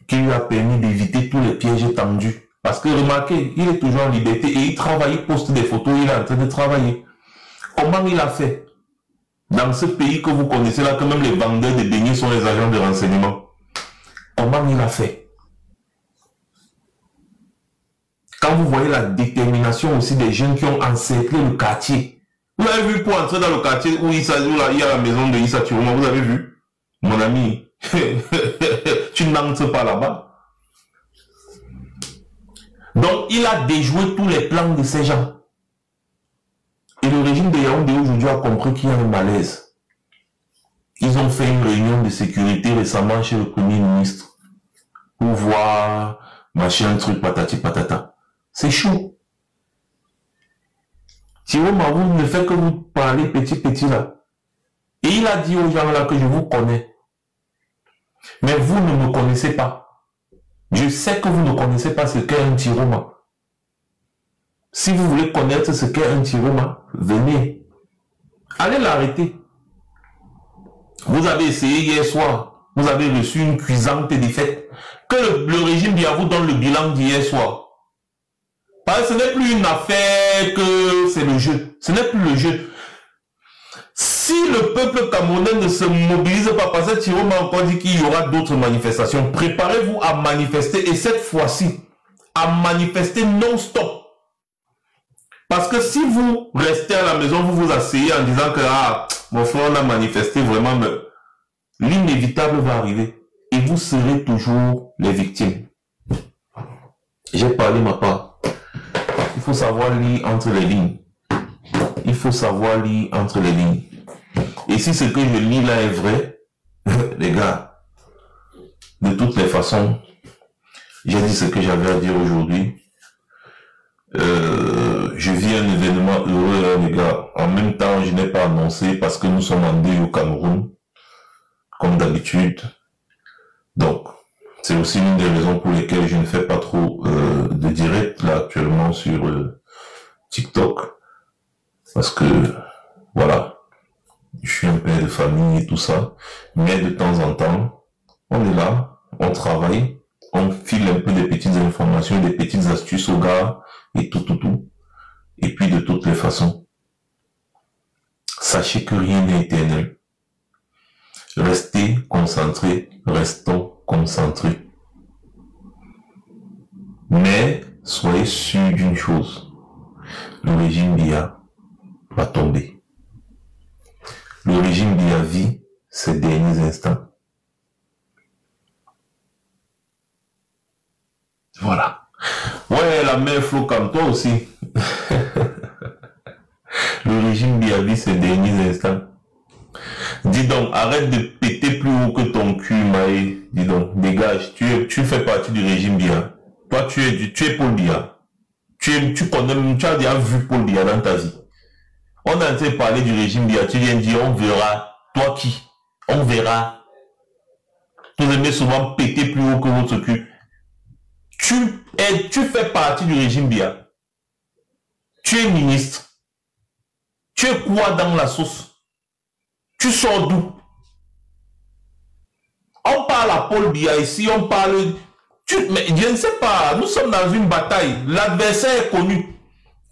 qui lui a permis d'éviter tous les pièges tendus. Parce que remarquez, il est toujours en liberté et il travaille, il poste des photos, il est en train de travailler. Comment il a fait? Dans ce pays que vous connaissez là, que même les vendeurs de beignets sont les agents de renseignement. Comment il a fait? Quand vous voyez la détermination aussi des jeunes qui ont encerclé le quartier. Vous avez vu pour entrer dans le quartier où il y a la maison de Issa Tiroma, vous avez vu? Mon ami, tu n'entres pas là-bas. Donc, il a déjoué tous les plans de ces gens. Et le régime de Yaoundé aujourd'hui a compris qu'il y a un malaise. Ils ont fait une réunion de sécurité récemment chez le Premier ministre pour voir machin, truc, patati patata. C'est chaud. Thierry Mabou ne fait que vous parler petit là. Et il a dit aux gens là que je vous connais. Mais vous ne me connaissez pas. Je sais que vous ne connaissez pas ce qu'est un Tiroma. Si vous voulez connaître ce qu'est un Tiroma, venez. Allez l'arrêter. Vous avez essayé hier soir. Vous avez reçu une cuisante défaite. Que le régime Biya vous donne le bilan d'hier soir. Parce que ce n'est plus une affaire que c'est le jeu. Ce n'est plus le jeu. Si le peuple camerounais ne se mobilise pas, parce que Thierry m'a encore dit qu'il y aura d'autres manifestations, préparez-vous à manifester, et cette fois-ci, à manifester non-stop. Parce que si vous restez à la maison, vous vous asseyez en disant que mon frère, on a manifesté vraiment, mais l'inévitable va arriver. Et vous serez toujours les victimes. J'ai parlé ma part. Il faut savoir lire entre les lignes. Il faut savoir lire entre les lignes. Et si ce que je lis là est vrai, les gars, de toutes les façons, j'ai dit ce que j'avais à dire aujourd'hui. Je vis un événement heureux, les gars. En même temps, je n'ai pas annoncé parce que nous sommes en deuil au Cameroun, comme d'habitude. Donc, c'est aussi l'une des raisons pour lesquelles je ne fais pas trop de direct là actuellement sur TikTok. Parce que, voilà, je suis un père de famille et tout ça. Mais de temps en temps, on est là, on travaille, on file un peu des petites informations, des petites astuces aux gars et tout. Et puis de toutes les façons, sachez que rien n'est éternel. Restez concentrés, restons concentrés. Mais soyez sûrs d'une chose, le régime Biya va tomber. Le régime Biya vit ses derniers instants. Voilà. Ouais, la mère Flo comme toi aussi. Le régime Biya vit ses derniers instants. Dis donc, arrête de péter plus haut que ton cul, Maë. Dis donc, dégage. Tu fais partie du régime Biya. Toi, tu es Paul Biya. Tu as déjà vu Paul Biya dans ta vie. On a en train de parler du régime Biya. Tu viens dire, on verra. Toi qui? On verra. Vous aimez souvent péter plus haut que votre cul. Tu fais partie du régime Biya. Tu es ministre. Tu es quoi dans la sauce? Tu sors d'où? On parle à Paul Biya ici, on parle... Mais je ne sais pas, nous sommes dans une bataille. L'adversaire est connu.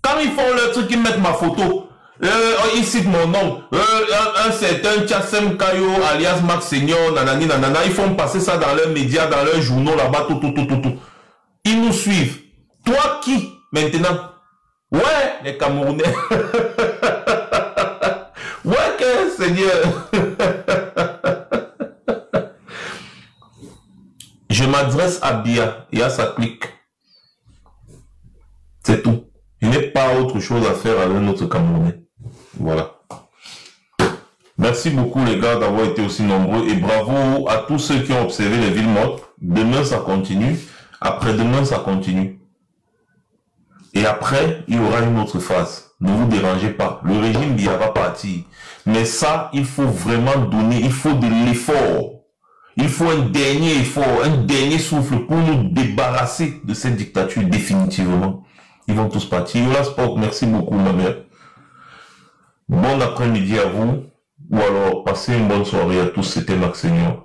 Quand ils font leur truc, ils mettent ma photo. Ils citent mon nom. Un certain Tchassem Kayo, alias Max Senior, nanani, nanana. Ils font passer ça dans leurs médias, dans leurs journaux, là-bas, tout. Ils nous suivent. Toi qui, maintenant? Ouais, les Camerounais. Ouais, que Seigneur. Je m'adresse à Biya et à sa clique. C'est tout. Je n'ai pas autre chose à faire avec notre Camerounais. Voilà. Merci beaucoup les gars d'avoir été aussi nombreux et bravo à tous ceux qui ont observé les villes mortes. Demain ça continue. Après-demain ça continue. Et après, il y aura une autre phase. Ne vous dérangez pas. Le régime Biya va partir. Mais ça, il faut vraiment donner, il faut de l'effort. Il faut un dernier effort, un dernier souffle pour nous débarrasser de cette dictature définitivement. Ils vont tous partir. Yola Sport, merci beaucoup ma mère. Bon après-midi à vous. Ou alors, passez une bonne soirée à tous. C'était Max Senior.